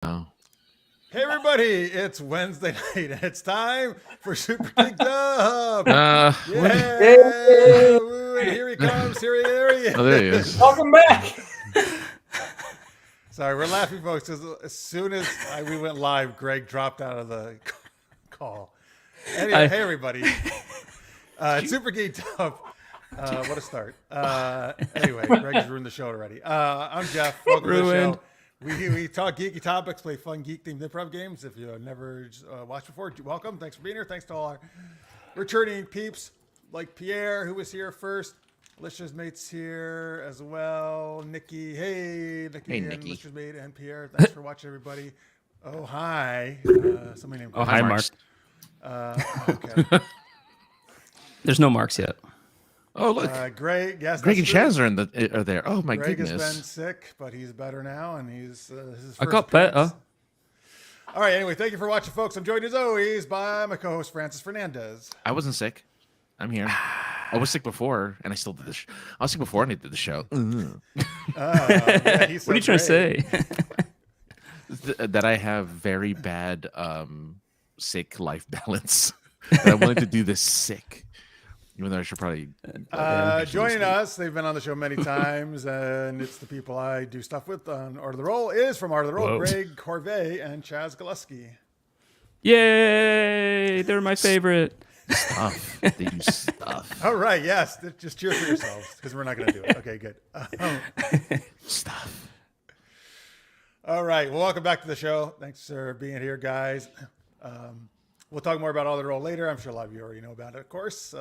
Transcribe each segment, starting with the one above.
Oh. Hey everybody, it's Wednesday night and it's time for Super Geeked Up. Yeah! Woo, and here he comes, here he is. Oh, there he is. Welcome back. Sorry, we're laughing, folks, because as soon as we went live, Greg dropped out of the call. Anyway, hey everybody. It's Super Geeked Up. What a start. Anyway, Greg has ruined the show already. I'm Jeff. Welcome to the show. We talk geeky topics, play fun geek-themed improv games. If you've never watched before, welcome. Thanks for being here. Thanks to all our returning peeps like Pierre, who was here first. Licious Mate's here as well. Nikki, hey, Nikki, and Nikki. Licious Mate and Pierre. Thanks for watching, everybody. Oh, hi. Somebody named Hi, Mark. Okay. There's no marks yet. Oh, look. Greg, yes, Greg and that's true. Chaz are there. Oh, my Greg goodness. has been sick, but he's better now, and he's this is his I first got appearance. better. All right, anyway, thank you for watching, folks. I'm joined as always by my co-host, Francis Fernandez. I wasn't sick. I'm here. I was sick before, and I still did this. I was sick before, and I did the show. Yeah, he's What are you so trying to great. say? That I have very bad sick life balance. That I wanted to do this sick. Even though I should probably... Joining us, they've been on the show many times, and it's the people I do stuff with on Art of the Roll, is from Art of the Roll, Whoa. Greg Horvay and Chaz Galuski. Yay! They're my favorite. Stuff. They do stuff. All right, yes, just cheer for yourselves, because we're not going to do it. Okay, good. Stuff. All right, well, welcome back to the show. Thanks for being here, guys. We'll talk more about All the Roll later. I'm sure a lot of you already know about it, of course.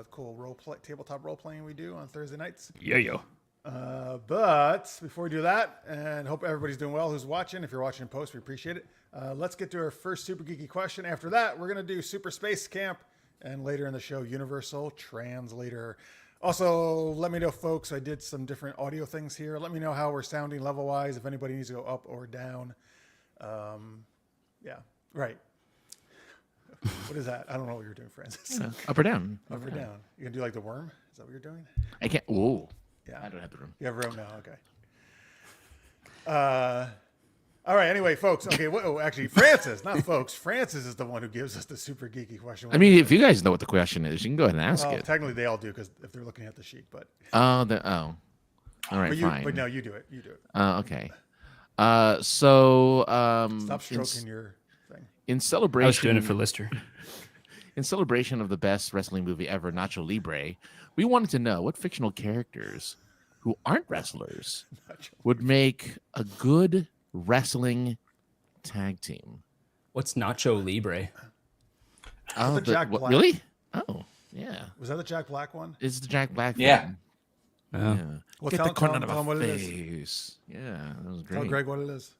Cool tabletop role playing we do on Thursday nights. Yeah. But before we do that, and hope everybody's doing well who's watching. If you're watching in post, we appreciate it. Let's get to our first super geeky question. After that, we're going to do Super Space Camp, and later in the show, Universal Translator. Also, let me know, folks, I did some different audio things here. Let me know how we're sounding level-wise, if anybody needs to go up or down. Yeah, right. What is that? I don't know what you're doing, Francis. Up or down? Up or down? You gonna do like the worm? Is that what you're doing? I can't. Whoa. Yeah. I don't have the room. You have room now. Okay. All right. Anyway, folks. Okay. Actually, Francis, not folks. Francis is the one who gives us the super geeky question. I mean, if you guys know what the question is, you can go ahead and ask well, it. technically they all do because if they're looking at the sheet. But All right, fine. But no, you do it. You do it. Okay. So Stop stroking your thing. in celebration, I was doing it for Lister. in celebration of the best wrestling movie ever, Nacho Libre, we wanted to know what fictional characters who aren't wrestlers would make a good wrestling tag team. What's Nacho Libre? the Jack Black? Really? Oh, yeah. Was that the Jack Black one? It's the Jack Black. Yeah. film. Oh. Yeah. Well, Get tell- the corn tell- out of tell him my what it is. face. Yeah, that was Tell great. Greg what it is.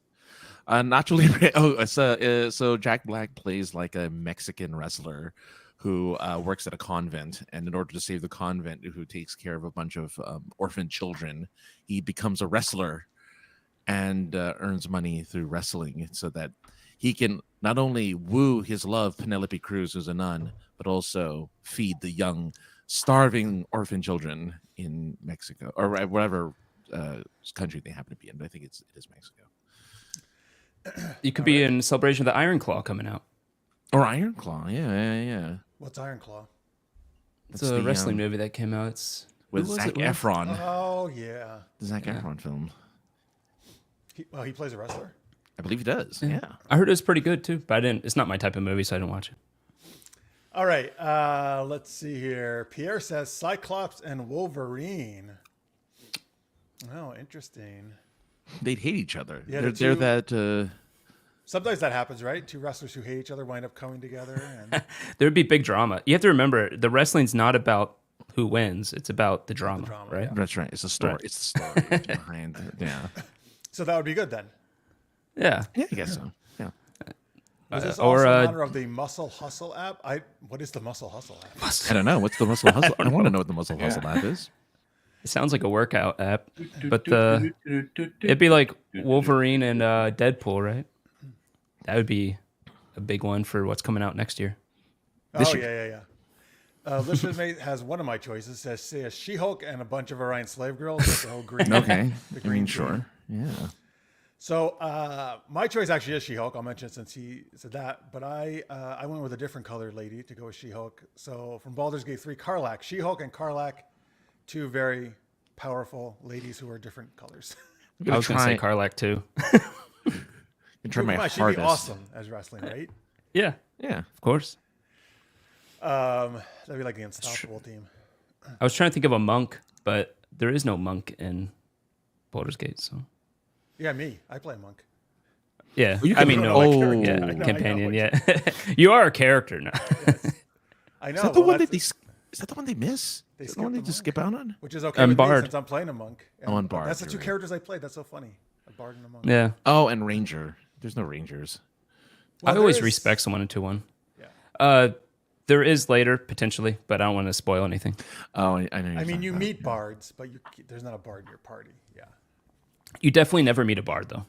Nacho Libre. Oh, so Jack Black plays like a Mexican wrestler who works at a convent, and in order to save the convent, who takes care of a bunch of orphan children, he becomes a wrestler and earns money through wrestling, so that he can not only woo his love Penelope Cruz, who's a nun, but also feed the young, starving orphan children in Mexico or whatever country they happen to be in. But I think it is Mexico. You could be in celebration of the Iron Claw coming out. Or Iron Claw, yeah. What's Iron Claw? It's That's a the, wrestling movie that came out. It's with who was Zac it with? Efron. Oh yeah. The Zac Efron film. He plays a wrestler. I believe he does. Yeah. I heard it was pretty good too, but I didn't. It's not my type of movie, so I didn't watch it. All right. Let's see here. Pierre says Cyclops and Wolverine. Oh, interesting. They'd hate each other. Yeah, they're the that. Sometimes that happens, right? Two wrestlers who hate each other wind up coming together. And There would be big drama. You have to remember, the wrestling's not about who wins; it's about the drama, right? yeah. That's right. It's a story. Right. It's the story behind. Yeah. so that would be good then. Yeah. Yeah, I guess so. Yeah. Was this or, also in honor of the Muscle Hustle app? What is the Muscle Hustle app? I don't know. What's the Muscle Hustle? I want to know what the Muscle Hustle app is. It sounds like a workout app, but it'd be like Wolverine and Deadpool, right? That would be a big one for what's coming out next year. This Oh, year. yeah. Listener's Mate has one of my choices. Says She-Hulk and a bunch of Orion slave girls. With the whole green. Okay. The I green mean, theme. sure. Yeah. So my choice actually is She-Hulk. I'll mention it since he said that. But I went with a different colored lady to go with She-Hulk. So from Baldur's Gate 3, Karlach. She-Hulk and Karlach, two very powerful ladies who are different colors. I was going to say Karlach too. Try my She'd hardest. be awesome as wrestling, right? Yeah, of course. That'd be like the unstoppable team. I was trying to think of a monk, but there is no monk in Baldur's Gate. So Yeah, me. I play monk. yeah, You I can- mean, no, oh. yeah, I know, companion. I Yeah, you are a character now. Yes. I know. Is that the well, one that that's- is that the one they miss? They Is that the one skip they the just skip out on? Which is okay I'm with me Bard. since I'm playing a monk. And on Bard, That's the you're two right. characters I played. That's so funny. A bard and a monk. Yeah, Oh, and Ranger. There's no Rangers. Well, I always there is- respect someone into one. Yeah. There is later potentially, but I don't want to spoil anything. Oh, I know. I mean, you meet bards, but there's not a bard in your party. Yeah. You definitely never meet a bard though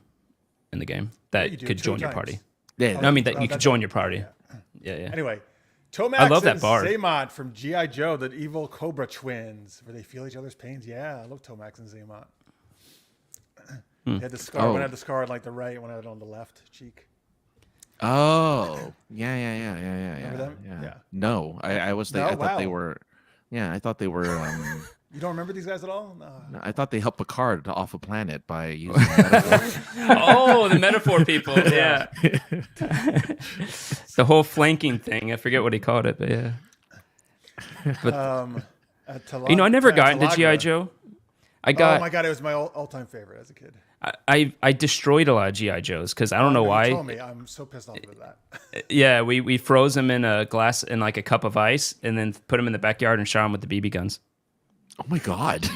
in the game that you do, could 2 join your times. party. Yeah. No, I mean that Oh, you could that's join it. your party. Yeah. Yeah. Anyway, Tomax I love that and bard. Zaymot from G.I. Joe, the evil Cobra twins, where they feel each other's pains. Yeah, I love Tomax and Zaymot. They had the scar. One had the scar on like the right, one had it on the left cheek. Oh, yeah. Remember them? Yeah. No, I was. No? I thought they Wow. were. Yeah, I thought they were. You don't remember these guys at all? No. I thought they helped Picard off a planet by using metaphors. Oh, the metaphor people. Yeah. The whole flanking thing. I forget what he called it, but yeah. But you know, I never got into GI Joe. I Oh got. my god, it was my all-time favorite as a kid. I destroyed a lot of GI Joes because I don't know You why. told me. I'm so pissed off with that. Yeah, we froze them in a glass in like a cup of ice, and then put them in the backyard and shot them with the BB guns. Oh my god!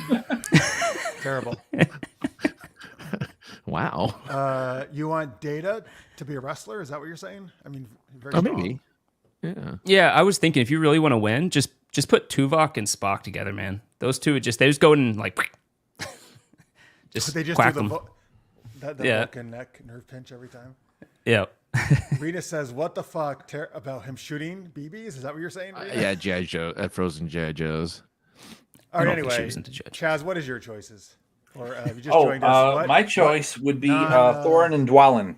Terrible. Wow. You want Data to be a wrestler? Is that what you're saying? I mean, very Oh, strong. maybe. Yeah. Yeah, I was thinking if you really want to win, just put Tuvok and Spock together, man. Those two they just go in like just They just quack do the them. the Yeah. Vulcan neck nerve pinch every time. Yeah. Rita says, "What the fuck about him shooting BBs?" Is that what you're saying? Rita? Yeah, G.I. Joe. Frozen G.I. Joes. All right. don't think she Anyway, was into judge. Chaz, what is your choices? Or have you just joined us? What? My choice would be Thorin and Dwalin.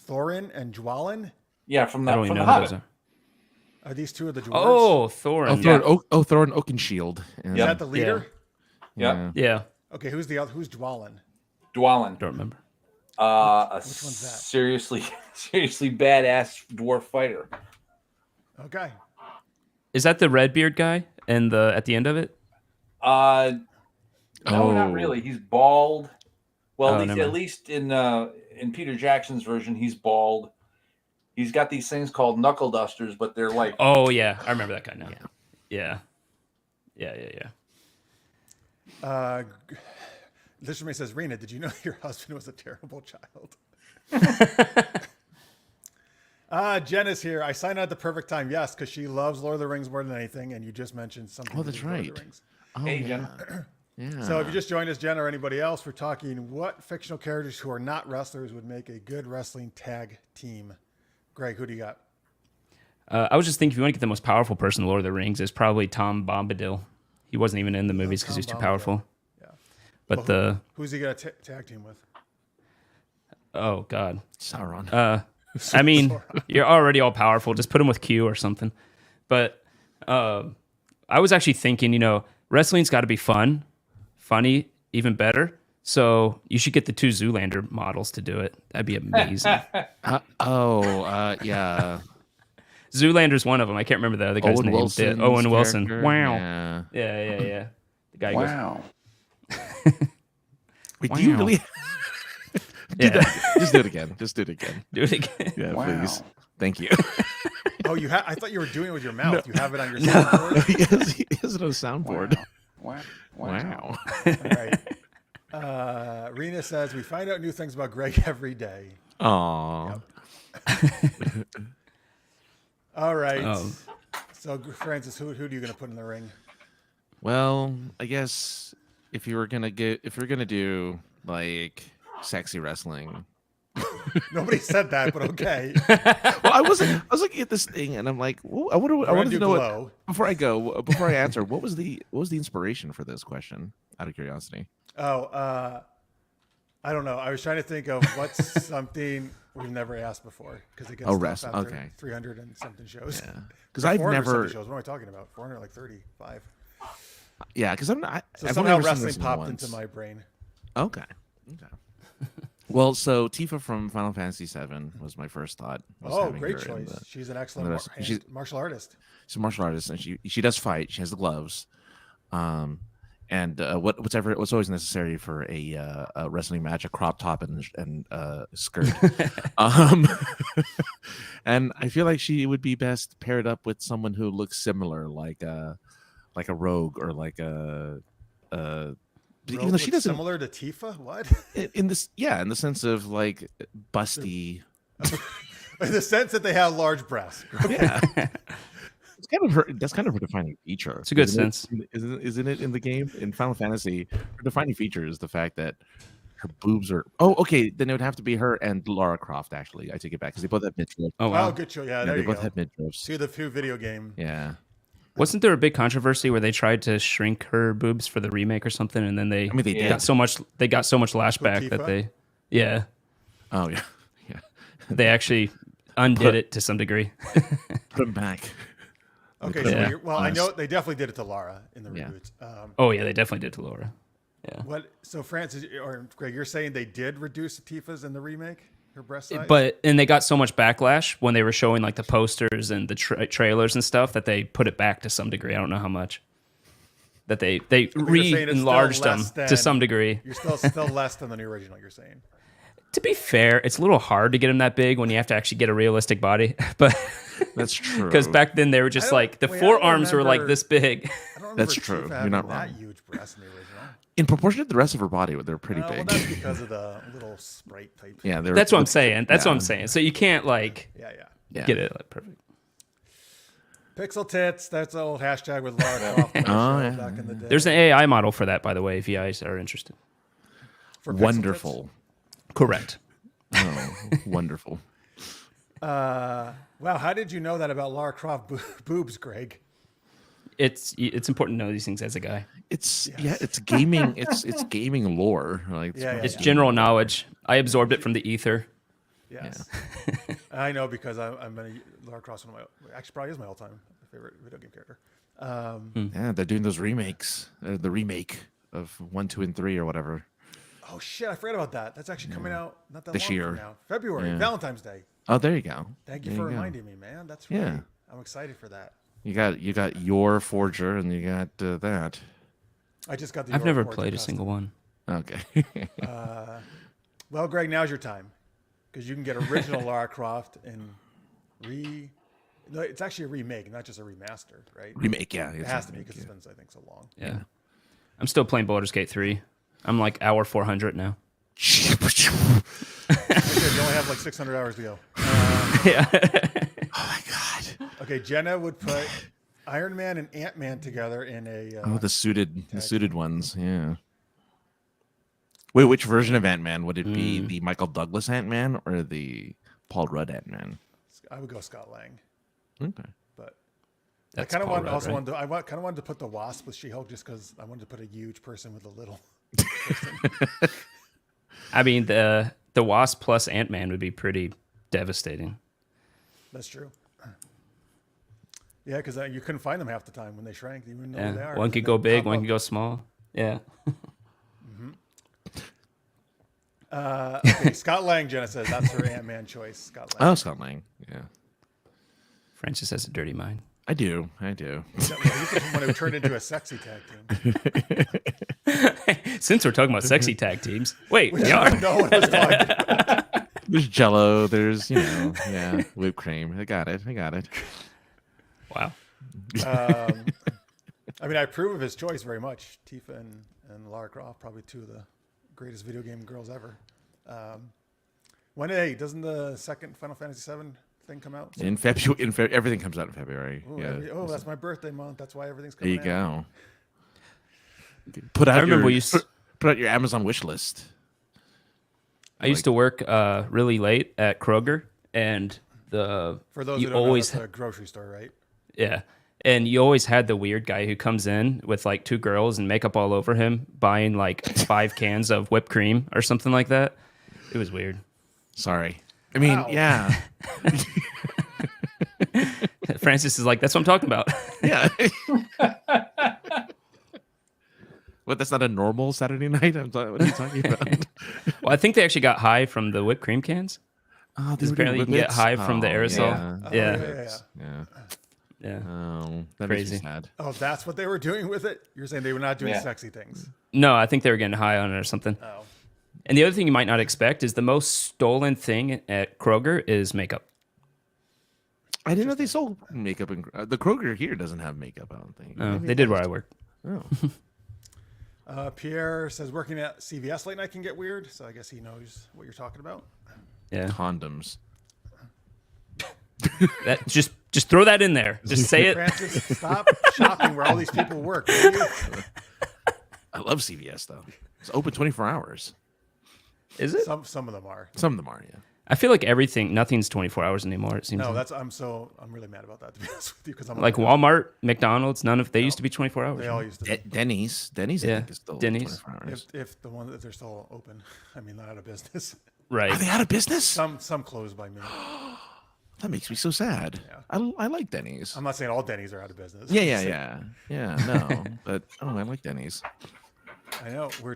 Thorin and Dwalin. Yeah, from I the don't from even the know who those Hobbit. are. Are these two of the dwarves? Oh, Thorin. Thorin Oakenshield. Is that the leader? Yeah, Yeah. Okay, who's the other? Who's Dwalin? Dwalin. Don't remember. A Which one's that? seriously badass dwarf fighter. Okay. Is that the Redbeard guy and the at the end of it? No, not really. He's bald. Well, Oh, at never least in Peter Jackson's version, he's bald. He's got these things called knuckle dusters, but they're like Oh yeah, I remember that guy now. Yeah. Listener says, Rena, did you know your husband was a terrible child? Jen is here. I signed out at the perfect time. Yes, because she loves Lord of the Rings more than anything, and you just mentioned something. Oh, to do that's with Lord of right. the Rings. Oh, Hey, yeah. Jen. Yeah. So if you just joined us, Jen, or anybody else, we're talking what fictional characters who are not wrestlers would make a good wrestling tag team. Greg, who do you got? I was just thinking if you want to get the most powerful person in Lord of the Rings, is probably Tom Bombadil. He wasn't even in the movies because Tom he's too Bombadil. powerful. Yeah. But Well, who's he going to tag team with? oh god. Sauron. I mean, you're already all powerful. Just put him with Q or something. But I was actually thinking, wrestling's got to be fun, funny, even better. So you should get the two Zoolander models to do it. That'd be amazing. Yeah. Zoolander's one of them. I can't remember the other guy's Owen name. Wilson's Owen Wilson. character. Wow. Yeah. Yeah. The guy Wow. Wait, do you Wow. really? goes, yeah. Just do it again. Just do it again. Do it again. Yeah, Wow. please. Thank you. Oh, you I thought you were doing it with your mouth. You have it on your soundboard. he has it on a soundboard. Wow. Wow. All right. Rena says, we find out new things about Greg every day. Aw. All right. Oh. So, Francis, who are you going to put in the ring? Well, I guess if you're gonna do like sexy wrestling. Nobody said that, but okay. Well, I was looking at this thing and I'm like, I wanted to know Glow. before I answer, what was the inspiration for this question? Out of curiosity. Oh, I don't know. I was trying to think of what's something we've never asked before because it gets tough after okay. 300 and something shows. Yeah, because I've never shows. What am I talking about? 435. Yeah, because I'm not. So I've somehow only ever seen wrestling this popped once. into my brain. Okay. Well, so Tifa from Final Fantasy VII was my first thought. Was Oh, having great her in choice. She's an excellent she's martial artist. a martial artist, and she does fight. She has the gloves, and what's always necessary for a wrestling match: a crop top and skirt. And I feel like she would be best paired up with someone who looks similar, like a rogue or like a. Even though she doesn't, similar to Tifa. What? in the sense of like busty. In the sense that they have large breasts. Yeah. It's kind of her. That's kind of her defining feature. It's a good isn't sense. Isn't it in the game in Final Fantasy? Her defining feature is the fact that her boobs are. Oh, okay. Then it would have to be her and Lara Croft. Actually, I take it back because they both have midriff. Oh wow. Oh, good show. Yeah, Yeah, there they you both go. have midriffs. See the few video game. Yeah. Wasn't there a big controversy where they tried to shrink her boobs for the remake or something, and then they They did. got so much lashback that Tifa? they Oh yeah. Yeah. they actually undid it to some degree. Put them back. Okay, Yeah. so I know they definitely did it to Lara in the reboots. Oh yeah, they definitely did to Laura. Yeah. So Francis or Greg, you're saying they did reduce Tifa's in the remake, her breast size? And they got so much backlash when they were showing like the posters and the trailers and stuff that they put it back to some degree. I don't know how much. That they saying it's re-enlarged still them less to than- some degree. You're still less than the original. You're saying. To be fair, it's a little hard to get them that big when you have to actually get a realistic body. But That's true. because back then they were just like the forearms were like this big. I don't remember That's Tifa true. You're having not that wrong. huge breasts in the original. In proportion to the rest of her body, they're pretty Well, big. that's because of the little sprite type. Yeah, That's what I'm saying. That's what I'm saying. So you can't like Yeah. get it like perfect. Pixel tits. That's the old hashtag with Lara Croft on the show back in the day. There's an AI model for that, by the way, if you guys are interested. For pixel Wonderful. Correct. Oh, wonderful. Wow, how did you know that about Lara Croft boobs, Greg? It's important to know these things as a guy. It's gaming. It's gaming lore. Like It's general knowledge. I absorbed it from the ether. Yes. I know because I'm Lara Croft's one of my actually probably is my all-time favorite video game character. Yeah, they're doing those remakes. The remake of 1, 2, and 3 or whatever. Oh shit, I forgot about that. That's actually coming out not that This long year. from now. February, Valentine's Day. Oh, there you go. Thank you There for go. reminding me, man. That's right. Yeah. I'm excited for that. You got your Forger and you got that. I just got the I've never Forza played a custom. single one. Okay. Well, Greg, now's your time because you can get original Lara Croft and No, it's actually a remake, not just a remaster, right? Remake, yeah. It has to be because it's been, I think, so long. Yeah. I'm still playing Baldur's Gate 3. I'm like hour 400 now. Okay, you only have like 600 hours to go. Yeah. Oh my god. Okay, Jenna would put Iron Man and Ant-Man together in a. The suited ones, yeah. Wait, which version of Ant-Man would it be? The Michael Douglas Ant-Man or the Paul Rudd Ant-Man? I would go Scott Lang, Okay. but That's I kind of Paul wanted, Rudd, also right? wanted to, kind of wanted to put the Wasp with She-Hulk just because I wanted to put a huge person with a little. I mean, the Wasp plus Ant-Man would be pretty devastating. That's true. Yeah, because you couldn't find them half the time when they shrank. You wouldn't know who they Yeah. are. One could go big, one could go small. Yeah. Okay, Scott Lang, Jenna says that's her Ant-Man choice. Scott Lang. Oh, Scott Lang. Yeah. Francis has a dirty mind. I do. He's the one who turned into a sexy tag team. Since we're talking about sexy tag teams, wait, we I are. don't know what I was talking about. There's Jello. There's whipped cream. I got it. Wow. I mean, I approve of his choice very much. Tifa and Lara Croft, probably two of the greatest video game girls ever. Doesn't the second Final Fantasy VII thing come out? In February, everything comes out in February. Ooh, Yeah. that's my birthday month. That's why everything's There coming you out. go. Put out remember your we put out your Amazon wish list. I used to work really late at Kroger, and For those you who don't always know, that's a grocery store, right? yeah, And you always had the weird guy who comes in with like 2 girls and makeup all over him, buying like 5 cans of whipped cream or something like that. It was weird. Sorry. I mean, Wow. yeah. Francis is like, that's what I'm talking about. Yeah. What, that's not a normal Saturday night? What are you talking about? Well, I think they actually got high from the whipped cream cans. Oh, Because apparently you can get high from the aerosol. Yeah. Yeah. Yeah. Oh, that Crazy. makes me sad. Oh, that's what they were doing with it? You're saying they were not doing Yeah. sexy things. No, I think they were getting high on it or something. Oh. And the other thing you might not expect is the most stolen thing at Kroger is makeup. I didn't know they sold makeup. The Kroger here doesn't have makeup, I don't think. Oh, Maybe they it did does. where I work. Oh. Pierre says working at CVS late night can get weird, so I guess he knows what you're talking about. Yeah. Condoms. That just throw that in there. Just say it. Francis, stop shopping where all these people work. Will you? I love CVS, though. It's open 24 hours. Is it? Some of them are. Some of them are, yeah. I feel like nothing's 24 hours anymore. It seems No, like. I'm really mad about that, to be honest with you, because I'm Like Walmart, McDonald's, they used to be 24 hours. They all used to be. Denny's. I Yeah, think is still Denny's. 24 hours. If they're still open. I mean, not out of business. Right. Are they out of business? Some closed by me. That makes me so sad. Yeah. I like Denny's. I'm not saying all Denny's are out of business. Yeah. No, but I like Denny's. I know we're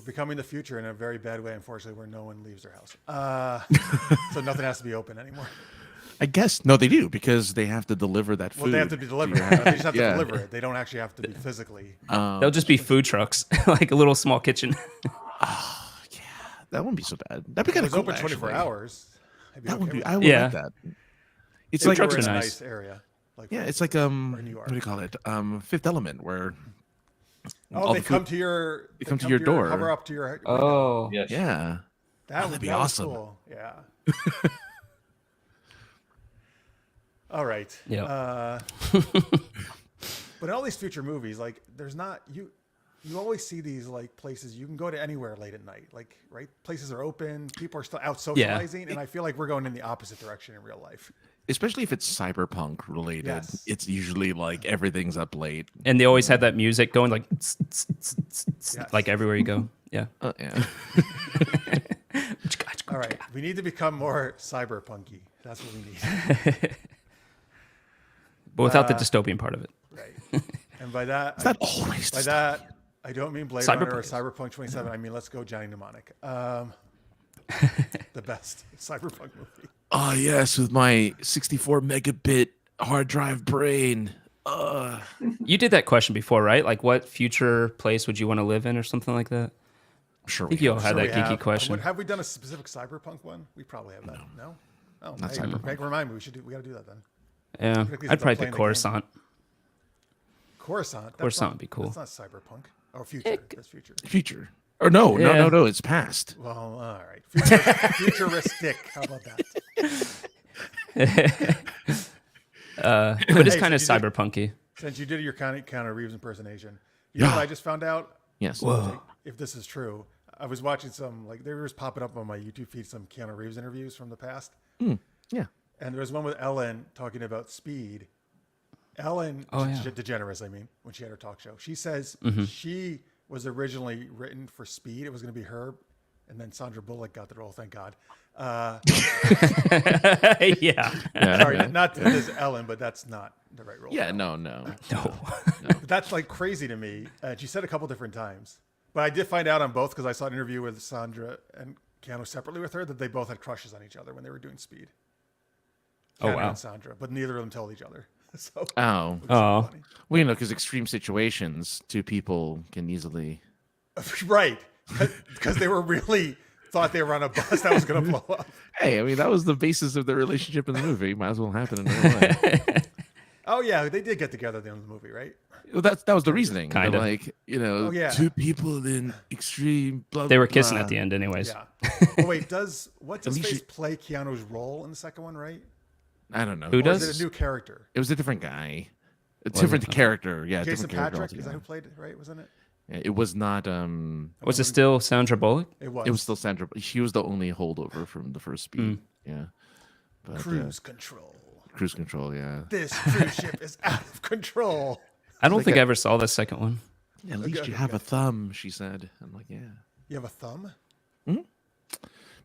becoming the future in a very bad way, unfortunately, where no one leaves their house. So nothing has to be open anymore. I guess no, they do because they have to deliver that food. Well, they have to be delivered. They just have to Yeah. deliver it. They don't actually have to be physically. They'll just be food trucks, like a little small kitchen. That wouldn't be so bad. That'd be kind It's of cool. open 24 actually. hours. I'd be That would okay be. with I would Yeah. like that. It's If like we're trucks in are a nice. nice area. Like yeah, it's like New York. what do you call it? Fifth Element, where Oh, all they the come food- to your. they come to your door. Hover up to your. Oh. Yes. yeah. That'd be awesome. Cool. Yeah. All right. Yeah. But in all these future movies, like, there's not you. You always see these like places you can go to anywhere late at night. Like, right? Places are open. People are still out socializing, and I feel like we're going in the opposite direction in real life. Especially if it's cyberpunk related, Yes. it's usually like everything's up late. And they always had that music going like, Yes. like everywhere you go. Yeah. Yeah. All right, we need to become more cyberpunky. That's what we need. But without the dystopian part of it. Right. And by that, It's not always by the that, I don't mean Blade Cyberpunk Runner or is- Cyberpunk 27. I mean, let's go Johnny Mnemonic. The best cyberpunk movie. Oh yes, with my 64 megabit hard drive brain. You did that question before, right? Like, what future place would you want to live in or something like that? Sure, I think you all had Sure that we geeky have. question. Have we done a specific cyberpunk one? We probably have that. No? Oh, Not hey, cyberpunk. Meg, remind me. We got to do that then. Yeah. Quickly, I'd since I'm probably playing pick the game. Coruscant. Coruscant. That's Coruscant not- would be cool. That's not cyberpunk. Oh, future. That's future. Future. Or no, Yeah. no, it's past. Well, all right. Futuristic. How about that? But it's Hey, kind of so you did- cyberpunky. Since you did your Keanu Reeves impersonation, you know Yeah. what I just found out? Yes. If this is true, I was watching some, like, they were just popping up on my YouTube feed, some Keanu Reeves interviews from the past. Yeah. And there was one with Ellen talking about speed. Ellen DeGeneres, I mean, when she had her talk show, she says she was originally written for Speed. It was going to be her, and then Sandra Bullock got the role. Thank God. Yeah. Sorry, not that this Ellen, but that's not the right role. Yeah. No. No. But that's like crazy to me. She said a couple different times, but I did find out on both because I saw an interview with Sandra and Keanu separately with her that they both had crushes on each other when they were doing Speed. Oh, Keanu wow. and Sandra, but neither of them told each other. So Oh. Oh. funny. Well, you know, because extreme situations, two people can easily. Right, because they were really thought they were on a bus that was going to blow up. Hey, I mean, that was the basis of the relationship in the movie. Might as well happen in real life. Oh yeah, they did get together at the end of the movie, right? Well, that was the reasoning. They're Kinda. like, you know, Oh, yeah. two people in extreme. Blah, They were kissing blah. at the end, anyways. Yeah. Oh wait, what's his At least face you- play Keanu's role in the second one, right? I don't know. Who Or does? is it a new character? It was a different guy. A different character. Yeah. Jason different character Patrick, is that who altogether. played it, right? Wasn't it? Yeah, it was not. Was it still Sandra Bullock? It was. It was still Sandra. She was the only holdover from the first Speed. Yeah. But, Cruise Control. Cruise Control, yeah. This cruise ship is out of control. I don't think I ever saw the second one. At least you have a thumb, she said. I'm like, yeah. You have a thumb?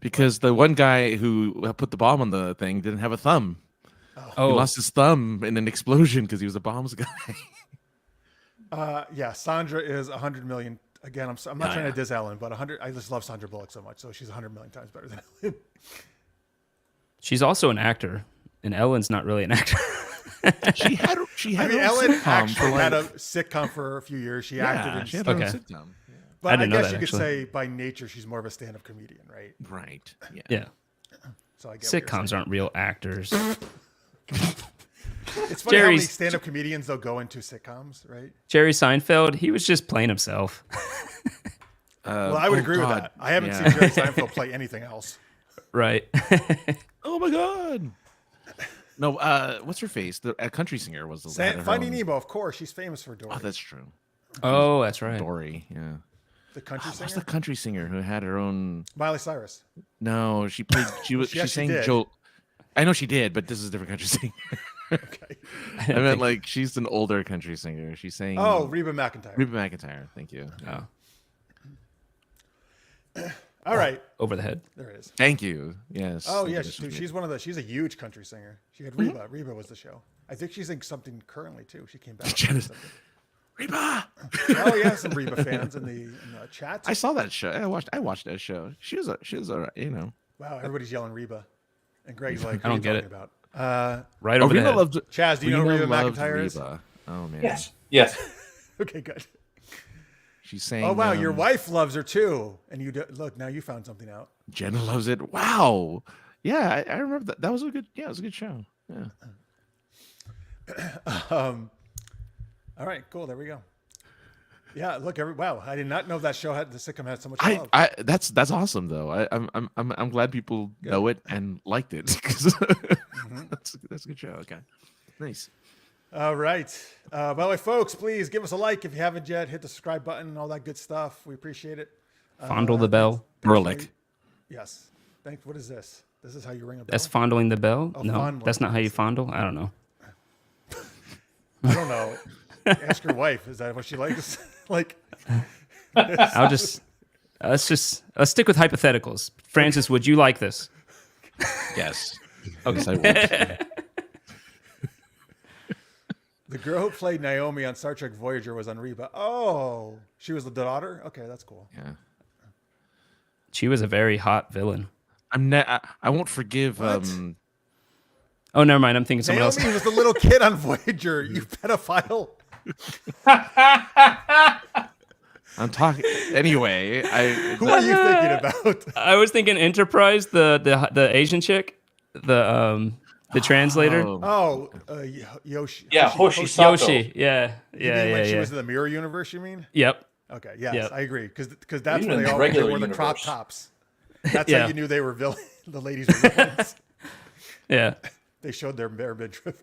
Because the one guy who put the bomb on the thing didn't have a thumb. He lost his thumb in an explosion because he was a bombs guy. Yeah, Sandra is 100 million. Again, I'm not trying to diss Ellen, but 100. I just love Sandra Bullock so much, so she's 100 million times better than Ellen. She's also an actor, and Ellen's not really an actor. she had Ellen sitcom actually for had a sitcom for a few years. She acted in she had her own Okay. sitcom. But I didn't know guess that, you could actually. say by nature she's more of a stand-up comedian, right? Right. Yeah. Yeah. So I get what you're Sitcoms saying. aren't real actors. It's funny how many Jerry's- stand-up comedians they'll go into sitcoms, right? Jerry Seinfeld, he was just playing himself. Well, I would agree with God. that. I haven't Yeah. seen Jerry Seinfeld play anything else. Right. Oh my god. No, what's her face? The country singer was the had her Finding own- Nemo, of course, she's famous for Dory. Oh, that's true. Oh, that's right. Dory, yeah. The country What's singer, the country singer who had her own? Miley Cyrus. No, she played. She was. Yes, she she sang did. Joe. I know she did, but this is a different country singer. Okay. I meant like she's an older country singer. She sang. Oh, Reba McEntire. Reba McEntire. Thank you. Oh, All right, over the head. there it is. Thank you. Yes. Oh Thank yeah, you. she's a huge country singer. She had Reba. Reba was the show. I think she's in something currently too. She came back. Jennifer- Reba. Oh yeah, some Reba fans in the chat. I saw that show. I watched that show. She was alright. You know. Wow, everybody's yelling Reba, and Greg's like, I "What don't are get you it. talking about?" Right over the Reba head. loved. Chaz, do you know who Reba loved McEntire is? Reba. Oh man. Yes. Okay, good. She sang. Oh wow, your wife loves her too, and you look now. You found something out. Jenna loves it. Wow. Yeah, I remember that. That was a good. Yeah, it was a good show. Yeah. All right, cool. There we go. Yeah, look, wow, I did not know that show had the sitcom had so much I, love. I that's awesome though. I'm glad people know it and liked it because that's a good show. Okay, nice. All right. By the way, folks, please give us a like if you haven't yet. Hit the subscribe button and all that good stuff. We appreciate it. Fondle the bell. Burlick. Yes. Thanks. What is this? This is how you ring a bell. That's fondling the bell? Oh, No, fondling. that's not how you fondle. I don't know. I don't know. Ask your wife. Is that what she likes? Like, I'll just let's stick with hypotheticals. Francis, would you like this? Yes. Okay. Yes, I would. the girl who played Naomi on Star Trek Voyager was on Reba. Oh, she was the daughter. Okay, that's cool. Yeah. She was a very hot villain. I won't forgive. What? Oh, never mind. I'm thinking someone Naomi else. was the little kid on Voyager. You pedophile. I'm talking anyway. Who are you thinking about? I was thinking Enterprise, the Asian chick, the translator. Oh, Yoshi. Yeah, Hoshi Sato. Yoshi. Yeah. You mean like she Yeah. was in the mirror universe, you mean? Yep. Okay, yes, Yep. I agree. Because that's Even when in they the all regular wore the crop universe. tops. That's Yeah. how you knew they were villains. The ladies were villains. Yeah. They showed their bare midriff.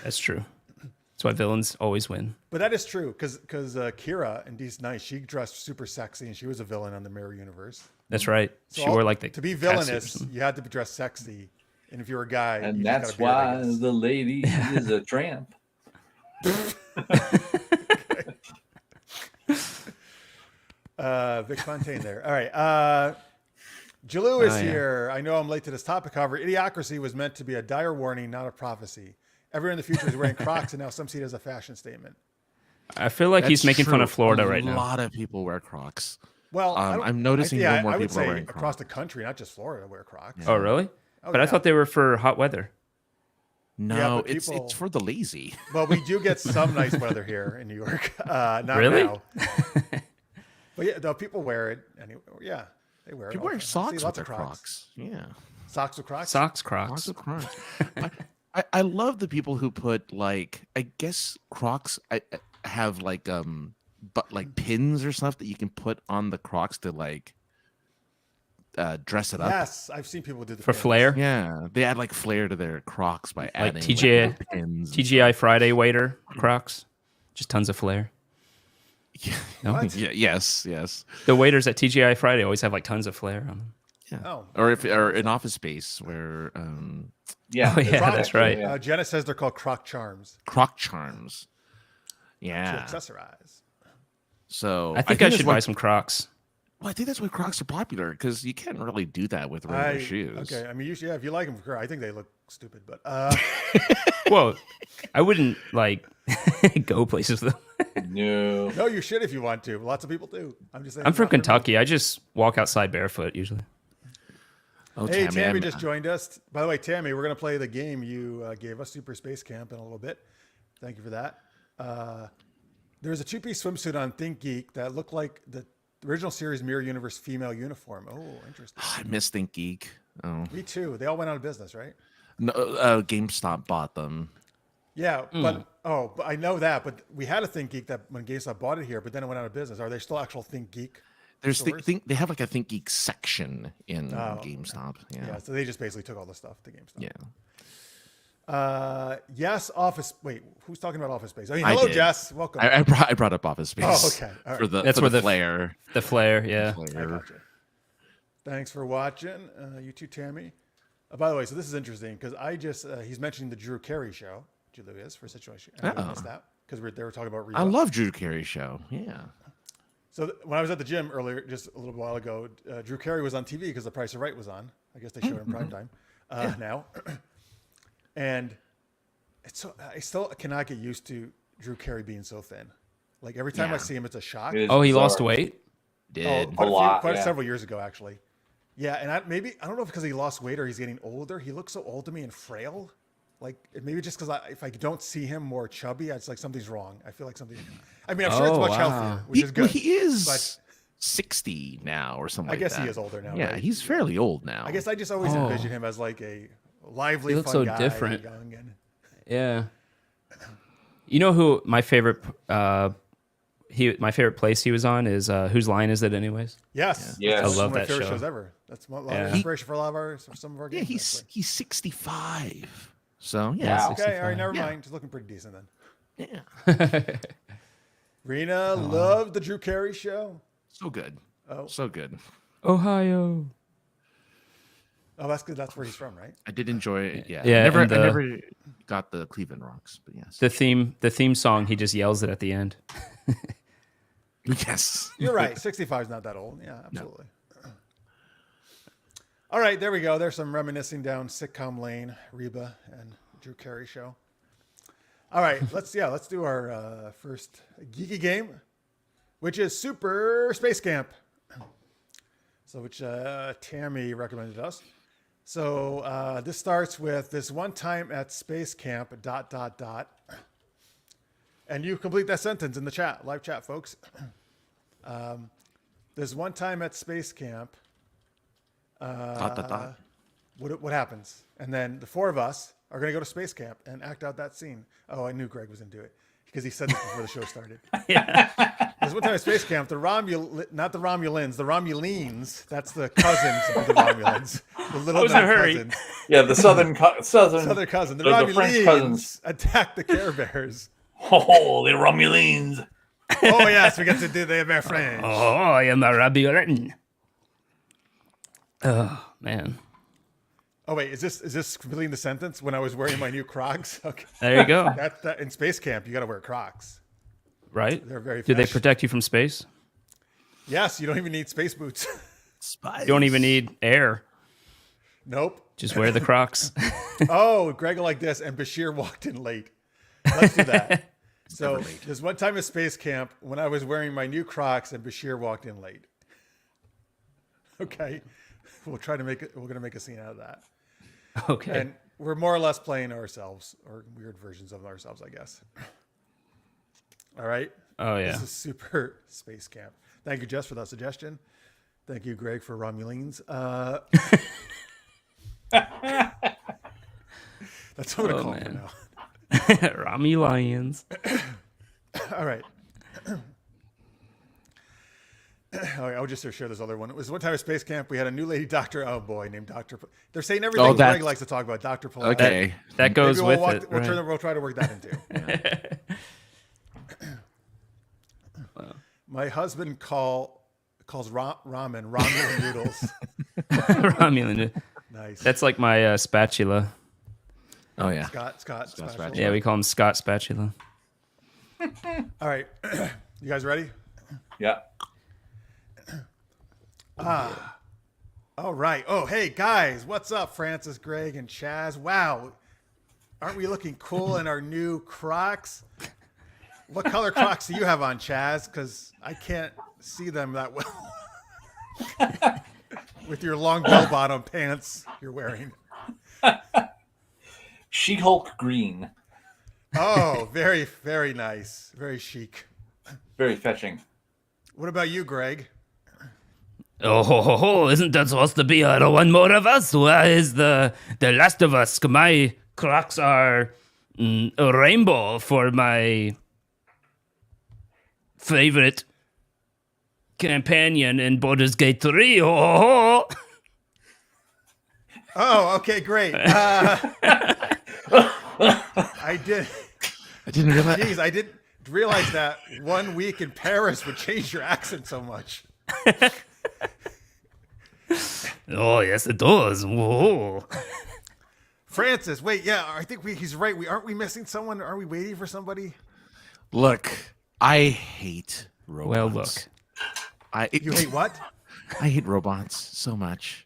That's true. That's why villains always win. But that is true, because Kira in Decent Night, she dressed super sexy, and she was a villain on the mirror universe. That's right. So She wore like the to be cat suit or villainous, something. you had to be dressed sexy, and if you were a guy, And you that's just got a beard, I why guess. the lady is a tramp. Vic Fontaine there. All right. Jalou is Oh, yeah. here. I know I'm late to this topic. However, Idiocracy was meant to be a dire warning, not a prophecy. Everyone in the future is wearing Crocs, and now some see it as a fashion statement. I feel like he's that's making fun true. of Florida right A now. lot of people wear Crocs. Well, I don't- I'm noticing yeah, more and more I would people are say wearing across Crocs. the country, not just Florida, wear Crocs. Oh, really? Oh, But I yeah. thought they were for hot weather. No, but it's people- for the lazy. Well, we do get some nice weather here in New York. Not Really? now. But yeah, though people wear it anyway. Yeah, they wear it. People wear I see socks with lots their of Crocs. Yeah. Socks with Crocs. Socks, Crocs Crocs. with Crocs. I love the people who put like, I guess Crocs I have like but like pins or stuff that you can put on the Crocs to like dress it up. Yes, I've seen people do the For pins. flair? Yeah, they add like flair to their Crocs by adding TGI like, pins. TGI Friday waiter Crocs. Just tons of flair. Yeah. What? Yeah, yes. The waiters at TGI Friday always have like tons of flair on them. Yeah. Oh. Or in Office Space where Yeah, Oh, yeah, Croc- that's right. Jenna says they're called Croc Charms Croc Charms. to Yeah. accessorize. So I think I that's should why- buy some Crocs. Well, I think that's why Crocs are popular because you can't really do that with regular shoes. Okay, I mean, usually, if you like them, I think they look stupid, but Well, I wouldn't like go places with them. No. no, you should if you want to. Lots of people do. I'm just saying. I'm from not for me. Kentucky. I just walk outside barefoot usually. Oh, Hey, Tammy, Tammy just joined us. By the way, Tammy, we're going to play the game you gave us, Super Space Camp, in a little bit. Thank you for that. There was a two-piece swimsuit on Think Geek that looked like the original series Mirror Universe female uniform. Oh, interesting. I miss Think Geek. Oh Me too. They all went out of business, right? no, GameStop bought them. Yeah, but I know that. But we had a Think Geek that when GameStop bought it here, but then it went out of business. Are they still actual Think Geek? There's stores? they have like a Think Geek section in GameStop. Yeah. Yeah. So they just basically took all the stuff to GameStop. Yeah. Yes, Office. Wait, who's talking about Office Space? I mean, I hello, did. Jess. Welcome. I brought up Office Space. Oh, okay. All right. For the That's for where the the- flare. The flare, yeah. I gotcha. Thanks for watching. You too, Tammy. By the way, so this is interesting because I just he's mentioning the Drew Carey show, Julius, for situation. I missed that because they were talking about. I love Drew Carey show. Yeah. So when I was at the gym earlier, just a little while ago, Drew Carey was on TV because The Price is Right was on. I guess they showed it in prime time now, and it's so I still cannot get used to Drew Carey being so thin. Like every time I Yeah. see him, it's a shock. It is Oh, he bizarre. lost weight? Did. Quite yeah. several years ago, actually. Yeah, and I don't know if because he lost weight or he's getting older. He looks so old to me and frail. Like maybe just because if I don't see him more chubby, it's like something's wrong. I feel like something. I mean, I'm sure it's Oh, much wow. healthier, which is good. He is but 60 now or something. I like guess that. he is older now. Yeah, right? he's fairly old now. I guess I just always envision him as like a lively, He looks fun so guy, different. young and Yeah. You know who my favorite my favorite place he was on is Whose Line Is It Anyways? yes, Yeah. That's I love one of my that favorite show. shows ever. That's a lot of Yeah. inspiration for a lot of for some of our Yeah, games. he's 65. So yeah. Wow. actually. Okay, all right, 65. never Yeah. mind. He's looking pretty decent then. Yeah. Rena loved the Drew Carey show. So good. Oh. So good. Ohio. Oh, that's good. That's where he's from, right? I did enjoy it. Yeah. Yeah, I never and I never got the Cleveland Rocks, but yes. The theme song, he just yells it at the end. Yes. You're right. 65 is not that old. Yeah, absolutely. All right, there we go. There's some reminiscing down sitcom lane, Reba and Drew Carey show. All right, let's do our first geeky game, which is Super Space Camp. So, which Tammy recommended us. So this starts with this one time at space camp ... And you complete that sentence in the chat, live chat, folks. There's one time at space camp. ... What happens? And then the four of us are going to go to space camp and act out that scene. Oh, I knew Greg was going to do it because he said this before the show started. There's one time at space camp, not the Romulans, the Romulines. That's the cousins of the Romulans. The little was in a known hurry. cousins. Yeah, the southern cousin. The the French Romulines cousins. attack the Care Bears. Oh, the Romulans. Oh yes, we get to do the Bear French. Oh, I am a Rabiolin. Oh, man. Oh wait, is this completing the sentence? When I was wearing my new Crocs. Okay. There you go. That in space camp, you got to wear Crocs. Right? They're very. Do they fashion- protect you from space? Yes, you don't even need space boots. Spice. You don't even need air. Nope. Just wear the Crocs. Oh, Greg like this, and Bashir walked in late. Let's do that. So there's one time at space camp when I was wearing my new Crocs and Bashir walked in late. Okay, we'll try to make it. We're going to make a scene out of that, Okay. and we're more or less playing ourselves or weird versions of ourselves, I guess. All right. Oh, yeah. This is Super Space Camp. Thank you, Jess, for that suggestion. Thank you, Greg, for Romulines. That's what I'm going to call man. it now. Romulans. All right. I'll just share this other one. It was one time at space camp. We had a new lady doctor. Oh boy, named Doctor. They're saying everything that's- Greg likes to talk about. Doctor Polite. Okay. That goes Maybe with it. right? We'll try to work that into. My husband calls ramen Romulan noodles. Romulan. Nice. That's like my spatula. Oh yeah. Scott Spatula. Yeah, we call him Scott Spatula. All right. You guys ready? Yeah. All right. Oh, hey, guys. What's up, Francis, Greg, and Chaz? Wow. Aren't we looking cool in our new Crocs? What color Crocs do you have on, Chaz? Because I can't see them that well. With your long bell-bottom pants you're wearing. She-Hulk green. Oh, very, very nice. Very chic. Very fetching. What about you, Greg? Oh, ho, ho, ho. Isn't that supposed to be the one more of us? Where is the last of us? My Crocs are a rainbow for my favorite companion in Baldur's Gate 3. Ho, ho, ho. Oh, okay, great. I didn't realize. Jeez, I didn't realize that 1 week in Paris would change your accent so much. Oh, yes, it does. Whoa. Francis, wait, yeah, I think he's right. Aren't we missing someone? Are we waiting for somebody? Look, I hate robots. Well, look. You hate what? I hate robots so much.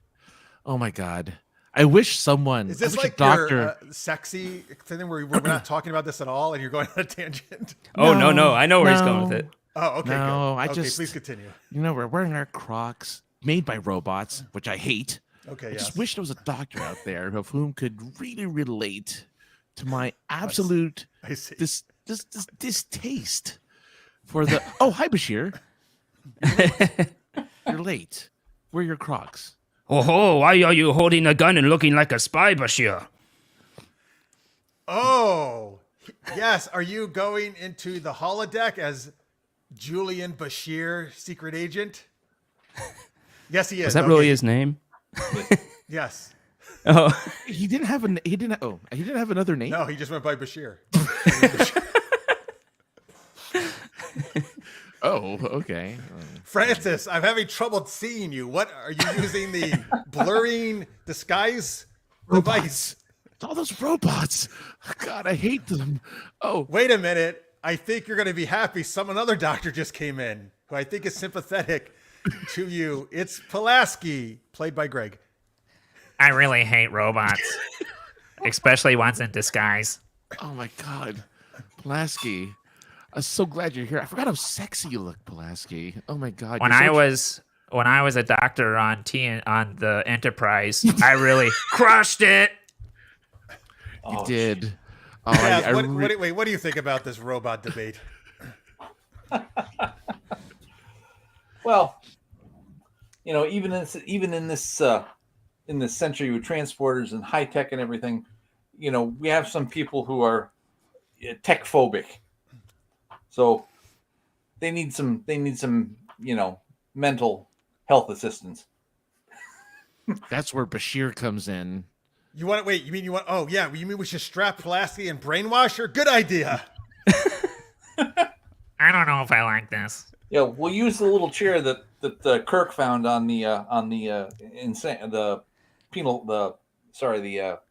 Oh my god. I wish someone. Is this like your sexy thing where we're not talking about this at all and you're going on a tangent? Oh, no. I know where he's going with it. Oh, okay. No, good. Please continue. We're wearing our Crocs made by robots, which I hate. Okay, I yes. just wish there was a doctor out there of whom could really relate to my absolute I see. this distaste for the. Oh, hi, Bashir. You're late. Where are your Crocs? Oh, why are you holding a gun and looking like a spy, Bashir? Oh, yes. Are you going into the holodeck as Julian Bashir, secret agent? Yes, he is. Is that really his name? Yes. Oh, He didn't have another name. No, he just went by Bashir. Oh, okay. Francis, I'm having trouble seeing you. What are you using the blurring disguise device? It's all those robots. God, I hate them. Oh, Wait a minute. I think you're going to be happy. Another doctor just came in who I think is sympathetic to you. It's Pulaski, played by Greg. I really hate robots, especially ones in disguise. oh my God, Pulaski. I'm so glad you're here. I forgot how sexy you look, Pulaski. Oh my God. When I was a doctor on the Enterprise, I really crushed it. You did. Oh, Yeah, what do you think about this robot debate? Well, even in this century with transporters and high tech and everything, we have some people who are tech phobic. So they need some mental health assistance. That's where Bashir comes in. You want to wait? You mean oh yeah? You mean we should strap Pulaski and brainwash her? Good idea. I don't know if I like this. Yeah, we'll use the little chair that Kirk found on the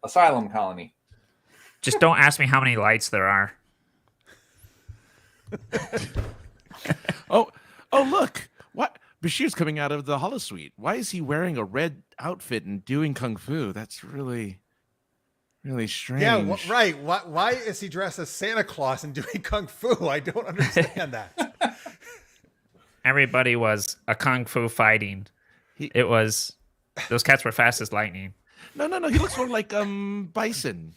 asylum colony. Just don't ask me how many lights there are. Oh, look! What? Bashir's coming out of the holosuite. Why is he wearing a red outfit and doing kung fu? That's really, really strange. Yeah, right. Why is he dressed as Santa Claus and doing kung fu? I don't understand that. Everybody was a kung fu fighting. Those cats were fast as lightning. No. He looks more like Bison.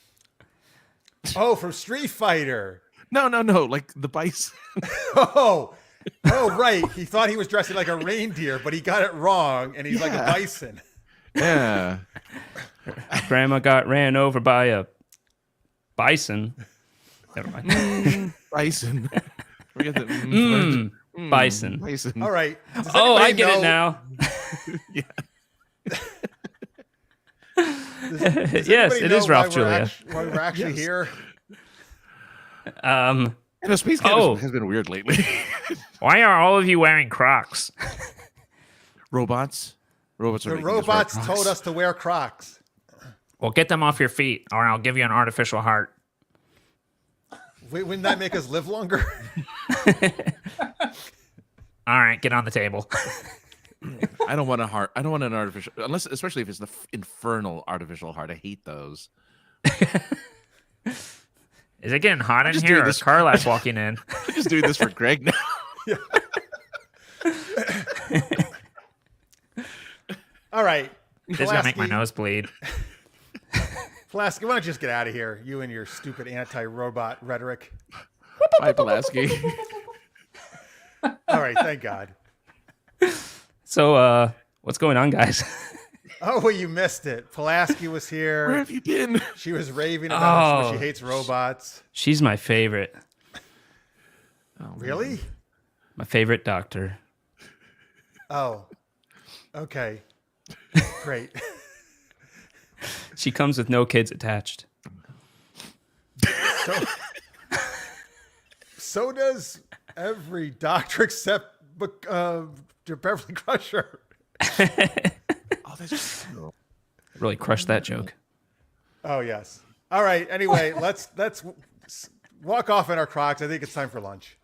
Oh, from Street Fighter. No, like the Bison. Oh, right. He thought he was dressing like a reindeer, but he got it wrong, and he's like a bison. Yeah. Grandma got ran over by a bison. Never mind. Bison. Forget that. Bison. Bison. All right. Oh, I get it now. Yes, it is Ralph Julia. Why we're actually here? Space Camp has been weird lately. Why are all of you wearing Crocs? Robots are The making us wear robots Crocs. told us to wear Crocs. Well, get them off your feet, or I'll give you an artificial heart. Wouldn't that make us live longer? All right, get on the table. I don't want a heart. I don't want an artificial, especially if it's the infernal artificial heart. I hate those. Is it getting hot in just here, doing or this- is Carla's walking in? I'm just doing this for Greg now. All right. This is gonna make my Pulaski, nose bleed. Pulaski, why don't you just get out of here? You and your stupid anti-robot rhetoric. Bye, Pulaski. All right, thank God. So, what's going on, guys? Oh, well, you missed it. Pulaski was Where here. have you been? She was raving about how much Oh. she hates robots. She's my favorite. Really? My favorite doctor. Oh, okay. Great. She comes with no kids attached. So does every doctor except Beverly Crusher. Oh, that's just Really crushed that joke. Oh, yes. All right. Anyway, let's walk off in our Crocs. I think it's time for lunch.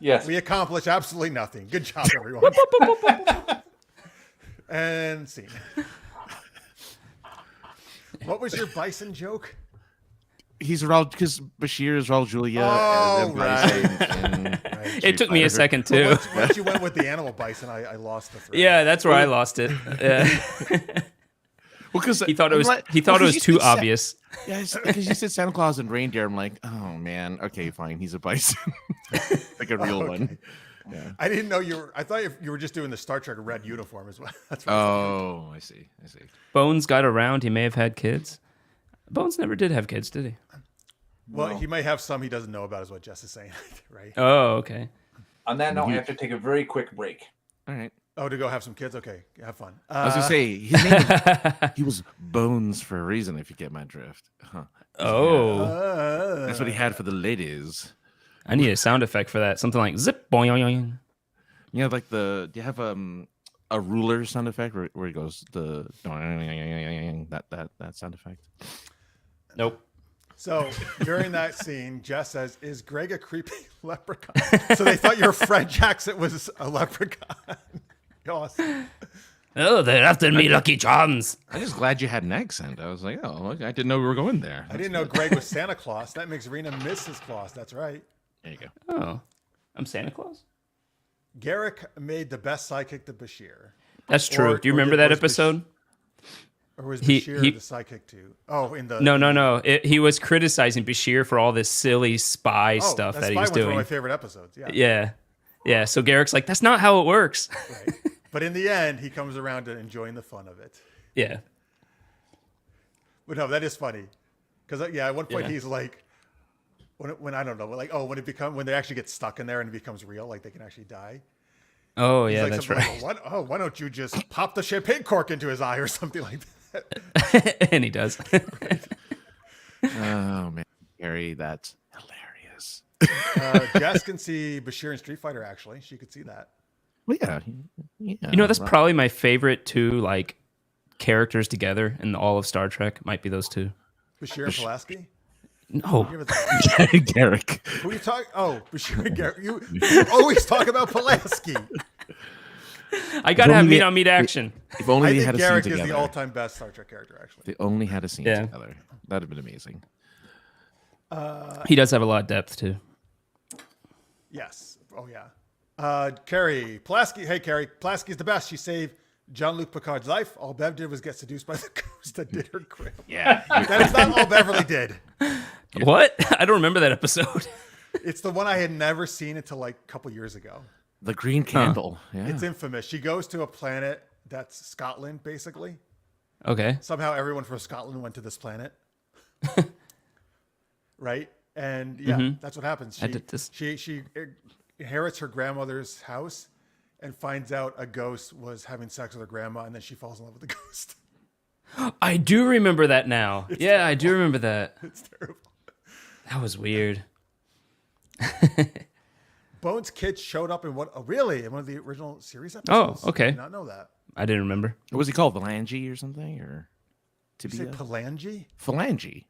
Yes. We accomplished absolutely nothing. Good job, everyone. And scene. What was your bison joke? he's Raul because Bashir is Raul Julia. Oh, and then right. Bison and It took me a second too. Once you went with the animal bison, I lost the thread. Yeah, that's where I lost it. Well, because He thought it was too obvious. Yeah, because you said Santa Claus and reindeer. I'm like, oh man, okay, fine, he's a bison, like a real one. Yeah. I didn't know you were. I thought you were just doing the Star Trek red uniform as well. That's what Oh, I see. Bones got around. He may have had kids. Bones never did have kids, did he? Well, he may have some he doesn't know about, is what Jess is saying, right? Oh, okay. On that note, I have to take a very quick break. All right. Oh, to go have some kids? Okay, have fun. I was gonna say his name he was Bones for a reason. If you get my drift. Huh. Oh, That's what he had for the ladies. I need a sound effect for that. Something like zip boing. You know, like do you have a ruler sound effect where it goes the that sound effect? Nope. So during that scene, Jess says, "Is Greg a creepy leprechaun?" So they thought your French accent was a leprechaun. Awesome. Oh, they're after me, Lucky Charms. I'm just glad you had an accent. I was like, oh, I didn't know we were going there. I didn't know Greg was Santa Claus. That makes Rena Mrs. Claus. That's right. There you go. Oh, I'm Santa Claus. Garrick made the best sidekick to Bashir. That's true. Or- Do you or remember did- that was episode? Or was He- Bashir he- the sidekick too? Oh, in the No. He was criticizing Bashir for all this silly spy stuff that he was One of doing. my favorite episodes. Yeah. Yeah. So Garrick's like, that's not how it works. Right. But in the end, he comes around to enjoying the fun of it. Yeah. But no, that is funny, because at one point Yeah. he's like, when I don't know, like when they actually get stuck in there and it becomes real, like they can actually die. Oh, He's yeah, like that's something right. like, why don't you just pop the champagne cork into his eye or something like that? And he does. Oh man, Gary, that's hilarious. Jess can see Bashir in Street Fighter. Actually, she could see that. Well, yeah. You know, that's probably my favorite two, like, characters together in all of Star Trek. Might be those two. Bashir and Pulaski. No. Give it that. Garrick. Who you talk? Oh, Bashir and Garrett. You always talk about Pulaski. I gotta have only- meat action. If only I they think had a Garrick scene is together. the all-time best Star Trek character. Actually, They only had a scene Yeah. together. That'd have been amazing. He does have a lot of depth too. yes. Oh yeah. Carrie Pulaski. Hey, Carrie. Pulaski's the best. She saved Jean-Luc Picard's life. All Bev did was get seduced by the ghost that did her grip. Yeah. That is not all Beverly did. What? I don't remember that episode. It's the one I had never seen until like a couple years ago. The green candle. Yeah. It's infamous. She goes to a planet that's Scotland, basically. Okay. Somehow everyone from Scotland went to this planet. Right? And yeah, Mhm. that's what happens. I did this. She inherits her grandmother's house and finds out a ghost was having sex with her grandma, and then she falls in love with the ghost. I do remember that now. Yeah, I do remember that. It's terrible. That was weird. Bones' kids showed up in one. Oh, really? In one of the original series episodes? okay. I did not know that. I didn't remember. What was he called? Phalange or something? Or Did you say tibia? Phalange? Phalange,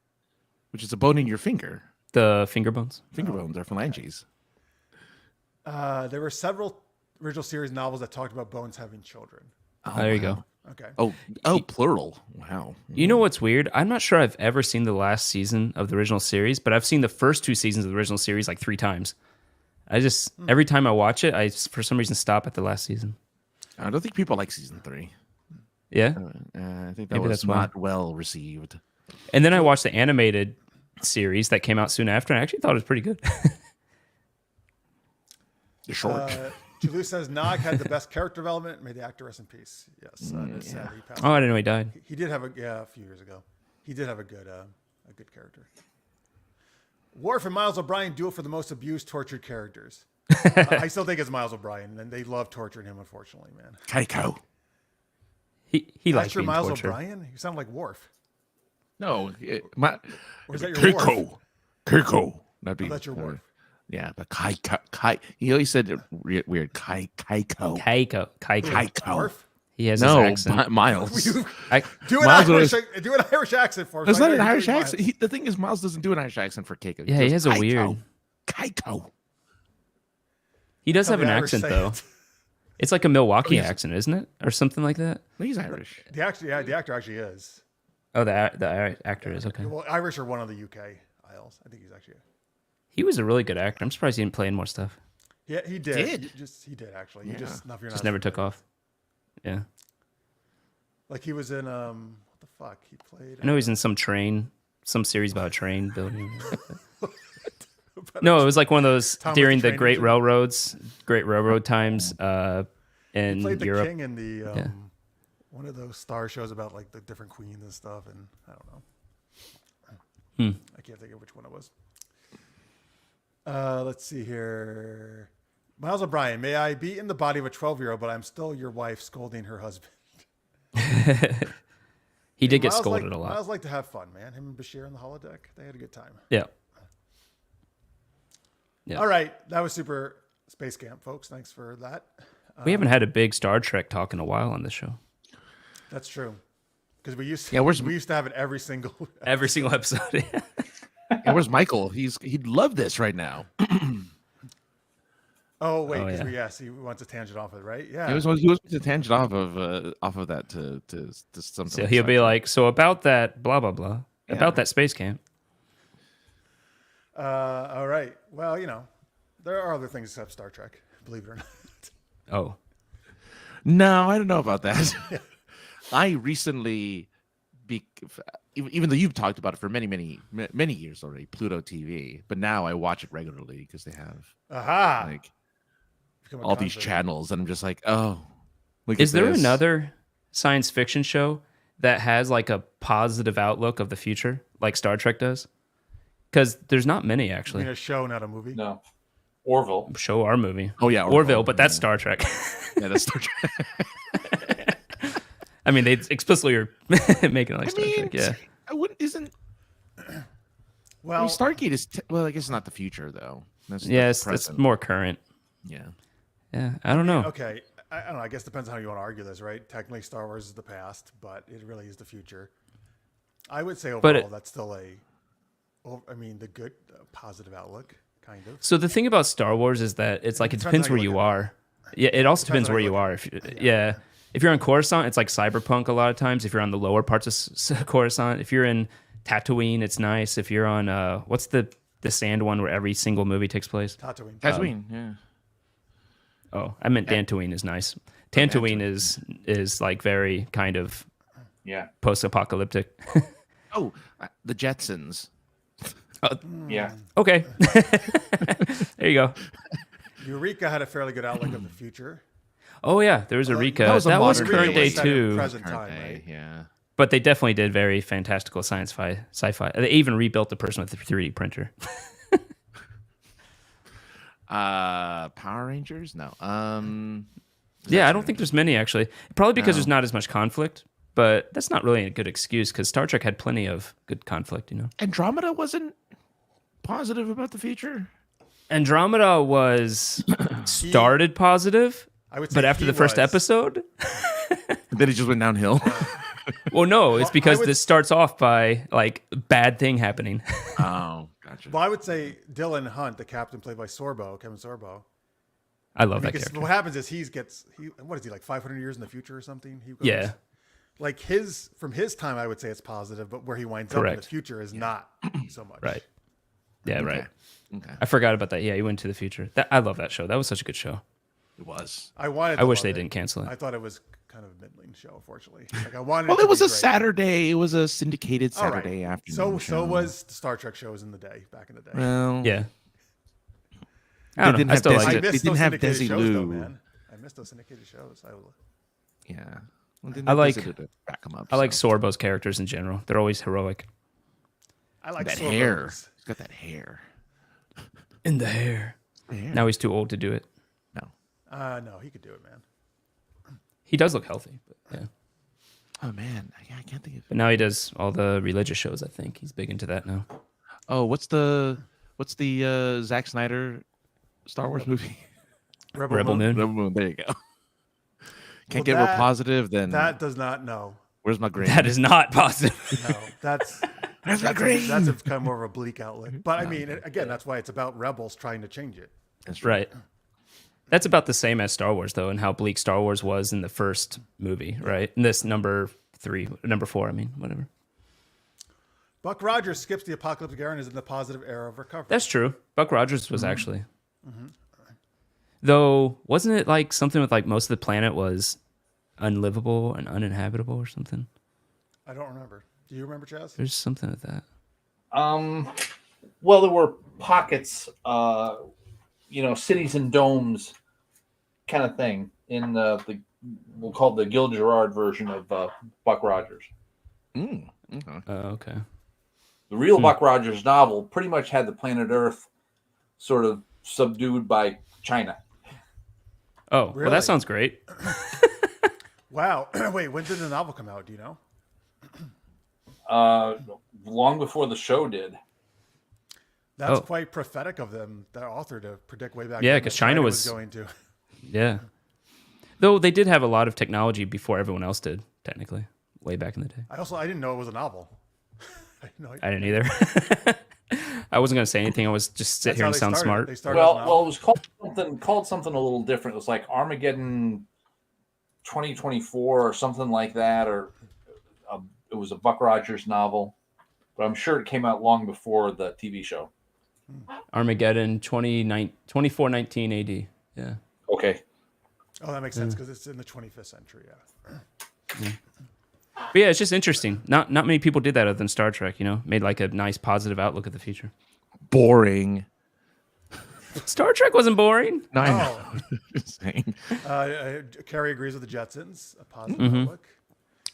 which is a bone in your finger. The finger bones. Finger bones are phalanges. There were several original series novels that talked about bones having children. Oh, There you wow. go. Okay. Oh, plural. Wow. You know what's weird? I'm not sure I've ever seen the last season of the original series, but I've seen the first 2 seasons of the original series like 3 times. I just every time I watch it, I for some reason stop at the last season. I don't think people like season 3. Yeah. I think that Maybe was that's why. not well received. And then I watched the animated series that came out soon after, and I actually thought it was pretty good. The short. Julie says Nog had the best character development. May the actor rest in peace. Yes. It's sad he passed Oh, I didn't know he died. He did have a few years ago. He did have a good character. Worf and Miles O'Brien duel for the most abused, tortured characters. I still think it's Miles O'Brien, and they love torturing him. Unfortunately, man. Keiko. He That's likes your being Miles tortured. O'Brien. You sound like Worf. No, Or is that your Worf? Keiko. That'd be. That's your Worf. Yeah, but Kai. He always said it weird. Keiko. Keiko. Worf. He has No, his accent. Miles. Do an Miles Irish accent for us. That's I not know an you're Irish doing accent. The thing is, Miles doesn't do an Irish accent for Keiko. Yeah, he goes, has a Keiko. weird- Keiko. He does How have an the Irish accent say though. it. It's like a Milwaukee yes. accent, isn't it, or something like that? He's Irish. The actor actually is. Oh, the actor is okay. Well, Irish are one of the UK Isles. I think he's actually. He was a really good actor. I'm surprised he didn't play in more stuff. Yeah, he did. Did? He did actually. Yeah. He just if you're Just not never took familiar. off. Yeah, Like he was in what the fuck? He played. I know he's in some series about a train building. No, it was like one of those Tom during with the the train Great engine? Great Railroad times He in played the Europe. king in the Yeah. one of those star shows about like the different queens and stuff, and I don't know. I can't think of which one it was. Let's see here. Miles O'Brien, may I be in the body of a 12-year-old, but I'm still your wife scolding her husband. He did get Miles scolded liked- a lot. Miles liked to have fun, man. Him and Bashir on the holodeck, they had a good time. Yeah. Yeah. All right, that was Super Space Camp, folks. Thanks for that. We haven't had a big Star Trek talk in a while on this show. That's true. Because we used to have it every single. Every single episode. And where's Michael? He'd love this right now. Oh wait, Oh, because yeah. he wants to tangent off it, right? Yeah. He was to tangent off of that to something. So he'll be like, so about that blah blah blah. Yeah. About that space camp. All right. Well, there are other things except Star Trek. Believe it or not. Oh. No, I don't know about that. I recently, even though you've talked about it for many years already, Pluto TV, but now I watch it regularly because they have Aha. like Become a all these convert. channels, and I'm just like, oh, look Is at there this. another science fiction show that has like a positive outlook of the future, like Star Trek does? Because there's not many I actually. mean, a show, not a movie. No. Orville. Show our movie. Oh yeah, Orville, but that's Star Trek. Yeah, that's Star Trek. I mean, they explicitly are making it like I Star mean, Trek. Yeah. I wouldn't. Isn't Well, I mean, Stargate is well, I guess it's not the future though. That's Yeah, the it's present. more current. Yeah. Yeah, I don't know. okay. I don't know. I guess it depends on how you want to argue this, right? Technically, Star Wars is the past, but it really is the future. I would say overall that's still the good, positive outlook, kind of. So the thing about Star Wars is that it's like it Depends depends how where you you look at are. Yeah, it also depends Depends how where you you look are. at If if you're on Coruscant, it's like cyberpunk a lot of times. If you're on the lower parts of Coruscant, if you're in Tatooine, it's nice. If you're on what's the sand one where every single movie takes place? Tatooine. Tatooine. Yeah. Oh, I meant Dantooine is nice. Tantooine is like very kind of Yeah. post-apocalyptic. Oh, the Jetsons. Yeah. Okay, there you go. Eureka had a fairly good outlook of the future. Oh yeah, there was Eureka. that was a That was modern current day day set in too. present Current time, day, right? yeah. But they definitely did very fantastical sci-fi. They even rebuilt the person with the 3D printer. Power Rangers? No. Yeah, I don't think there's many actually. Probably because there's not as much conflict. But that's not really a good excuse because Star Trek had plenty of good conflict, Andromeda wasn't positive about the future. Andromeda was started positive, I would say but after he the first was. episode, Then it just went downhill. Well, no, it's Well, because I would- this starts off by like bad thing happening. Oh, gotcha. Well, I would say Dylan Hunt, the captain played by Kevin Sorbo. I love that Because character. what happens is what is he, like 500 years in the future or something? He goes, Yeah. Like from his time, I would say it's positive, but where he winds up in Correct. the future is not so much. Right. Yeah, right. Okay. I forgot about that. Yeah, he went to the future. I love that show. That was such a good show. It was. I wanted. I to wish love they it. didn't cancel it. I thought it was kind of a middling show, unfortunately. Like I wanted. Well, it it was to a be great. Saturday. It was a syndicated All right. Saturday afternoon. So show. was the Star Trek shows in the day back in the day. Well, Yeah. They I don't didn't know. I have still Desi- liked I it. they missed didn't those have syndicated Desi shows, though, Lou. man. I missed those syndicated shows. Yeah. Well, didn't I have like- Desi Lou to back 'em up. I like so. Sorbo's characters in general. They're always heroic. I like that Sorbo's. hair. He's got that hair. In the hair. Hair. Now he's too old to do it. No. No, he could do it, man. He does look healthy, but yeah. Oh man, I can't think of. But now he does all the religious shows. I think he's big into that now. Oh, what's the Zack Snyder Star Wars movie? Rebel Moon. Rebel Moon. There you go. Can't Well, get real that- positive. Then That does not know. where's my grade? That is not positive. No, that's Where's my grade? that's a kind of more of a bleak outlook. But I mean, again, that's why it's about rebels trying to change it. That's Right. That's about the same as Star Wars, though, and how bleak Star Wars was in the first movie, right? In this number 4, I mean, whatever. Buck Rogers skips the apocalyptic era and is in the positive era of recovery. That's true. Buck Rogers was actually. Though, wasn't it like something with like most of the planet was unlivable and uninhabitable or something? I don't remember. Do you remember, Chaz? There's something with that. Well, there were pockets, cities and domes kind of thing in the we'll call it the Gil Gerard version of Buck Rogers. Mm, okay. Okay. The real Buck Rogers novel pretty much had the planet Earth sort of subdued by China. Oh, well, Really? that sounds great. Wow. Wait, when did the novel come out? Do you know? Long before the show did. That's Oh. quite prophetic of them, the author, to predict way back. Yeah, then 'cause that China was- going to. Yeah. Though they did have a lot of technology before everyone else did, technically, way back in the day. I didn't know it was a novel. I didn't know. I didn't either. I wasn't going to say anything. I was just sit That's here how and they sound started. smart. They started as a novel. Well, it was called something a little different. It was like Armageddon 2024 or something like that, or it was a Buck Rogers novel. But I'm sure it came out long before the TV show. Armageddon 2419 AD. Yeah. Okay. Oh, that makes sense because it's in the 25th century. Yeah. But yeah, it's just interesting. Not many people did that other than Star Trek, made like a nice positive outlook of the future. Boring. Star Trek wasn't boring. No, I Oh. know. Just saying. Carrie agrees with the Jetsons. A positive outlook.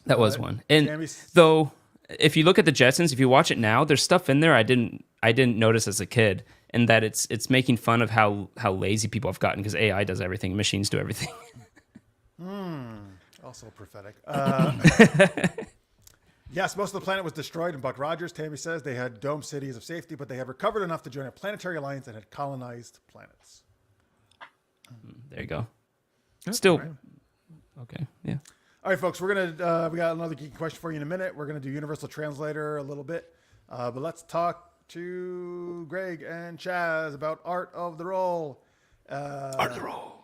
That was one. And Tammy's- though, if you look at the Jetsons, if you watch it now, there's stuff in there I didn't notice as a kid, and that it's making fun of how lazy people have gotten because AI does everything, machines do everything. Also prophetic. Yes, most of the planet was destroyed in Buck Rogers. Tammy says they had domed cities of safety, but they have recovered enough to join a planetary alliance and had colonized planets. There you go. Still, okay, yeah. All right, folks, we're gonna we got another geeky question for you in a minute. We're gonna do Universal Translator a little bit, but let's talk to Greg and Chaz about Art of the Roll. Art of the Roll.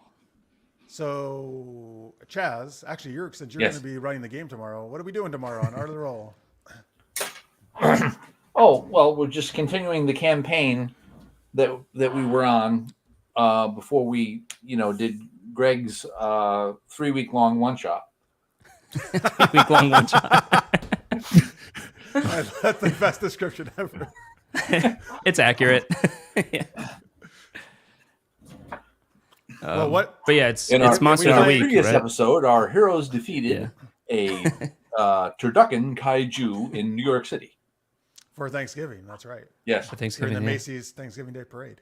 So, Chaz, actually, since you're Yes. going to be running the game tomorrow, what are we doing tomorrow on Art of the Roll? Oh, well, we're just continuing the campaign that we were on before we, did Greg's 3-week-long one shot. Week-long one shot. That's the best description ever. It's accurate. Yeah. Well, what? But yeah, it's In our Monster of the Week, previous right? episode, our heroes defeated a turducken kaiju in New York City. For Thanksgiving, that's right. Yes. For During Thanksgiving. the Yeah. Macy's Thanksgiving Day Parade.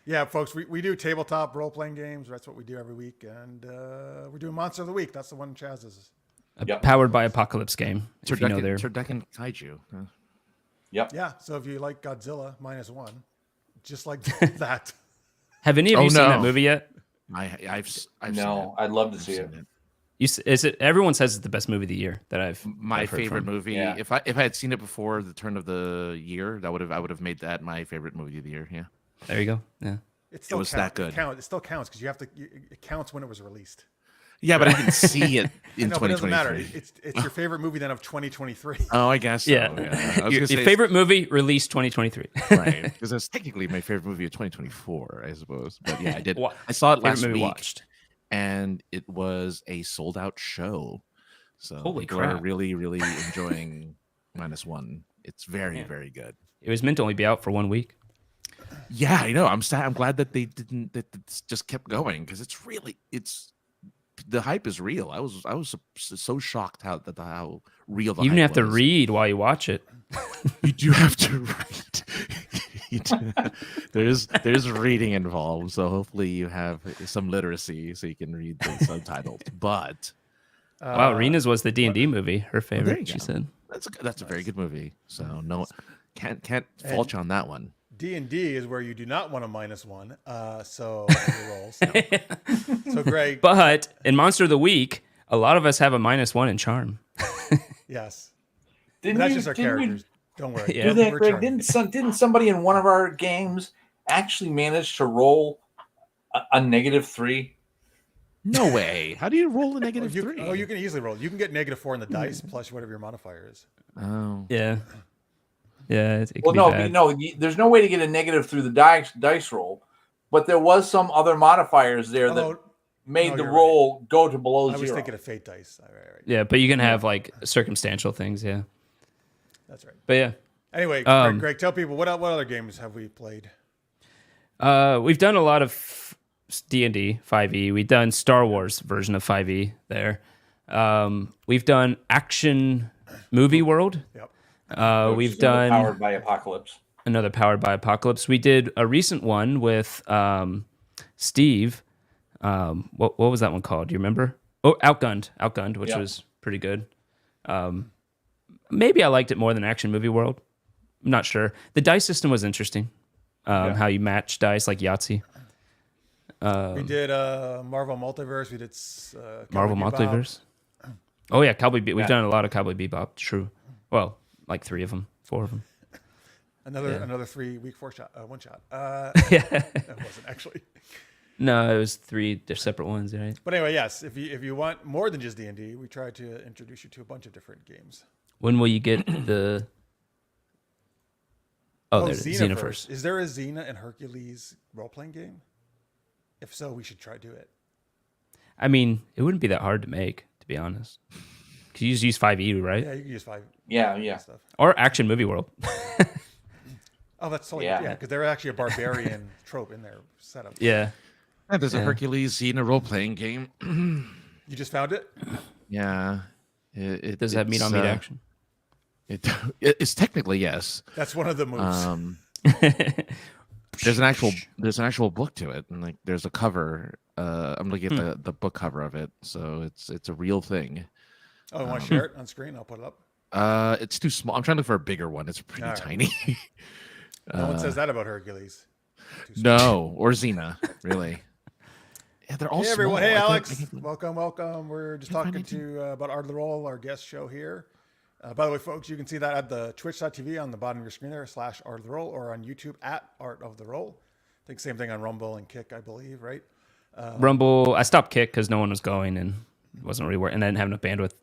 Yeah, folks, we do tabletop role-playing games. That's what we do every week. And we're doing Monster of the Week. That's the one Chaz is. Yep. Powered by Apocalypse game. If you know their Turducken Kaiju. Huh? Yep. Yeah, so if you like Godzilla -1, just like that. Have any of Oh, you seen no. that movie yet? I've seen No, it. I'd love to I've see seen it. Is it? Everyone says it's the best movie of the year that I've heard favorite from. movie. Yeah. If I had seen it before the turn of the year, I would have made that my favorite movie of the year. Yeah. There you go. Yeah. It still was counts. that good. It still counts because it counts when it was released. Yeah, but I didn't see it in No, but it doesn't matter. 2023. It's your favorite movie then of 2023. Oh, I guess. So, Yeah. I was Your gonna say favorite movie released 2023. right? Because it's technically my favorite movie of 2024, I suppose. But yeah, I did. I saw it Favorite last movie week, watched. and it was a sold out show. So Holy people are crap. really, really enjoying -1. It's very, very good. It was meant to only be out for 1 week. Yeah, I know. I'm sad. I'm glad that they didn't. That it's just kept going because it's the hype is real. I was so shocked how real the Even hype have to was. read while you watch it. You do have to write. There's reading involved, so hopefully you have some literacy so you can read the subtitles. But Wow, Rena's was the D&D movie. Her there you favorite, she go. said. that's a very good movie. So no, can't fault you on that one. D&D is where you do not want a -1. So the rolls. No. So Greg, But in Monster of the Week, a lot of us have a -1 in charm. yes, Didn't that's you, just our didn't we characters. Don't worry. Yeah. do that, We're Greg? charming. Didn't somebody in one of our games actually manage to roll a -3? No way. How do you roll a Oh, -3? you can easily roll. You can get -4 on the dice plus whatever your modifier is. Oh. Yeah. Yeah, it could Well, be no, bad. no. There's no way to get a negative through the dice roll, but there was some other modifiers there that Oh, made no, the you're roll go to below I was 0. thinking of fate dice. Right. Yeah, but you can have like circumstantial things, yeah. That's right. But yeah. Anyway, Um, Greg, tell people what other games have we played? We've done a lot of D&D, 5e. We've done Star Wars version of 5e there. We've done Action Movie World. Yep. We've done Powered by Apocalypse. another Powered by Apocalypse. We did a recent one with Steve. What was that one called? Do you remember? Oh, Outgunned, which Yep. was pretty good. Maybe I liked it more than Action Movie World. I'm not sure. The dice system was interesting. How you match dice like Yahtzee. We did Marvel Multiverse. We did Marvel Cowboy Bebop. Multiverse. Oh yeah, Cowboy Bebop. We've Yeah. done a lot of Cowboy Bebop. True. Well, like 3 of them, 4 of them. Another 3-week one shot. Yeah. That wasn't actually. No, it was 3 separate ones, right? But anyway, yes. If you want more than just D&D, we tried to introduce you to a bunch of different games. When will you get the? Oh, there's Xenoverse. Is there a Xena and Hercules role-playing game? If so, we should try to do it. I mean, it wouldn't be that hard to make, to be honest. Cause you just use 5e, right? Yeah, you can use 5. Yeah. Stuff. Or Action Movie World. Oh, that's totally Yeah. because they're actually a barbarian trope in their setup. Yeah. And there's a Hercules Xena role-playing game. You just found it? Yeah. Does it have meat on meat action? It's technically yes. That's one of the moves. There's an actual book to it, and like there's a cover. I'm looking at the book cover of it, so it's a real thing. Oh, you want to share it on screen? I'll put it up. It's too small. I'm trying to look for a bigger one. It's pretty All right. tiny. No one says that about Hercules. Too small. No, or Xena, really. Yeah, they're all Hey everyone! small. Hey I can't- Alex, I can't- welcome. We're just Can't find talking to about Art of the Roll, our guest show here. By the way, folks, you can see that at the twitch.tv on the bottom of your screen there, /Art of the Roll, or on YouTube at Art of the Roll. I think same thing on Rumble and Kick, I believe, right? Rumble. I stopped Kick because no one was going and it wasn't really working, and I didn't have enough bandwidth.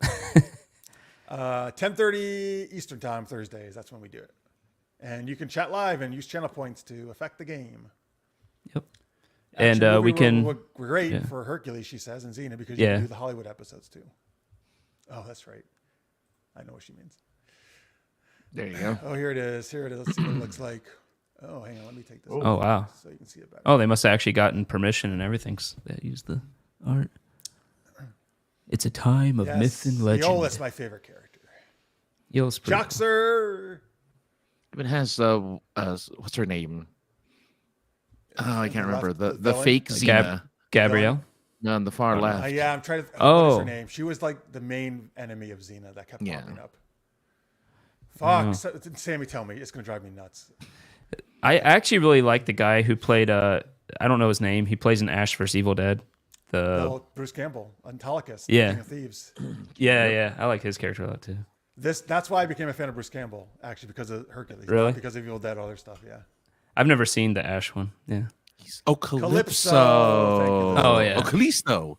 10:30 Eastern Time Thursdays. That's when we do it. And you can chat live and use channel points to affect the game. Yep. Action And Movie we World can. would work great yeah. for Hercules, she says, and Xena because you Yeah. can do the Hollywood episodes too. Oh, that's right. I know what she means. There you go. Oh, here it is. Let's see what it looks like. Oh, hang on. Let me take this. Oh off wow. So you can see it better. Oh, they must have actually gotten permission and everything. So they use the art. It's a time of myth and legend. Viola's my favorite character. Yola's pretty cool. Joxer. It has what's her name? Oh, I can't remember the villain? fake Xena. Gabrielle. No, on the far left. Yeah, I'm trying to. What is Oh. her name? She was like the main enemy of Xena that kept Yeah. popping up. Fuck. Sammy, tell me. It's going to drive me nuts. I actually really like the guy who played. I don't know his name. He plays in Ash vs Evil Dead. Bruce Campbell, Autolycus, Yeah. King of Thieves. Yeah. I like his character a lot too. That's why I became a fan of Bruce Campbell, actually, because of Hercules. Really? Not because of Evil Dead, all other stuff. Yeah. I've never seen the Ash one. Yeah. Calypso. Thank you. Oh, yeah. Callisto.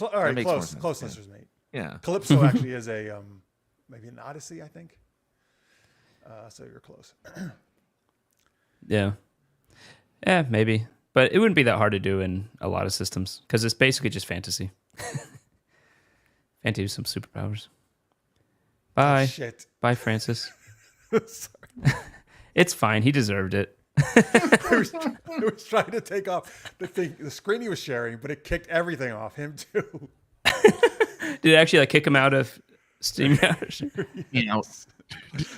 All That right, makes more close, sense, close yeah. listeners, mate. Yeah. Calypso actually is a maybe an Odyssey, I think. So you're close. Yeah. Yeah, maybe. But it wouldn't be that hard to do in a lot of systems because it's basically just fantasy. Fantasy with some superpowers. Bye. Shit. Bye, Francis. Sorry. It's fine. He deserved it. I was trying to take off the screen he was sharing, but it kicked everything off him too. Did it actually like kick him out of Steam?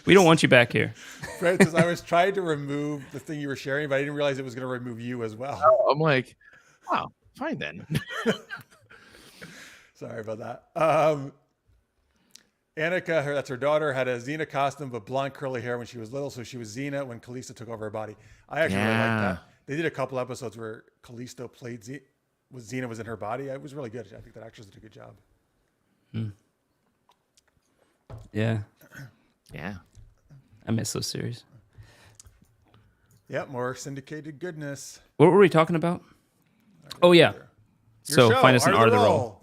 We don't want you back here. Francis, I was trying to remove the thing you were sharing, but I didn't realize it was going to remove you as well. Oh, I'm like, wow, fine then. Sorry about that. Annika, that's her daughter, had a Xena costume but blonde curly hair when she was little, so she was Xena when Callisto took over her body. I actually really like that. They did a couple episodes where Callisto played Xena was in her body. It was really good. I think that actress did a good job. Yeah. Yeah. I miss those series. Yep, more syndicated goodness. What were we talking about? Oh, yeah. So show, find us on Art Art of the Roll.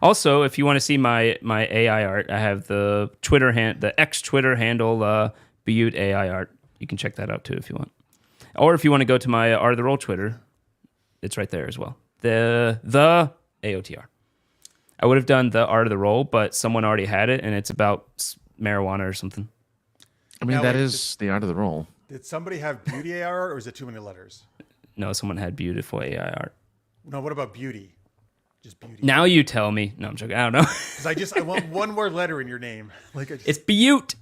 Also, if you want to see my AI art, I have the X Twitter handle Butte AI art. You can check that out too if you want. Or if you want to go to my Art of the Roll Twitter, it's right there as well. The AOTR. I would have done the Art of the Roll, but someone already had it, and it's about marijuana or something. I mean, Now, that wait, is the art of the roll. Did somebody have beauty AI art, or is it too many letters? No, someone had beautiful AI art. No, what about beauty? Just beauty. Now you tell me. No, I'm joking. I don't know. Because I want one more letter in your name. Like It's Butte.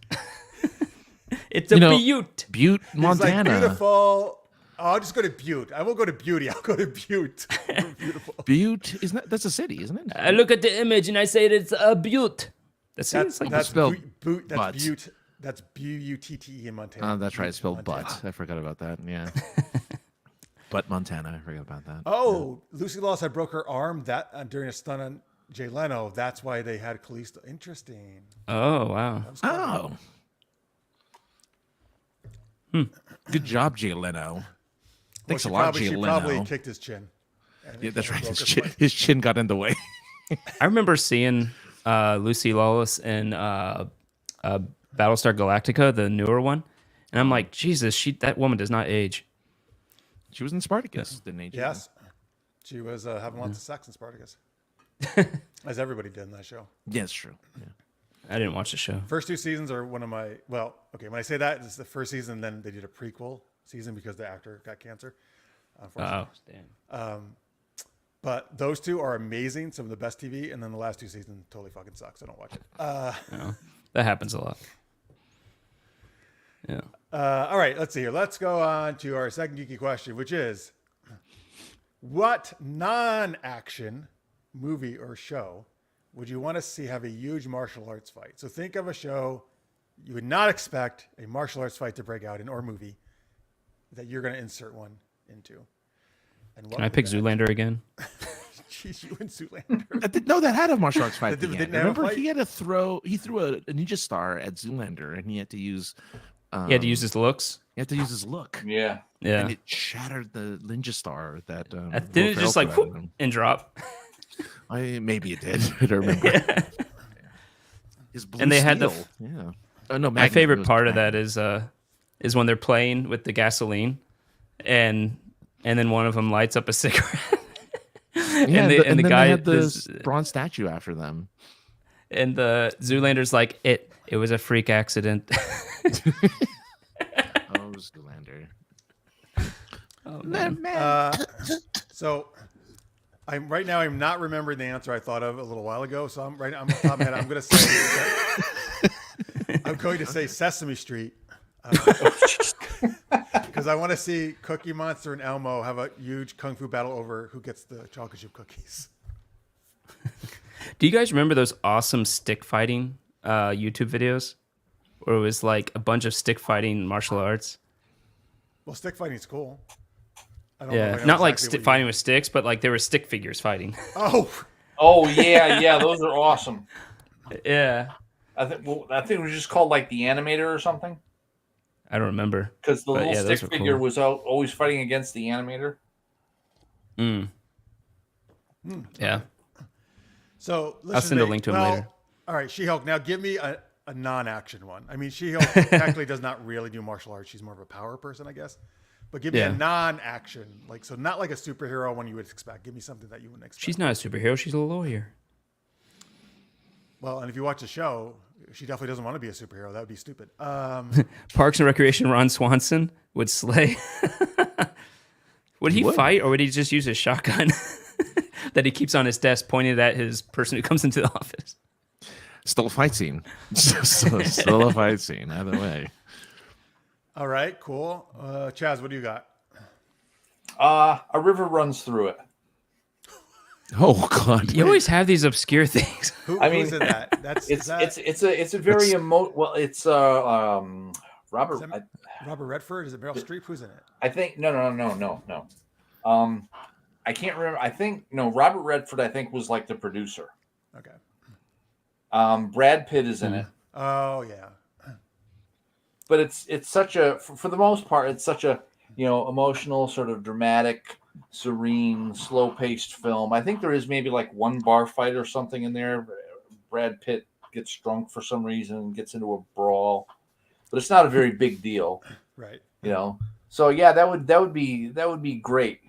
It's a Butte. Butte, It's Montana. like beautiful. Oh, I'll just go to Butte. I won't go to beauty. I'll go to Butte. Beautiful. Butte, that's a city, isn't it? I look at the image and I say it's a Butte. That's spelled Butte. butt. That's Butte. That's Butte in Montana. Oh, that's right. Butte, It's spelled Montana. butt. I forgot about that. Yeah. Butt, Montana. I forgot about that. Oh, Lucy Lawless had broke her arm during a stunt on Jay Leno. That's why they had Callisto. Interesting. Oh, wow. Oh. Good job, Jay Leno. Thanks a lot, Jay She Leno. probably kicked his chin. Yeah, that's right. His chin got in the way. I remember seeing Lucy Lawless in Battlestar Galactica, the newer one. And I'm like, Jesus, that woman does not age. She was in Spartacus, didn't age. Yes. She was having lots of sex in Spartacus. As everybody did in that show. Yeah, it's true. Yeah. I didn't watch the show. First two seasons are one of my, well, okay, when I say that, it's the first season, then they did a prequel season because the actor got cancer. Unfortunately. Oh, damn. But those two are amazing, some of the best TV, and then the last two seasons totally fucking sucks. I don't watch it. No, that happens a lot. Yeah. All right, let's see here. Let's go on to our second geeky question, which is, what non-action movie or show would you want to see have a huge martial arts fight? So think of a show you would not expect a martial arts fight to break out in, or movie that you're going to insert one into. And what Can I would pick that Zoolander again? Jeez, you and Zoolander. No, that had a martial arts fight. That at the didn't end. have a Remember, fight? he threw a ninja star at Zoolander, and he had to use. He had to use his looks. He had to use his look. Yeah. Yeah. And it shattered the ninja star that. Didn't Will it just Ferrell like put out whoop, of him. and drop? Maybe it did. I don't remember. His blue And they had steel. Yeah. Oh no, My Magnum. It favorite was part of Magnum. that is when they're playing with the gasoline, and then one of them lights up a cigarette. Yeah, and the then guy they had this bronze statue after them. and the Zoolander's like, it was a freak accident. Oh, Zoolander. Oh, man. So I'm not remembering the answer I thought of a little while ago. So I'm on the top of my head, I'm going to say Sesame Street. Because I want to see Cookie Monster and Elmo have a huge kung fu battle over who gets the chocolate chip cookies. Do you guys remember those awesome stick fighting YouTube videos? Where it was like a bunch of stick fighting martial arts? Well, stick fighting's cool. I don't know if I know not like exactly what you fighting mean. with sticks, but like there were stick figures fighting. Oh, Yeah, those are awesome. Yeah, I think it was just called like the Animator or something. I don't remember. Because the But little yeah, those stick were figure cool. was always fighting against the Animator. Yeah, so listen I'll send a link to him later. All right, She-Hulk. Now give me a non-action one. I mean, She-Hulk technically does not really do martial arts. She's more of a power person, I guess. But give me a non-action, like so, not like a superhero one you would expect. Give me something that you wouldn't expect. She's not a superhero. She's a lawyer. Well, and if you watch the show, she definitely doesn't want to be a superhero. That would be stupid. Parks and Recreation Ron Swanson would slay. Would he fight, or would he just use his shotgun that he keeps on his desk, pointed at his person who comes into the office? Still a fight scene. Still a fight scene. Either way. All right, cool. Chaz, what do you got? A river runs through it. Oh God! You always have these obscure things. Who's in that? It's a very well. It's Robert. Robert Redford? Is it Meryl Streep? Who's in it? I think no. I can't remember. I think no. Robert Redford, I think, was like the producer. Okay. Brad Pitt is in it. Oh yeah. But it's such a for the most part it's such a emotional, sort of dramatic, serene, slow-paced film. I think there is maybe like one bar fight or something in there. Brad Pitt gets drunk for some reason and gets into a brawl, but it's not a very big deal, Right. So yeah, that would be great,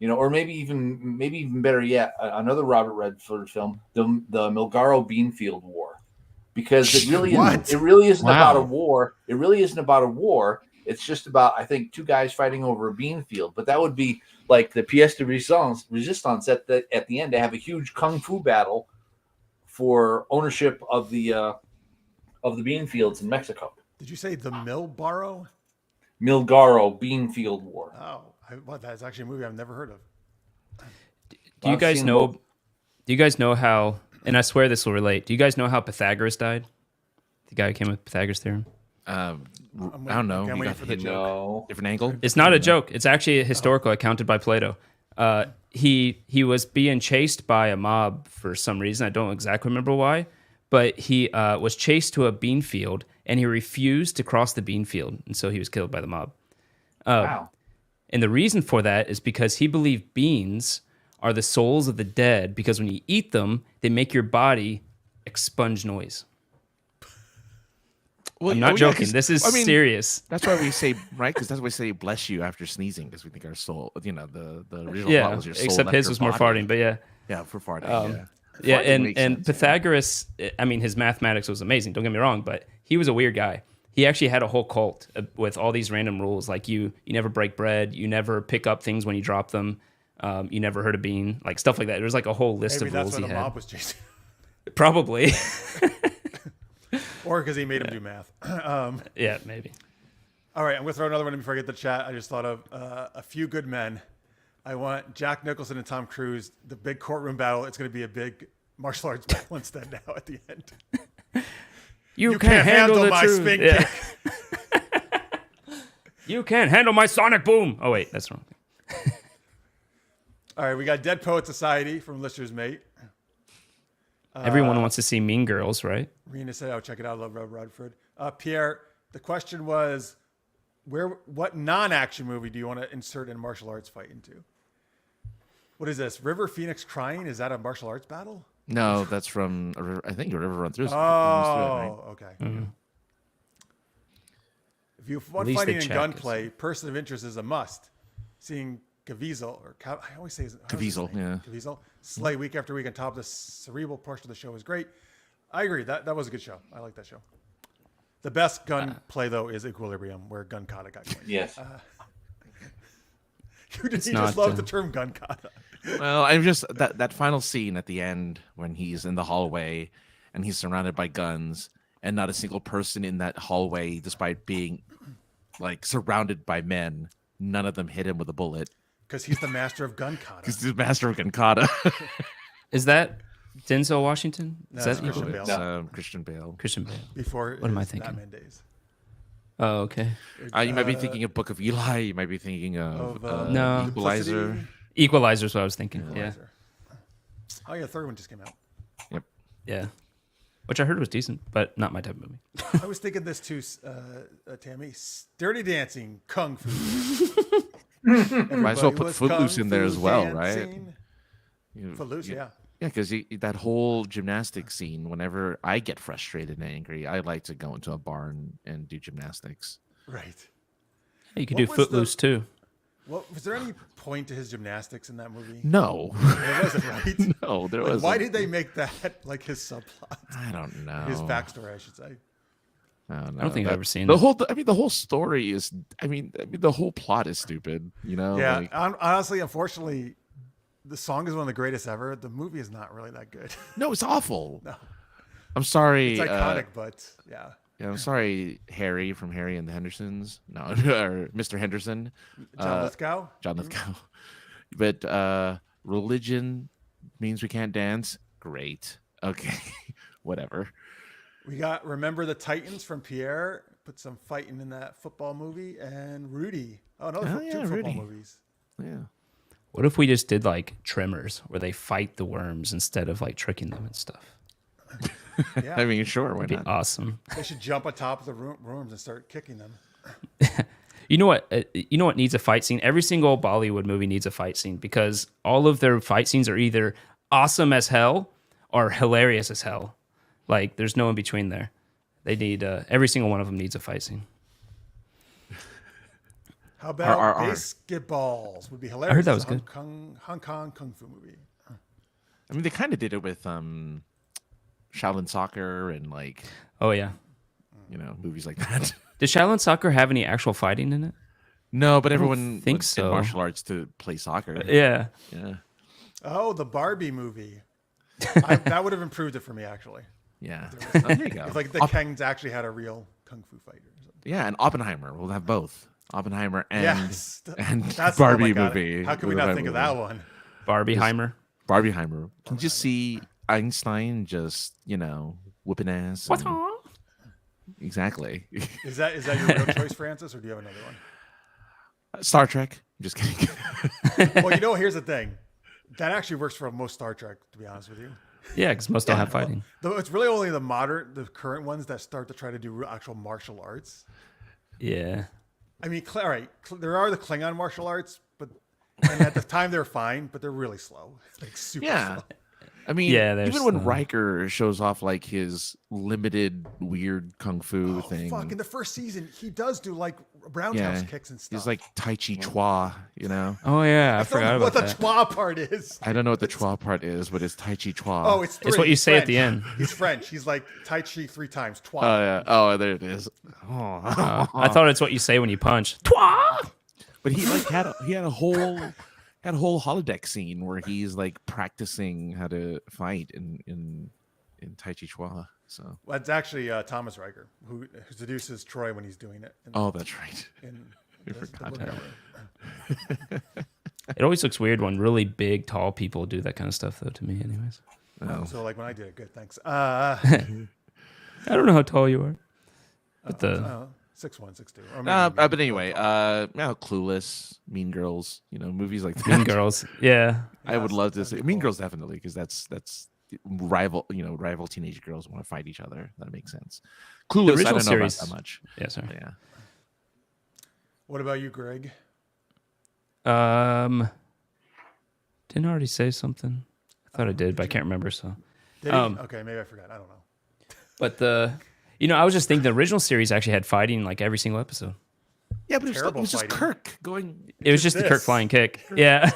or maybe even better yet, another Robert Redford film, the Milgaro Beanfield War, because it really isn't about a war. It really isn't about a war. It's just about, I think, two guys fighting over a bean field. But that would be like the pièce de résistance at the end, to have a huge kung fu battle for ownership of the bean fields in Mexico. Did you say the Milgaro Beanfield War. Oh, that's actually a movie I've never heard of. Do you guys know how? And I swear this will relate. Do you guys know how Pythagoras died? The guy who came up with Pythagoras theorem. I don't know. I'm You waiting got for the hit joke. different angle. It's not a joke. It's actually a historical accounted by Plato. He was being chased by a mob for some reason. I don't exactly remember why, but he was chased to a bean field and he refused to cross the bean field, and so he was killed by the mob. Wow. And the reason for that is because he believed beans are the souls of the dead, because when you eat them, they make your body expunge noise. Well, I'm not yeah, joking. This is serious. That's why we say, right? Because that's why we say bless you after sneezing, because we think our soul, the original plot was your soul. Except left his your was more body. farting, but yeah. Yeah, for farting. Yeah, Farting makes and sense, Pythagoras, I mean, his mathematics was amazing. Don't get me wrong, but he was a weird guy. He actually had a whole cult with all these random rules, like you never break bread, you never pick up things when you drop them, you never hurt a bean, like stuff like that. There's like a whole list Maybe of that's rules why he the had. mob was chasing. Probably. Or because he made him do math. Yeah, maybe. All right, I'm going to throw another one in before I get the chat. I just thought of A Few Good Men. I want Jack Nicholson and Tom Cruise, the big courtroom battle. It's going to be a big martial arts battle instead now at the end. You can't handle the my truth. spin Yeah. kick. You can't handle my sonic boom. Oh, wait, that's wrong. All right, we got Dead Poet Society from Lister's Mate. Everyone wants to see Mean Girls, right? Rena said, "Oh, check it out. I love Rob Rodford." Pierre, the question was, what non-action movie do you want to insert a martial arts fight into? What is this? River Phoenix Crying? Is that a martial arts battle? No, that's from I think a river run through. Oh, okay. Mm-hmm. If you want least they fighting and check gunplay, person of interest is a must. Seeing Caviezel, I always say Caviezel, yeah. Caviezel slay week after week on top of the cerebral portion of the show is great. I agree. That was a good show. I like that show. The best gunplay though is Equilibrium, where gun kata got going. Yes. You just love the term gun kata. Well, I'm just that final scene at the end when he's in the hallway and he's surrounded by guns and not a single person in that hallway, despite being like surrounded by men, none of them hit him with a bullet. Because he's the master of gun kata. Because he's the master of gun kata. Is that Denzel Washington? No, Is it's that Christian Evil? Bale. Christian Bale. Christian Bale. Before What am I his thinking? Batman days. Oh, okay. You might be thinking of Book of Eli. You might be thinking of No. Equalizer. Duplicity. Equalizer's what I was thinking. Equalizer. Oh yeah, the third one just came out. Yep. Yeah. Which I heard was decent, but not my type of movie. I was thinking this too, Tammy. Dirty Dancing, Kung Fu. Might as well put was Footloose kung in there fu as well, right? dancing. Footloose, yeah. Yeah, because that whole gymnastics scene, whenever I get frustrated and angry, I like to go into a bar and do gymnastics. Right. You could What do was Footloose too. What was there any point to his gymnastics in that movie? No. There wasn't, right? No, there Like, wasn't. why did they make that like his subplot? I don't know. His backstory, I should say. I don't know. I don't think I've ever seen the it. whole. I mean, the whole story is. I mean, the whole plot is stupid. You know. Yeah, Like, honestly, unfortunately, the song is one of the greatest ever. The movie is not really that good. no, it's awful. No. I'm sorry. It's iconic, but yeah. Yeah, I'm sorry, Harry from Harry and the Hendersons. No, or Mr. Henderson. John Lithgow. John Lithgow. But religion means we can't dance. Great. Okay. Whatever. We got Remember the Titans from Pierre. Put some fighting in that football movie. And Rudy. Oh, no, Oh, two yeah, football Rudy. movies. Yeah. What if we just did like Tremors, where they fight the worms instead of like tricking them and stuff? Yeah. I mean, sure. Why That'd be not? They awesome. should jump on top of the rooms and start kicking them. You know what? You know what needs a fight scene? Every single Bollywood movie needs a fight scene because all of their fight scenes are either awesome as hell or hilarious as hell. Like, there's no in between there. They need every single one of them needs a fight scene. How about R. Basketballs? Would be hilarious. I heard that It's was a good. Hong Kong kung fu movie. I mean, they kind of did it with Shaolin Soccer and like Oh yeah. Movies like that. Did Shaolin Soccer have any actual fighting in it? No, but everyone think did so. martial arts to play soccer. Yeah. Yeah. Oh, the Barbie movie. That would have improved it for me, actually. Yeah. Oh, there you go. If like the Kengs actually had a real kung fu fighter. Or something. Yeah, and Oppenheimer. We'll have both. Oppenheimer and Yes. and That's oh my Barbie God. movie. How can we With not a think of movie. that one? Barbieheimer. Barbieheimer. Can you just see Einstein just, whooping ass? What's and- wrong? Exactly. Is that your real choice, Francis, or do you have another one? Star Trek. I'm just kidding. Well, here's the thing. That actually works for most Star Trek, to be honest with you. Yeah, because most don't have fighting. Though it's really only the current ones that start to try to do actual martial arts. Yeah. I mean, all right, there are the Klingon martial arts, and at the time they're fine, but they're really slow, like super Yeah. slow. I mean, Yeah, there's even when the- Riker shows off like his limited weird kung fu thing. Fuck! In the first season, he does do like roundhouse Yeah. kicks and stuff. He's like Tai Chi Chua, Oh yeah, I I don't forgot know about what the that. Chua part is. I don't know what the Chua part is, but it's Tai Chi Chua. Oh, it's three. It's what you He's say at the French. end. He's French. He's like Tai Chi 3 times. Chua. Oh, yeah. Oh, there it is. Oh. I thought it's what you say when you punch. Twa! But he like had a whole holodeck scene where he's like practicing how to fight in Tai Chi Chua. So Well, it's actually Thomas Riker who seduces Troy when he's doing it. oh, that's right. In I the forgot movie. It always looks weird when really big, tall people do that kind of stuff, though. To me, anyways. Oh. So like when I did it, good. Thanks. I don't know how tall you are, but the 6'1", 6'2". Or maybe But anyway, Clueless, Mean Girls, movies like that. Mean Girls. Yeah. I would love to that'd see be Mean cool. Girls definitely because that's rival teenage girls want to fight each other. That makes sense. Clueless, I original don't know series- about that much. Yeah. Sorry. Yeah. What about you, Greg? Didn't I already say something? I thought I did, but I can't remember. So, Did he? Okay, maybe I forgot. I don't know. but I was just thinking the original series actually had fighting like every single episode. Yeah, but it Terrible was just fighting. Kirk going. It was just the Kirk this. flying kick. Yeah.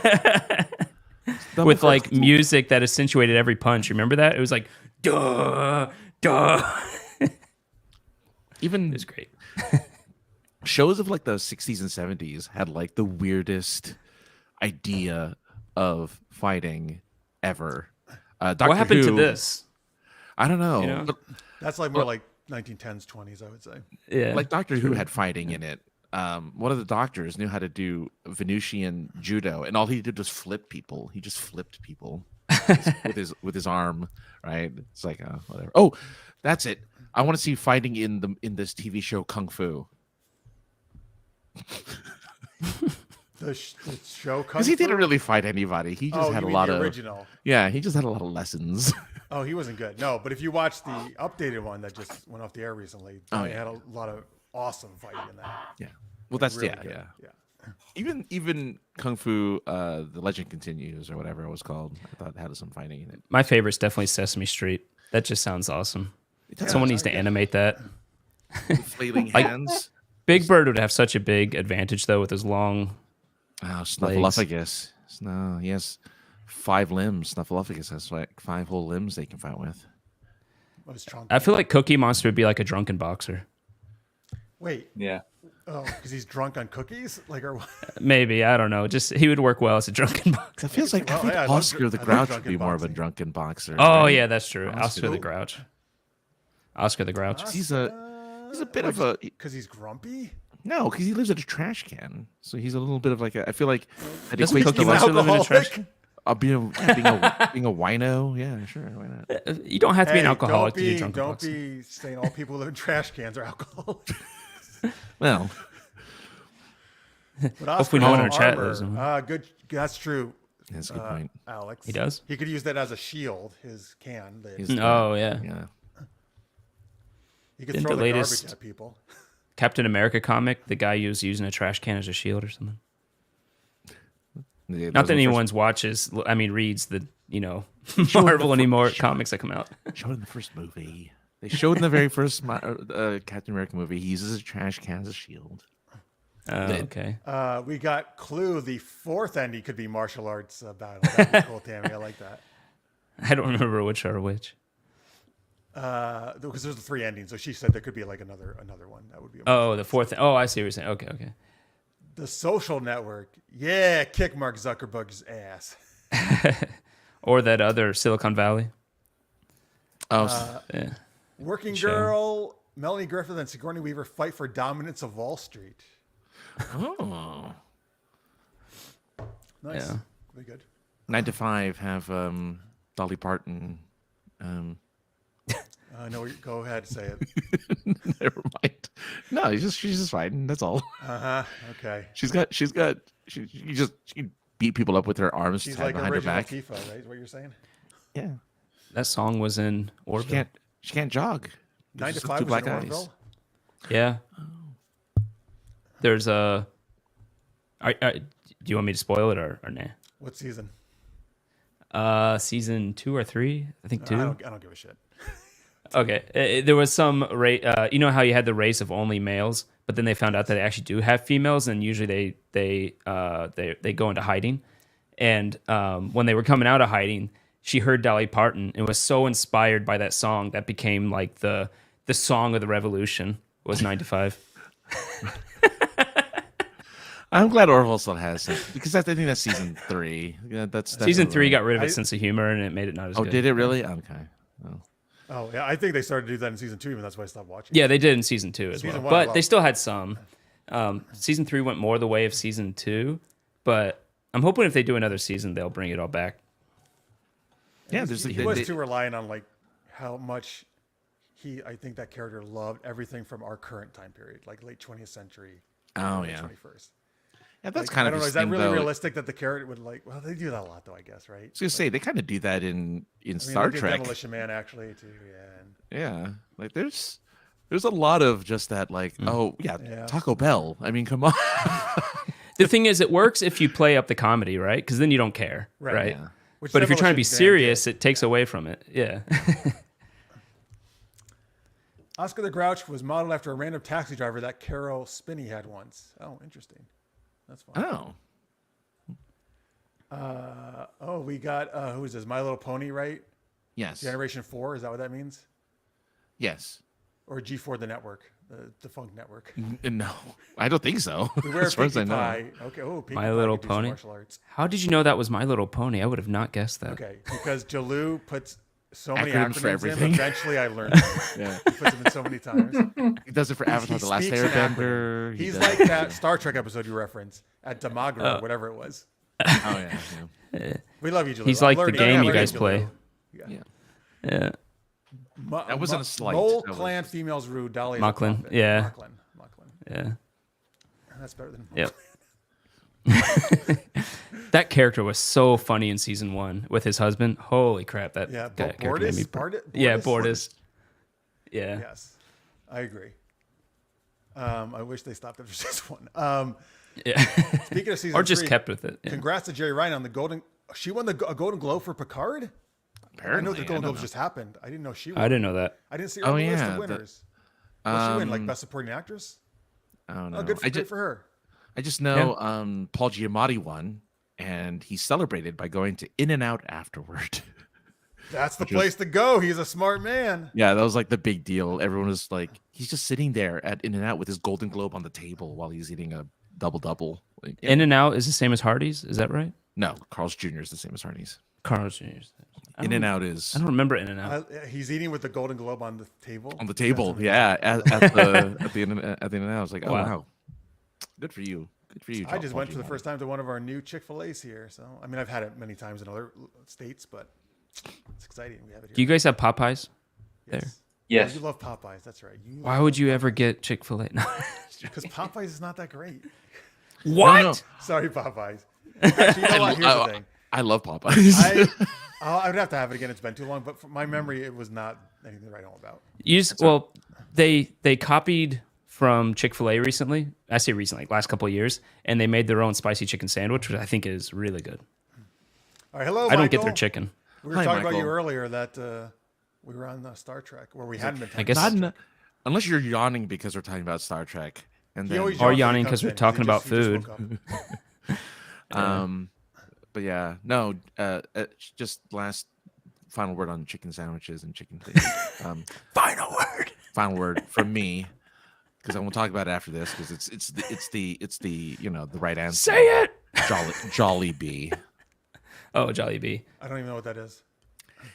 double With first. like music that accentuated every punch. Remember that? It was like duh, duh. Even It was great. shows of like the 60s and 70s had like the weirdest idea of fighting ever. Doctor What happened to Who, this? I don't know. You know? But, That's like more like 1910s, 20s, I would say. Yeah. like Doctor Who had fighting in it. One of the doctors knew how to do Venusian judo, and all he did was flip people. He just flipped people with his arm, right? It's like whatever. Oh, that's it. I want to see fighting in this TV show Kung Fu. The show because he didn't really fight anybody. He just had a lot of original. Yeah, he just had a lot of lessons. Oh, he wasn't good. No, but if you watch the updated one that just went off the air recently, they had a lot of awesome fighting in that. Yeah. Well, that's Really yeah, good. yeah. Even Kung Fu, The Legend Continues, or whatever it was called. I thought it had some fighting in it. My favorite's definitely Sesame Street. That just sounds awesome. Someone needs to animate that. Flailing hands. Big Bird would have such a big advantage though with his long. Oh, Snuffleupagus. No, he has 5 limbs. Snuffleupagus has like 5 whole limbs they can fight with. I feel like Cookie Monster would be like a drunken boxer. Wait. Yeah. Oh, because he's drunk on cookies? Like, or what? Maybe, I don't know. Just he would work well as a drunken boxer. It feels like I think Oscar the Grouch would be more of a drunken boxer. Oh right? yeah, that's true. Oscar the Grouch. Oscar the Grouch. He's a bit of a because he's grumpy. No, because he lives in a trash can, so he's a little bit of like a. I feel like doesn't Cookie Monster live in a trash can? Being a wino, yeah, sure, why not? You don't have to be an alcoholic to do drunken Don't boxing. be saying all people who live in trash cans are alcoholics. Well, But hopefully no one in our chat armor, knows. good. That's true. that's a good point. Alex. He does? He could use that as a shield. His can. Oh yeah. Yeah. He could Didn't throw the the latest- garbage at people. Captain America comic, the guy was using a trash can as a shield or something. Yeah, Not that anyone's reads the Marvel anymore comics that come out. Showed in the first movie. They showed in the very first Captain America movie. He uses a trash can as a shield. Okay. We got Clue. The 4th ending could be martial arts battle. That'd be cool, Tammy. I like that. I don't remember which are which. Because there's the 3 endings. So she said there could be like another one. That would be. Oh, the 4th. Oh, I see what you're saying. Okay. The Social Network. Yeah, kick Mark Zuckerberg's ass. Or that other Silicon Valley. Oh, Yeah. Working Show. Girl. Melanie Griffith and Sigourney Weaver fight for dominance of Wall Street. oh. Nice. Yeah. Very good. 9 to 5 have Dolly Parton. No, go ahead, say it. Never mind. No, she's just fighting. That's all. Okay. She beat people up with her arms She's tied like behind her original back. FIFA, right? Is what you're saying? Yeah. That song was in She Orville. can't jog. 9 to Just 5 two was black in eyes. Orville? Yeah. There's a. Do you want me to spoil it or nah? What season? Season 2 or 3? I think 2. I don't give a shit. Okay, there was some you know how you had the race of only males, but then they found out that they actually do have females, and usually they go into hiding. And when they were coming out of hiding, she heard Dolly Parton and was so inspired by that song that became like the song of the revolution was 9 to 5. I'm glad Orville still has it because I think that's season 3. Yeah, that's Season 3 got rid of its sense of humor and it made it not as good. Oh, did it really? Okay. Oh, yeah. I think they started to do that in season 2, even that's why I stopped watching. Yeah, they did in season 2 as Season well, 1 as but they still had some. Season 3 went more the way of season 2, but I'm hoping if they do another season, they'll bring it all back. Yeah, He was too reliant on like how much I think that character loved everything from our current time period, like late 20th century. Oh, late yeah. 21st. Yeah, that's Like, kind I of don't know. his Is that thing, really though. realistic that the character would like? Well, they do that a lot, though. I guess, right? I was gonna say they kind of do that in Star they did Trek. Demolition Man, actually, too. Yeah. Yeah, like there's a lot of just that, like, oh yeah, Yeah. Taco Bell. I mean, come on. The thing is, it works if you play up the comedy, right? Because then you don't care, right? Yeah. Which But if you're trying to be Demolition Man serious, did. it takes away from it. Yeah. Oscar the Grouch was modeled after a random taxi driver that Carol Spinney had once. Oh, interesting. That's fine. Oh, We got who is this? My Little Pony, right? yes, Generation 4. Is that what that means? yes. Or G4, the network, the defunct network. No, I don't think so. Beware as far as I Pinkie know. Pie. Okay. Oh, Pinkie My Pie Little could do some Pony? martial arts. How did you know that was My Little Pony? I would have not guessed that. Okay, because Jalou puts so many Acronyms for acronyms in. everything. Eventually, I learned. Them. Yeah, He puts them in so many times. he does it for Avatar: The Last speaks in Airbender. acronyms. He He's does- like that Star Trek episode you referenced at Damagra, or whatever it was. Oh yeah. We love you, Jalou. He's I'm like the learning- game I'm you learning, guys play. Jalou. Yeah. Yeah. That wasn't a slight. Mole That was clan just- females rude. Dolly. is a Mocklin, puppet. yeah. Mocklin. Yeah. That's better than. Yep. That character was so funny in season 1 with his husband. Holy crap! That character made me. Yeah, Bordis. Yeah. Yes, I agree. I wish they stopped after season 1. Yeah. Speaking of season or just 3, kept with it. Yeah. Congrats to Jerry Ryan on the golden. She won a Golden Globe for Picard. Apparently, I know the Golden Globes just happened. I didn't know she won. I didn't know that. I didn't see her on the list of winners. What'd she win? Like best supporting actress? I don't know. Oh, good for her. I just know Paul Giamatti won, and he celebrated by going to In-N-Out afterward. That's the place to go. He's a smart man. Yeah, that was like the big deal. Everyone was like, he's just sitting there at In-N-Out with his Golden Globe on the table while he's eating a double. Like, yeah. In-N-Out is the same as Hardee's. Is that right? No, Carl's Jr. is the same as Hardee's. Carl's Jr. In-N-Out is. I don't remember In-N-Out. He's eating with the Golden Globe on the table. On the table, yeah. At the In-N-Out, I was like, oh wow, good for you. Good for you. I just went for the first time to one of our new Chick-fil-A's here. So I mean, I've had it many times in other states, but it's exciting. We have it here. Do you guys have Popeyes there? Yes. Oh, you love Popeyes. That's right. Why would you ever get Chick-fil-A? Because Popeyes is not that great. What? No. Sorry, Popeyes. Actually, you know what? Here's the thing. I love Popeyes. I would have to have it again. It's been too long, but from my memory, it was not anything to write home about. They copied from Chick-fil-A recently. I say recently, like last couple of years, and they made their own spicy chicken sandwich, which I think is really good. All right, hello, I don't Michael. get their chicken. We were talking about you Michael. earlier that we were on Star Trek, where we hadn't been. I guess Unless you're yawning because we're talking about Star Trek, and He then always Or yawns when he yawning comes 'cause we're in, talking he about just food. woke up. But yeah, no, just last final word on chicken sandwiches and chicken things. Final word from me, because I won't talk about it after this because it's the the right answer. say it. Jolly Bee. Oh, Jollibee. I don't even know what that is.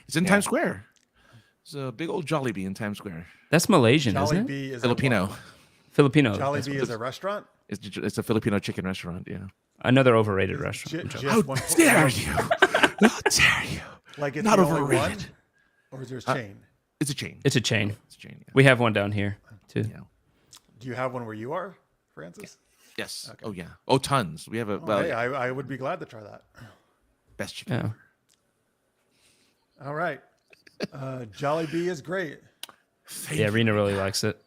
It's in Times Square. It's a big old Jolly Bee in Times Square. That's Malaysian, isn't it? Jollibee is Filipino. Filipino. Jollibee is a restaurant. It's a Filipino chicken restaurant. Yeah. Another overrated restaurant. Just How one- dare you? How dare you? Like it's Not the only one, overrated. or is there a chain? It's a chain. It's a chain. It's a chain. Yeah. We have one down here too. Yeah. Do you have one where you are, Francis? Yes. Oh yeah. Oh, tons. We have a Hey, I would be glad to try that. best chicken. Yeah. All right. Jollibee is great. Yeah, Rena really likes it.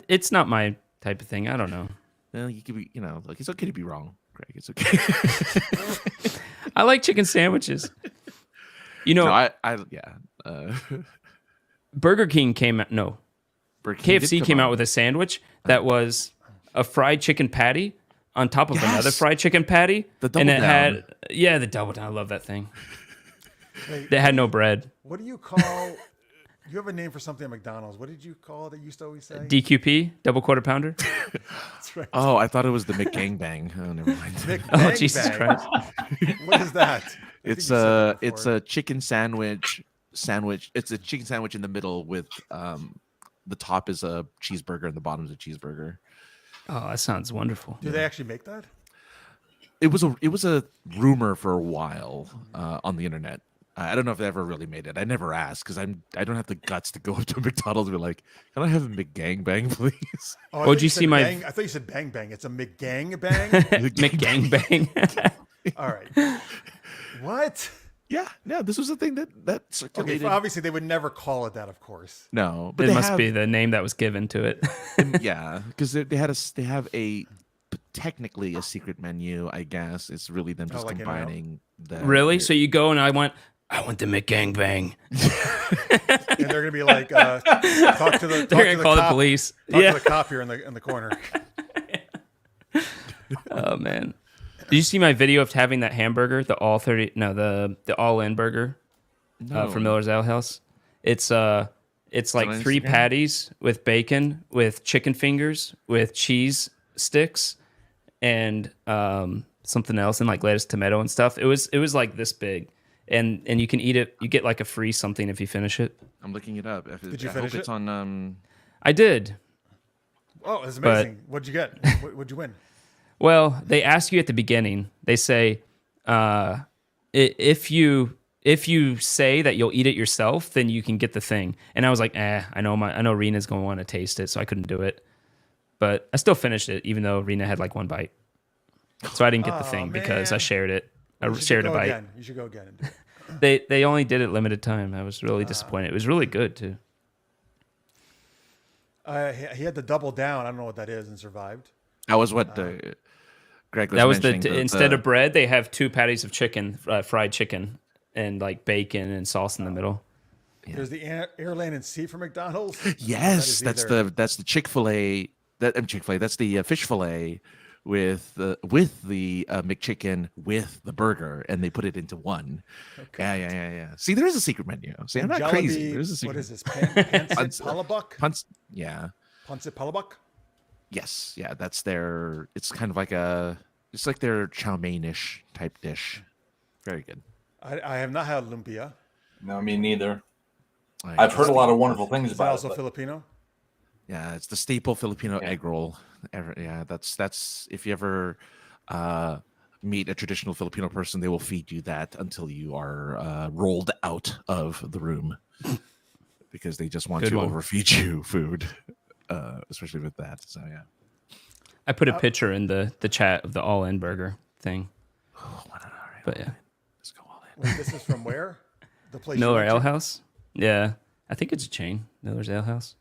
It's not my type of thing. I don't know. Well, you could be, like it's okay to be wrong, Greg. It's okay. I like chicken sandwiches. yeah. Burger King came out. No, Burger King did KFC come came out with a sandwich that was a fried chicken patty on top of another Yes! fried chicken patty, The double and it down. had the double down. I love that thing. Wait, That had no bread. what do you call? You have a name for something at McDonald's. What did you call it? That you used to always say. DQP, double quarter pounder. That's right. Oh, I thought it was the McGangbang. Oh, never mind. Oh, Jesus Bang. Christ. What is that? I think It's you said that it's before. a chicken sandwich. It's a chicken sandwich in the middle with the top is a cheeseburger and the bottom is a cheeseburger. Oh, that sounds wonderful. Do they actually make that? It was a rumor for a while on the internet. I don't know if they ever really made it. I never asked because I don't have the guts to go up to McDonald's and be like, "Can I have a McGangbang, please?" Oh, I Would thought you said see my- bang. I thought you said bang bang. It's a McGang bang. McGangbang. All right. What? Yeah, this was a thing that Okay, circulated. obviously they would never call it that, of course. No, but It they must have, be the name that was given to it. yeah, because they have a technically a secret menu. I guess it's really them just like In-N-Out? combining the Really? So you go and I want the McGangbang. And they're gonna be like, talk to the. They're Talk to gonna the call cop. the police. Talk Yeah. to the cop here in the corner. Oh man. Did you see my video of having that hamburger, the all in burger from Miller's Ale House? It's like on 3 Instagram? patties with bacon, with chicken fingers, with cheese sticks, and something else, and like lettuce, tomato, and stuff. It was like this big, and you can eat it. You get like a free something if you finish it. I'm looking it up. Did you I finish hope it's it? on. I did. Oh, it's But- amazing. What'd you get? What'd you win? Well, they ask you at the beginning. They say, if you say that you'll eat it yourself, then you can get the thing. And I was like, I know Rena's going to want to taste it, so I couldn't do it. but I still finished it, even though Rena had like one bite. So I didn't get the thing because I man. shared it. I You should shared a go bite. again. You should go again and do it. They only did it limited time. I was really disappointed. It was really good too. He had to double down. I don't know what that is, and survived. That was what Greg was That was mentioning. instead of bread, they have 2 patties of chicken, fried chicken, and like bacon and sauce in the middle. There's the air, land, and sea for McDonald's. Yes, That is that's the Chick-fil-A. Chick-fil-A. That's the fish fillet with the McChicken with the burger, and they put it into one. Okay. Yeah. See, there is a secret menu. See, I'm not Jollibee, crazy. There's a secret. What is this? Pancit Palabuck? Yeah. Pancit Palabuck? Yes. Yeah. That's their. It's kind of like it's like their chow mein-ish type dish. Very good. I have not had lumpia. No, me neither. Like, I've heard a lot of wonderful things Is that about also it. Filipino? Yeah, it's the staple Filipino egg roll. Yeah, that's if you ever meet a traditional Filipino person, they will feed you that until you are rolled out of the room because they just want Good to one. overfeed you food, especially with that. So yeah. I put a picture in the chat of the all-in burger thing. Oh, all right, But yeah, let's go all in. Wait, this is from where? The place. you Miller went Ale to? House. Yeah, I think it's a chain. Miller's Ale House.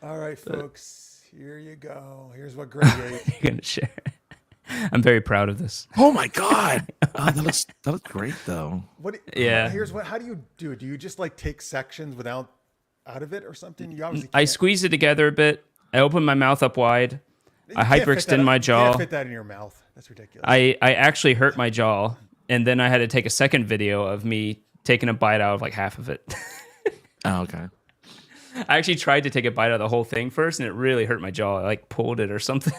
All right, folks. Here you go. Here's what Greg ate. You're gonna share. I'm very proud of this. Oh my god, that looks great though. What? Yeah. Here's what. How do you do it? Do you just like take sections without out of it or something? You obviously. I can't. squeeze it together a bit. I open my mouth up wide. You I can't fit hyperextend that- my You jaw. can't fit that in your mouth. That's ridiculous. I actually hurt my jaw, and then I had to take a second video of me taking a bite out of like half of it. Oh, okay. I actually tried to take a bite out of the whole thing first, and it really hurt my jaw. I like pulled it or something.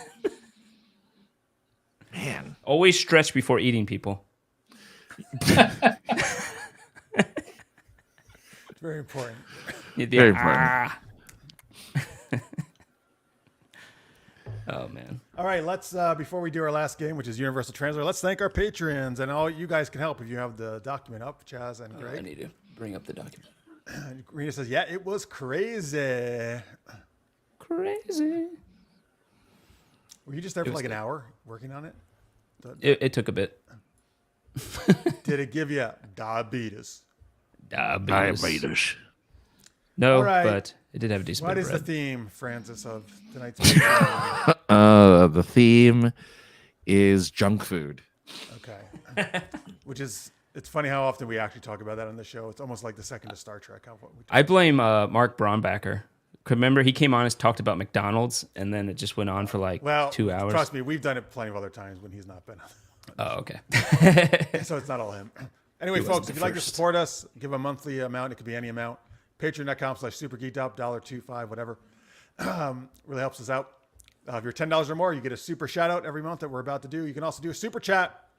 Man, Ah. Always stretch before eating, people. It's very important. Very important. Oh man. All right, let's before we do our last game, which is Universal Translator, let's thank our Patreons, and all you guys can help if you have the document up, Chaz and I Greg. need to bring up the document. Rena says, "Yeah, it was crazy." Crazy. Were you just there for was like an good. hour working on it? It took a bit. Did it give you diabetes? Diabetes. No, All right. but it did have a decent What bit is of the bread. theme, Francis, of tonight's Patreon? The theme is junk food. Okay. Which is, it's funny how often we actually talk about that on the show. It's almost like the second to Star Trek. I blame Mark Braunbacker. Remember, he came on and talked about McDonald's, and then it just went on for like 2 hours. Trust me, we've done it plenty of other times when he's not been on. Oh, okay. So it's not all him. Anyway, He wasn't folks, the if you'd like to first. support us, give a monthly amount. It could be any amount. Patreon.com/supergeekedup, $1.25, whatever. Really helps us out. If you're $10 or more, you get a super shout out every month that we're about to do. You can also do a super chat.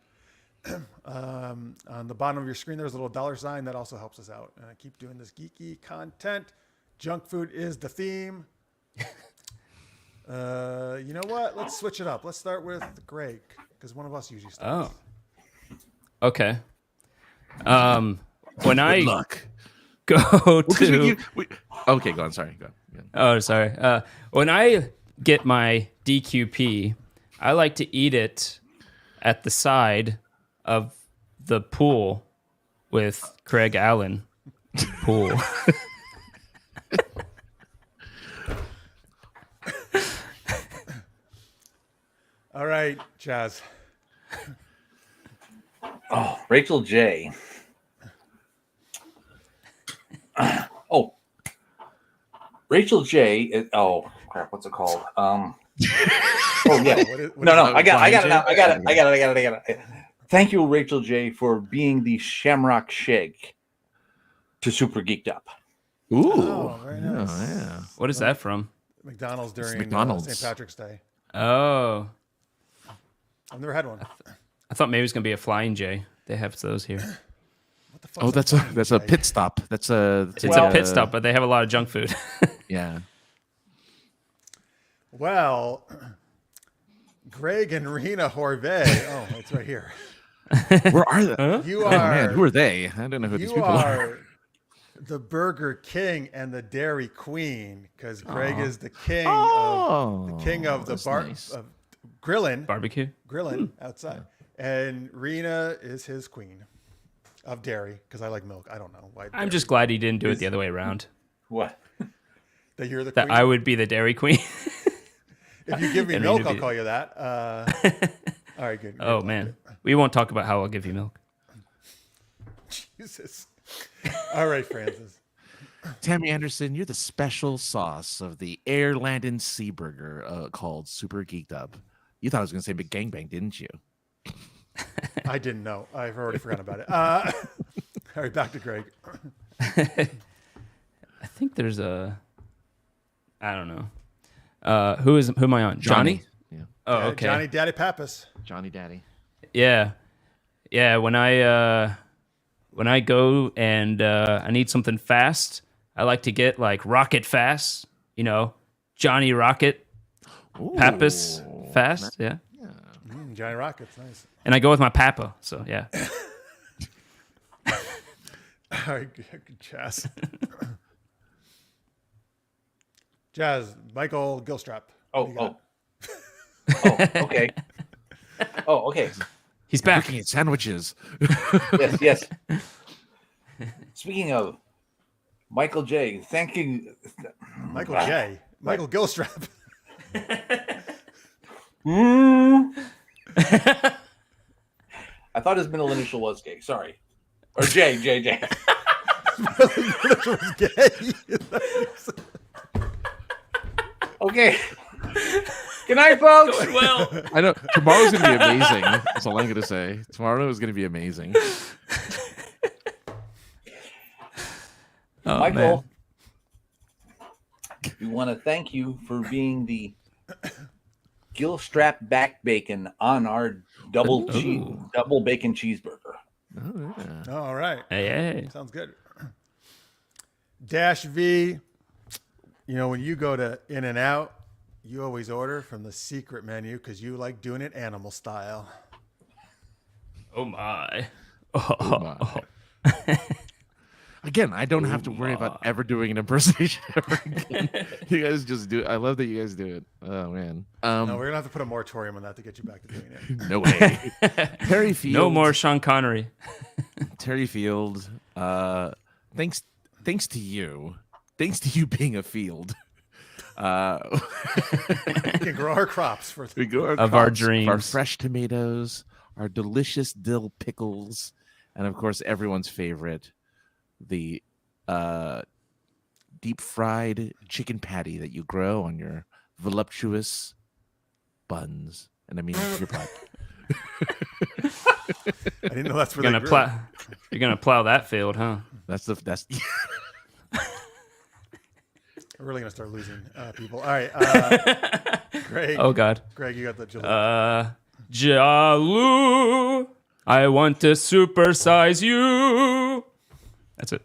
On the bottom of your screen, there's a little dollar sign that also helps us out. And I keep doing this geeky content. Junk food is the theme. You know what? Let's switch it up. Let's start with Greg, because one of us usually starts. Oh. Okay. When I Good luck. go to... Okay, go on. Sorry. Go on. Oh, sorry. When I get my DQP, I like to eat it at the side of the pool with Craig Allen pool. All right, Chaz. Oh, Rachel J. Rachel J. Oh crap, what's it called? Oh yeah. No, I got it now. I got it. Thank you, Rachel J, for being the Shamrock Shake to Super Geeked Up. Ooh. Oh, very nice. Oh, yeah. What is that from? McDonald's during McDonald's. St. Patrick's Day. Oh, I've never had one. I thought maybe it was gonna be a Flying J. They have those here. What the fuck? Oh, that's a pit stop. That's a. It's a pit stop, but they have a lot of junk food. Yeah. Well, Greg and Rena Horvay. Oh, it's right here. Where are they? You Oh are. man, who are they? I don't know who these You people are. the Burger King and the Dairy Queen, because Greg is the king of the that's bar nice. of grilling Barbecue. outside, and Rena is his queen of dairy because I like milk. I don't know why. I'm just glad he didn't do it the other way around. What? that you're the That queen. I would be the Dairy Queen. If you give me And milk, Rena I'll be- call you that. All right, good. Oh man, we won't talk about how I'll give you milk. Jesus. All right, Francis. Tammy Anderson, you're the special sauce of the air, land, and sea burger called Super Geeked Up. You thought I was going to say Big Gangbang, didn't you? I didn't know. I've already forgotten about it. All right, back to Greg. I think there's a. I don't know. Who am I on? Johnny? Yeah. Oh, okay. Johnny Daddy Pappas. Johnny Daddy. Yeah. When I go and I need something fast, I like to get like Rocket Fast. You know, Johnny Rocket Pappas Fast. Yeah. Johnny Rockets, nice. And I go with my Papa. So yeah. All right, good Chaz. Chaz, Michael Gilstrap. Oh, okay. Oh, okay. He's back. Looking at sandwiches. Yes. Speaking of Michael J, thanking Michael J. Michael Gilstrap. I thought his middle initial was gay. Sorry, or J. was gay. Okay. Good night, folks. Well. I know. Tomorrow's going to be amazing. That's all I'm going to say. Tomorrow is going to be amazing. Oh, Michael, man. we want to thank you for being the Gilstrap back bacon on our double bacon cheeseburger. Oh, yeah. All right. Hey. Sounds good. Dash V, you know, when you go to In-N-Out, you always order from the secret menu because you like doing it animal style. Oh my. Oh, my. Again, I don't have to worry about ever doing an impersonation ever again. You guys just do it. I love that you guys do it. Oh, man. No, we're going to have to put a moratorium on that to get you back to doing it. No way. Terry Field. No more Sean Connery. Terry Field. Thanks to you. Thanks to you being a field. We can grow our crops We go our Of our crops, dreams. our fresh tomatoes, our delicious dill pickles, and of course everyone's favorite, the deep fried chicken patty that you grow on your voluptuous buns. And I mean your butt. I didn't know that's where You're they gonna grew. you're gonna plow that field, huh? That's We're really going to start losing people. All right. Greg. Oh God. Greg, you got the Jalu, I want to supersize you. That's it.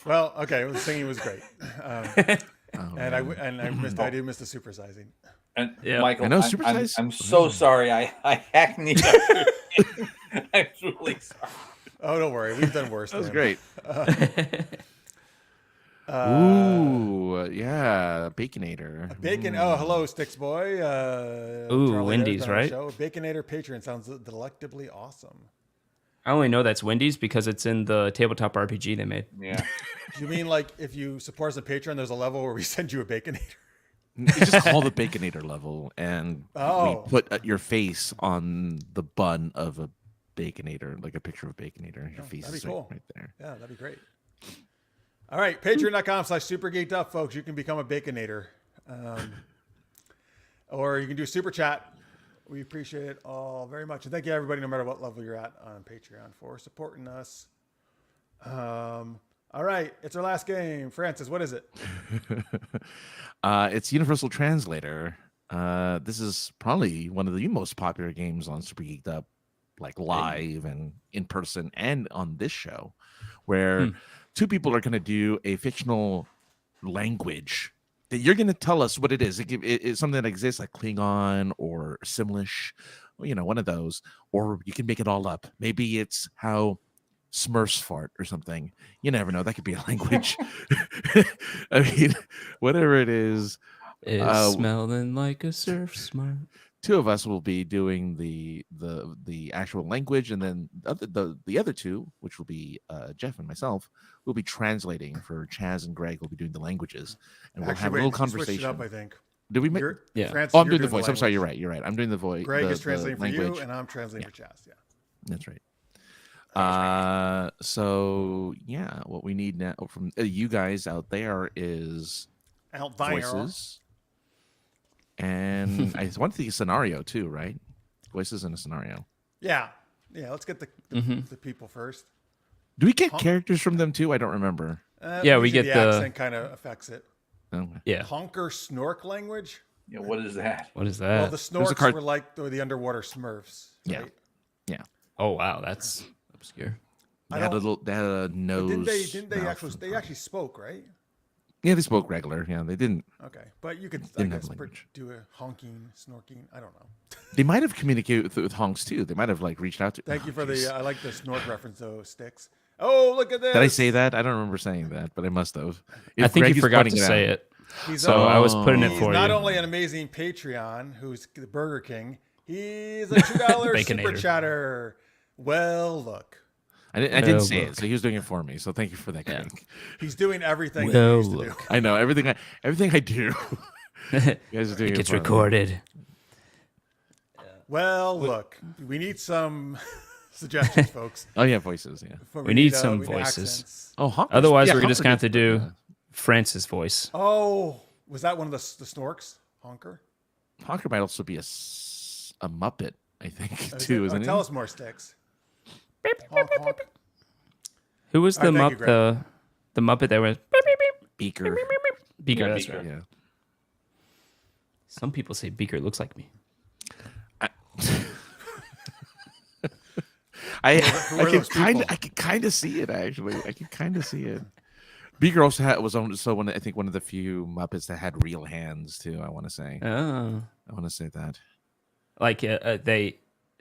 Well, okay. The singing was great. And I did miss the supersizing. And Yeah. Michael, I know, I'm supersize. so sorry. I hackneyed. I'm really sorry. Oh, don't worry. We've done worse. That was than great. Ooh, yeah, Baconator. Bacon. Oh, hello, Sticks Boy. Translator, Wendy's, on our right? show. Baconator patron sounds delectably awesome. I only know that's Wendy's because it's in the tabletop RPG they made. Yeah. You mean like if you support us on Patreon, there's a level where we send you a Baconator? It's just called the Baconator level, and Oh. we put your face on the bun of a Baconator, like a picture of a Baconator. Your face that'd is be cool. right there. Yeah, that'd be great. All right, patreon.com/supergeekedup, folks. You can become a Baconator. Or you can do super chat. We appreciate it all very much. And thank you, everybody, no matter what level you're at on Patreon, for supporting us. All right, it's our last game. Francis, what is it? It's Universal Translator. This is probably one of the most popular games on Super Geeked Up, like live and in person and on this show, where two people are going to do a fictional language. You're going to tell us what it is. It's something that exists like Klingon or Simlish, one of those. Or you can make it all up. Maybe it's how Smurfs fart or something. You never know. That could be a language. I mean, whatever it is. It's smelling like a surf smart. Two of us will be doing the actual language, and then the other two, which will be Jeff and myself, will be translating. For Chaz and Greg will be doing the languages, and we'll have a little conversation. Up, I think. Did we make? Yeah. France, I'm doing the voice. I'm sorry. You're right. I'm doing the voice. Greg is translating for language. you, and I'm translating for Chaz. Yeah. That's right. So yeah, what we need now from you guys out there is voices. And I want to think a scenario too, right? Voices in a scenario. Yeah. Let's get the people first. Do we get characters from them too? I don't remember. Yeah, we get the accent kind of affects it. Okay. Yeah. Honker snork language. Yeah, what is that? What is that? Well, the snorks were like the underwater Smurfs. Right? Yeah. Oh wow, that's obscure. They had a nose. Didn't they actually spoke, right? Yeah, they spoke regular. Yeah, they didn't. Okay, but you could do a honking, snorking. I don't know. They might have communicated with honks too. They might have reached out to. Thank you for the. I like the snork reference though. Sticks. Oh, look at this. Did I say that? I don't remember saying that, but I must have. I think you forgot to say it. I was putting it for you. He's not only an amazing Patreon, who's the Burger King. He's a $2 super chatter. Well, look. I didn't say it, so he was doing it for me. So thank you for that, Greg. He's doing everything that he used to do. I know everything I do. You guys are doing it gets recorded. Well, look, we need some suggestions, folks. Oh yeah, voices. Yeah, we need some voices. Accents. Oh, Honkers. Otherwise, we're just gonna have to do France's voice. Oh, was that one of the snorks? Honker. Honker might also be a Muppet, I think, too, isn't it? Tell us more, Sticks. Honk, honk. Who was the the Muppet that was Beaker? Beaker, that's Beaker. right. Yeah. Some people say Beaker looks like me. I can kind of see it actually. I can kind of see it. Beaker also was one of the few Muppets that had real hands too. I want to say. Oh, I want to say that. Like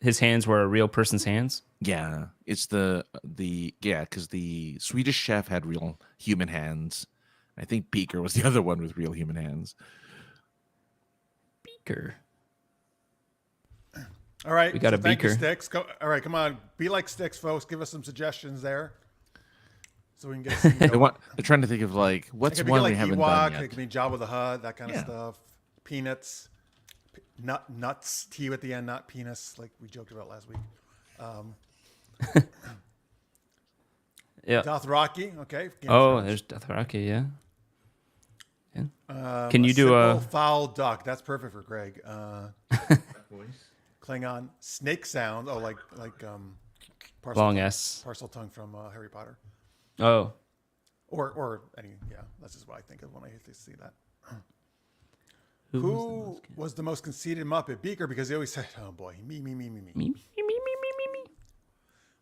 his hands were a real person's hands. Yeah, it's because the Swedish chef had real human hands. I think Beaker was the other one with real human hands. Beaker. All right, we got a thank Beaker. You, Sticks. All right, come on, be like Sticks, folks. Give us some suggestions there, so we can get. They're trying to think of what's one we haven't done yet. It could be Jabba the Hutt, that kind of stuff. Peanuts, nuts. T at the end, not penis, like we joked about last week. Yeah. Dothraki, okay. There's Dothraki, yeah. Can you do a foul duck? That's perfect for Greg. Klingon snake sound. Oh, like long S parcel tongue from Harry Potter. Oh, or any that's just what I think of when I see that. Who was the most conceited Muppet? Beaker, because he always said, "Oh boy, me."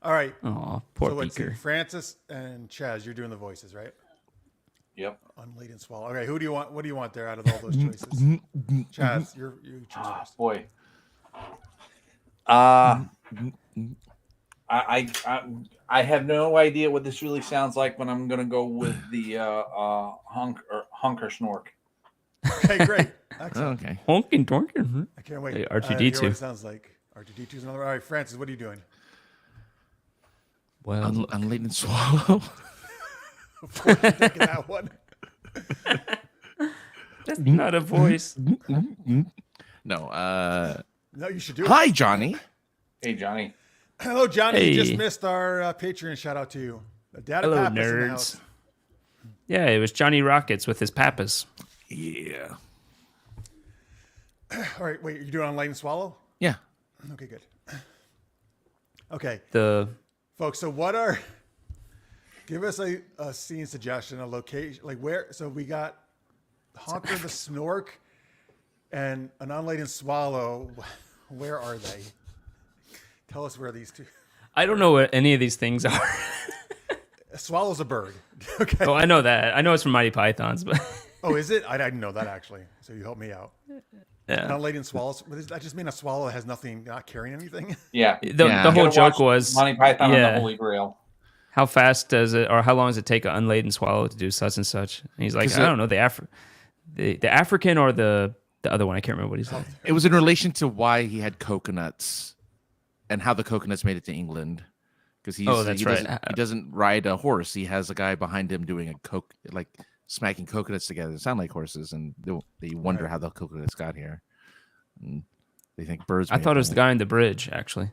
All right. Oh, poor so Beaker. Francis and Chaz, you're doing the voices, right? Yep. Unladen swallow. Okay, who do you want? What do you want there out of all those choices? Chaz, you choose first. Boy. I have no idea what this really sounds like, but I'm gonna go with the honker snork. Okay, great. Excellent. Okay. Honking donking. I can't wait. Hey, Hear R2D2. what it sounds like. R2D2 is another. All right, Francis, what are you doing? Well, Unladen swallow. Before you take that one. that's not a voice. No. No, you should do it. Hi, Johnny. Hey, Johnny. Hello, Johnny. Hey. You just missed our Patreon shout out to you. Dad Hello, Pappas in the nerds. house. Yeah, it was Johnny Rockets with his papas. Yeah. All right, wait. You doing on Light and Swallow? Yeah. Okay, good. Okay, The folks. So give us a scene suggestion, a location, like where. So we got Honker the Snork and an unladen swallow. Where are they? Tell us where these two. I don't know what any of these things are. A swallow's a bird. Okay. Oh, I know that. I know it's from Mighty Pythons, but Oh, is it? I didn't know that actually. So you helped me out. Yeah. Unladen swallows. Does that just mean a swallow that has nothing, not carrying anything? Yeah. The Yeah. whole Gotta joke watch was Monty Python and yeah. the Holy Grail. How fast does it, or how long does it take an unladen swallow to do such and such? And he's like, I don't know, the African or the other one. I can't remember what he said. It was in relation to why he had coconuts and how the coconuts made it to England. Because he doesn't ride a horse. He has a guy behind him doing like smacking coconuts together. They sound like horses, and they wonder how the coconuts got here. And they think birds. I thought it was the guy on the bridge, actually.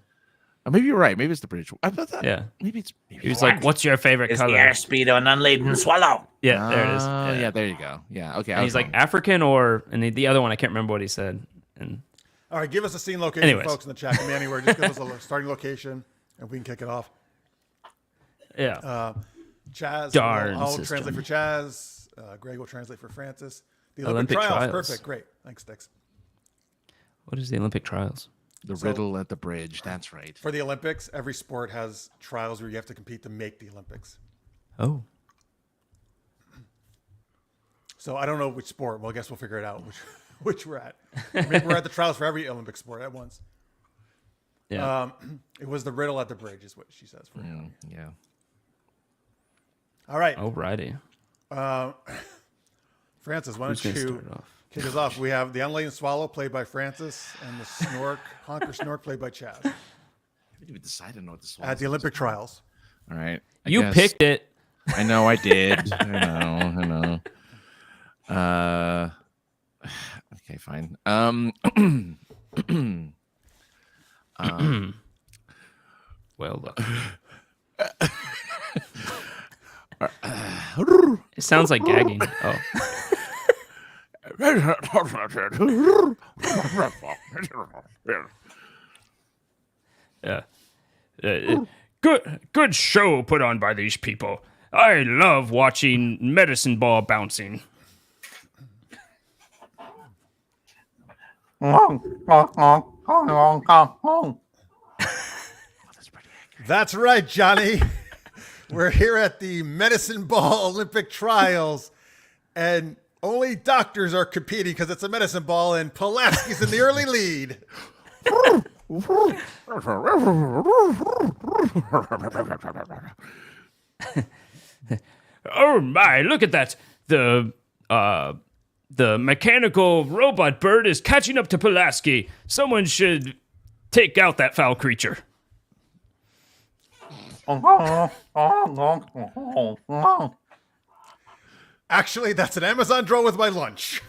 Oh, maybe you're right. Maybe it's the bridge. I thought that. Yeah. Maybe He was like, "What's your favorite Is color?" the airspeed of an unladen swallow? Yeah, there it is. Yeah, there you go. Yeah, okay. And he's like African and the other one, I can't remember what he said. And All right, give us a scene location, Anyways. folks, in the chat. Can be anywhere. Just give us a starting location, and we can kick it off. yeah, Chaz, Darn I'll system. translate for Chaz. Greg will translate for Francis. The Olympic trials. Perfect, great. Thanks, Dix. what is the Olympic trials? the riddle at the bridge. That's right. For the Olympics, every sport has trials where you have to compete to make the Olympics. Oh, So I don't know which sport. Well, I guess we'll figure it out which we're at. Maybe we're at the trials for every Olympic sport at once. yeah. It was the riddle at the bridge, is what she says. For Yeah. All right, Alrighty. Francis, why Who's don't gonna you start off? kick us off? We have the unladen swallow played by Francis and the honker snork played by Chaz I didn't even decide to know what this was. at the Olympic trials. All right. I You guess. picked it. I know I did. I know. Okay, fine. Well, look. It sounds like gagging. Oh, yeah. Good show put on by these people. I love watching medicine ball bouncing. That's right, Johnny. We're here at the Medicine Ball Olympic trials, and only doctors are competing because it's a medicine ball, and Pulaski's in the early lead. Oh my, look at that. The mechanical robot bird is catching up to Pulaski. Someone should take out that foul creature. Actually, that's an Amazon drone with my lunch.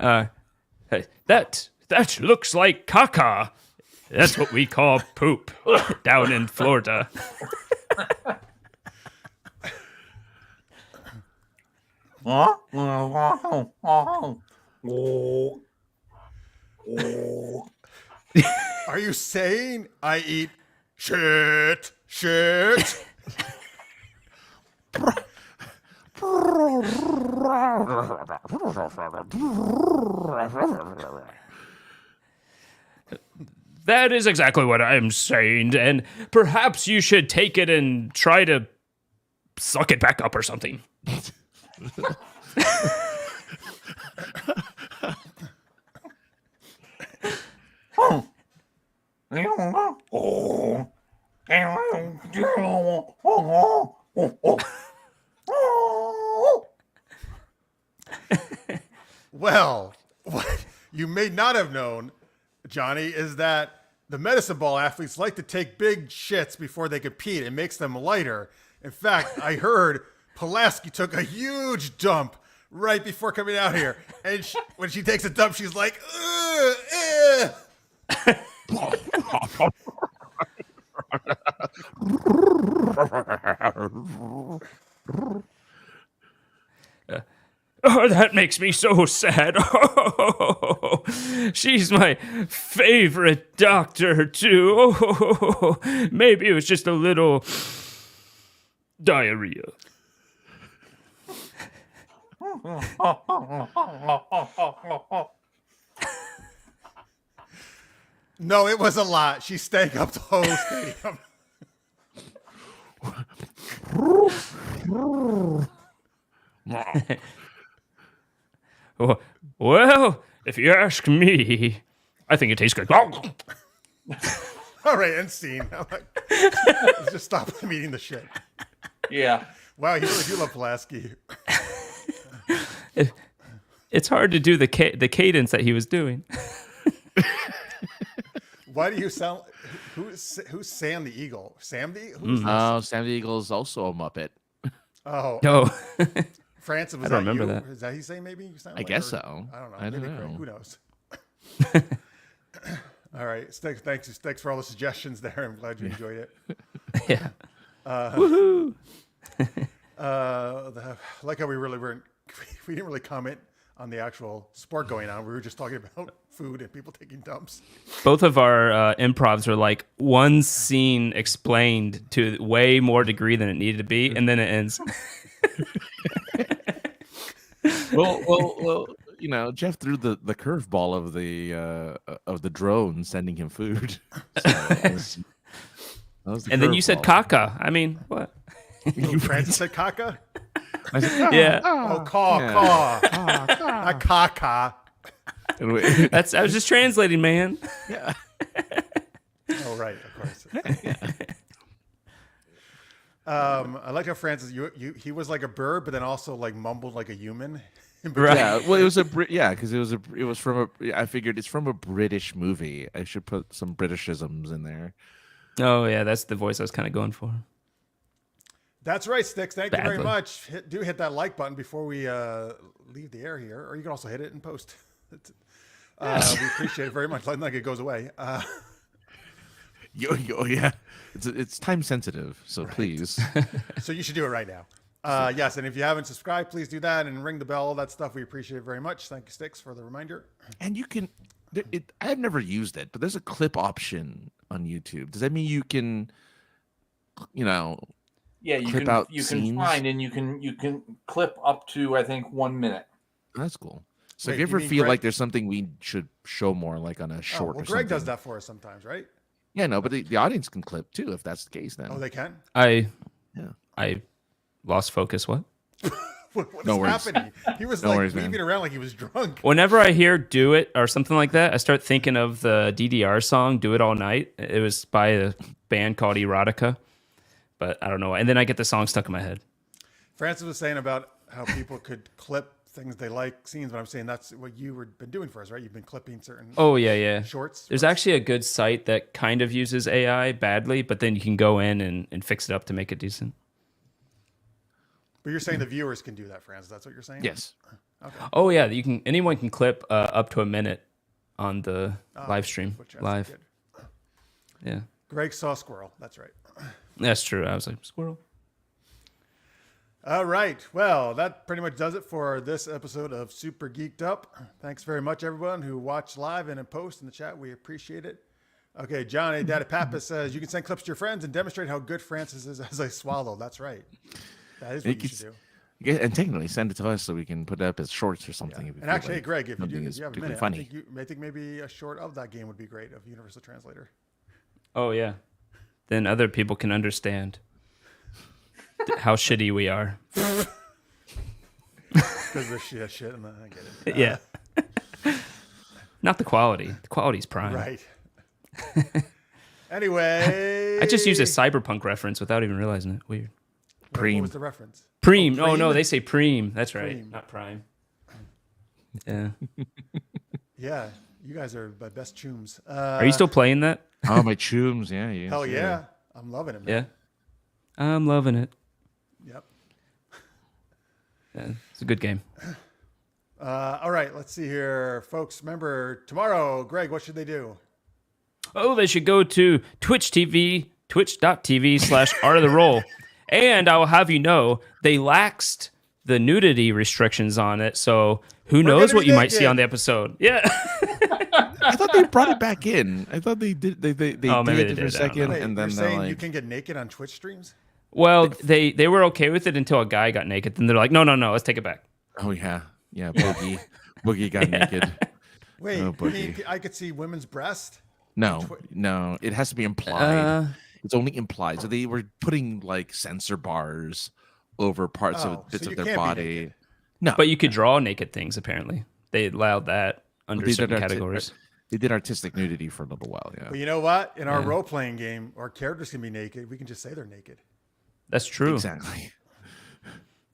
Hey, that looks like caca. That's what we call poop down in Florida. Are you saying I eat shit? That is exactly what I'm saying, and perhaps you should take it and try to suck it back up or something. Well, what you may not have known, Johnny, is that the medicine ball athletes like to take big shits before they compete. It makes them lighter. In fact, I heard Pulaski took a huge dump right before coming out here. And when she takes a dump, she's like, ugh, ugh. Oh, that makes me so sad. Oh, she's my favorite doctor, too. Oh, maybe it was just a little diarrhea. No, it was a lot. She stank up the whole stadium. Well, if you ask me, I think it tastes good. All right, end scene. Let's just stop him eating the shit. Yeah. Wow, you really do love Pulaski. It's hard to do the cadence that he was doing. Why do you sound? Who's Sam the Eagle? Sam the? Oh, Sam the Eagle is also a Muppet. Oh, No. Francis. Was I don't that remember you? that. Is that he saying maybe? You sound I like, guess or- so. I don't know. I don't Maybe know. Craig. Who knows? All right. Thanks for all the suggestions there. I'm glad you enjoyed it. Yeah. Woohoo! Like how we didn't really comment on the actual sport going on. We were just talking about food and people taking dumps. Both of our improvs were like one scene explained to way more degree than it needed to be, and then it ends. Well, Jeff threw the curveball of the drone sending him food. So that was the And then you said curveball. caca. I mean, what? Francis said caca? I said, Yeah. Oh, caw. Not caca. I was just translating, man. Yeah. Oh, right, of course. I like how Francis, he was like a bird, but then also like mumbled like a human. Right. Yeah, well, it was because it was from I figured it's from a British movie. I should put some Britishisms in there. Oh, yeah, that's the voice I was kind of going for. That's right, Sticks. Thank you very Badly. much. Hit that like button before we leave the air here, or you can also hit it in post. We appreciate it very much. Like it goes away. Yeah, it's time sensitive, so please. So you should do it right now. Yes, and if you haven't subscribed, please do that and ring the bell. All that stuff we appreciate it very much. Thank you, Sticks, for the reminder. And you can. I've never used it, but there's a clip option on YouTube. Does that mean you can, Yeah, you clip can out you scenes? can find and you can clip up to I think 1 minute. That's cool. So Wait, if you you ever mean feel Greg- like there's something we should show more, like on a short Well, or Greg something. does that for us sometimes, right? Yeah, no, but the audience can clip too if that's the case. Then Oh, they can? I yeah. lost focus. What? What No is worries. happening? He was No like worries, man. weaving around like he was drunk. Whenever I hear "Do It" or something like that, I start thinking of the DDR song "Do It All Night." It was by a band called Erotica, but I don't know. And then I get the song stuck in my head. Francis was saying about how people could clip things they like, scenes, but I'm saying that's what you've been doing for us, right? You've been clipping certain Oh yeah. shorts. There's for us. actually a good site that kind of uses AI badly, but then you can go in and fix it up to make it decent. But you're saying the viewers can do that, Francis. That's what you're saying? Yes. Oh yeah, anyone can clip up to a minute on the live stream Which that's live. good. Yeah, Greg saw squirrel. That's right. that's true. I was like squirrel. All right. Well, that pretty much does it for this episode of Super Geeked Up. Thanks very much, everyone who watched live and in post in the chat. We appreciate it. Okay, John A. Daddy Papa says you can send clips to your friends and demonstrate how good Francis is as I swallow. That's right. That is what you should do. Yeah, and technically send it to us so we can put it up as shorts or something. If you And feel actually, like hey, Greg, if something you is have a particularly minute, funny. I think maybe a short of that game would be great of Universal Translator. Oh yeah, then other people can understand how shitty we are. Because we're shit, and I get it. Yeah, not the quality. The quality's prime. Right. Anyway. I just used a cyberpunk reference without even realizing it. Weird. What Preem. was the reference? Preem. Oh, Oh no, Preem? they say preem. That's right, Preem. not prime. Yeah. Yeah, you guys are my best chooms. Are you still playing that? Oh, my chooms. Yeah, yeah. Hell yeah. I'm loving it, man. Yeah. I'm loving it. Yep. Yeah, it's a good game. All right, let's see here. Folks, remember, tomorrow, Greg, what should they do? Oh, they should go to twitch.tv/art of the roll. And I will have you know, they laxed the nudity restrictions on it. So who knows gonna what be you might see naked. on the episode. Yeah. I thought they brought it back in. I thought they did. They Oh, maybe did they it for a did. I don't second, know. Wait, and then you're they're saying you like, can get naked on Twitch streams? Well, they were okay with it until a guy got naked. Then they're like, no, let's take it back. "Oh yeah, Boogie got naked." Wait, Oh, you mean Boogie. I could see women's breast? No, it has to be implied. It's only implied. So they were putting like sensor bars over parts of bits of their body. No, but you could draw naked things. Apparently, they allowed that under certain categories. They did artistic nudity for a little while. Yeah, but you know what? In our role playing game, our characters can be naked. We can just say they're naked. That's true. Exactly.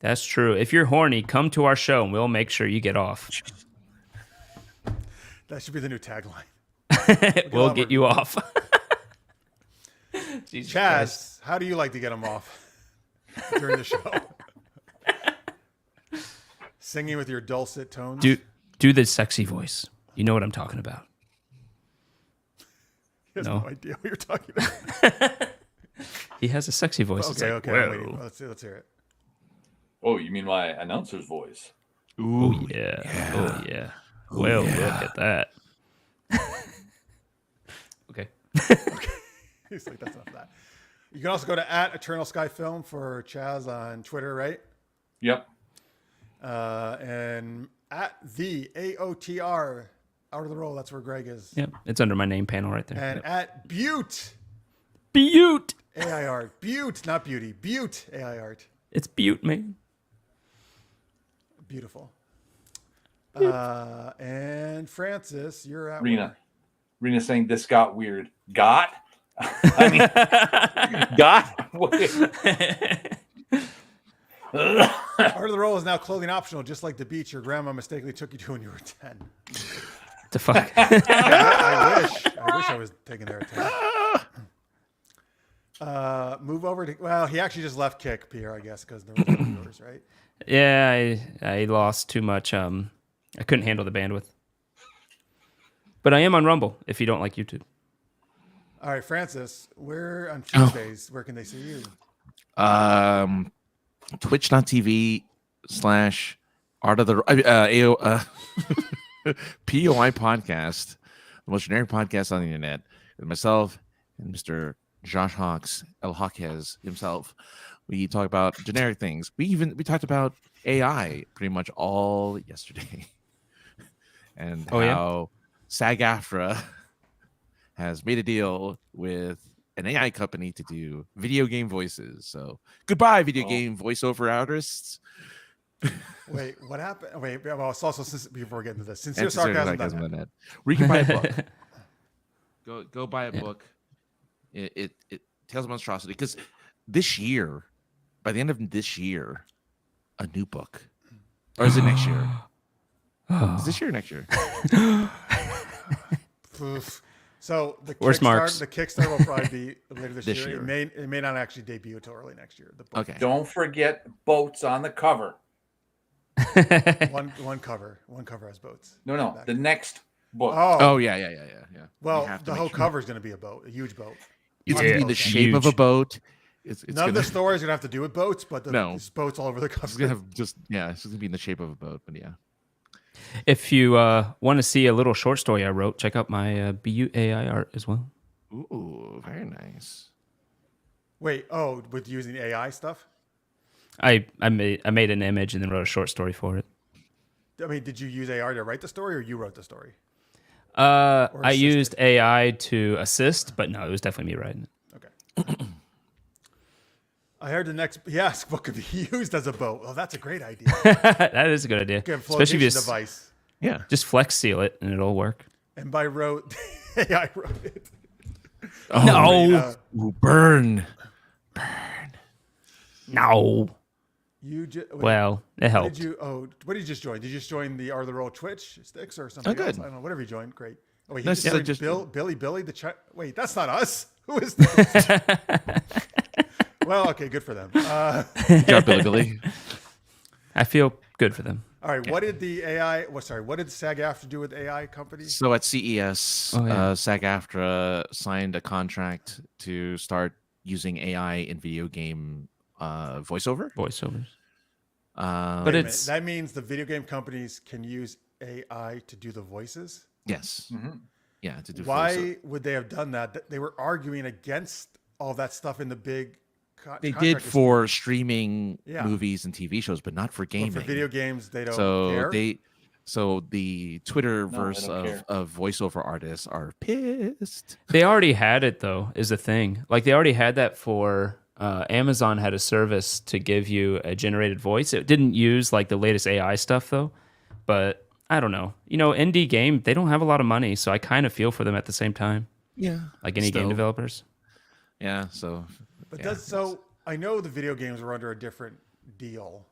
That's true. If you're horny, come to our show and we'll make sure you get off. That should be the new tagline. We'll get you off. Chaz, Christ. How do you like to get them off during the show? Singing with your dulcet tones? Do the sexy voice. You know what I'm talking about. He has no idea what you're talking about. He has a sexy voice. Okay. Well, let's hear it. Oh, you mean my announcer's voice? Ooh, yeah. Oh, yeah. Well, look at that. Okay. He's like, that's enough of that. You can also go to @EternalSkyFilm for Chaz on Twitter, right? Yep. And the AOTR, Out of the Roll, that's where Greg is. Yep, it's under my name panel right there. And at Butte AI Art. Butte, not beauty. Butte AI Art. It's Butte, man. Beautiful. And Francis, you're at Rena. Rena saying this got weird. Got? I mean, got? Part of the role is now clothing optional, just like the beach your grandma mistakenly took you to when you were 10. The fuck? I wish I was taking their attention. Move over to, well, he actually just left Kick, Pierre, I guess, because there were viewers, right? Yeah, I lost too much. I couldn't handle the bandwidth. But I am on Rumble if you don't like YouTube. All right, Francis, where on Tuesdays, where can they see you? Twitch.tv/Art of the POI podcast, the most generic podcast on the internet, with myself and Mr. Josh Hawks, El Hawkes himself. We talk about generic things. We talked about AI pretty much all yesterday, and how SAG-AFTRA has made a deal with an AI company to do video game voices. So goodbye, video game voiceover artists. Wait, what happened? Wait, well, it's also, before we get into this, Sincere Sarcasm on that. Where you can buy a book. Go buy a book. It Tales of Monstrosity, because this year, by the end of this year, a new book, or is it next year? Is this year or next year? So the Kickstarter will probably be later this year. It may not actually debut until early next year. The book. Okay. Don't forget boats on the cover. one cover has boats. No, the next book. Oh yeah. Well, the whole cover is going to be a boat, a huge boat. It's going to be the shape of a boat. It's None of the stories are going to have to do with boats, but there's boats all over the cover. It's going to have it's going to be in the shape of a boat, but yeah. If you want to see a little short story I wrote, check out my BUAI art as well. Ooh, very nice. Wait, with using AI stuff? I made an image and then wrote a short story for it. I mean, did you use AI to write the story, or you wrote the story? I used AI to assist, but no, it was definitely me writing it. Okay. I heard the next book could be used as a boat. Oh, that's a great idea. That is a good idea. Especially if you device. Yeah. Just Flex Seal it and it'll work. And by wrote, AI wrote it. Oh, no. Burn. No. Well, it helped. What did you just join? Did you just join the Art of the Roll Twitch sticks or something else? I don't know. Whatever you joined, great. Oh, wait, Billy, wait, that's not us. Who is this? Well, okay, good for them. Good job, Billy. I feel good for them. All right, what did the AI? What did SAG-AFTRA do with AI companies? So at CES, SAG-AFTRA signed a contract to start using AI in video game voiceovers. But that means the video game companies can use AI to do the voices. Yes. Mm-hmm. Yeah. To do. Why would they have done that? They were arguing against all that stuff in the big. They did for streaming movies and TV shows, but not for gaming. But for video games, they don't care. So the Twitter No, I verse don't care. of voiceover artists are pissed. They already had it though, is the thing. Like they already had that for Amazon had a service to give you a generated voice. It didn't use like the latest AI stuff though, but I don't know. Indie game, they don't have a lot of money, so I kind of feel for them at the same time. Yeah. Like any game developers. Yeah. So. But yeah, so I know the video games were under a different deal.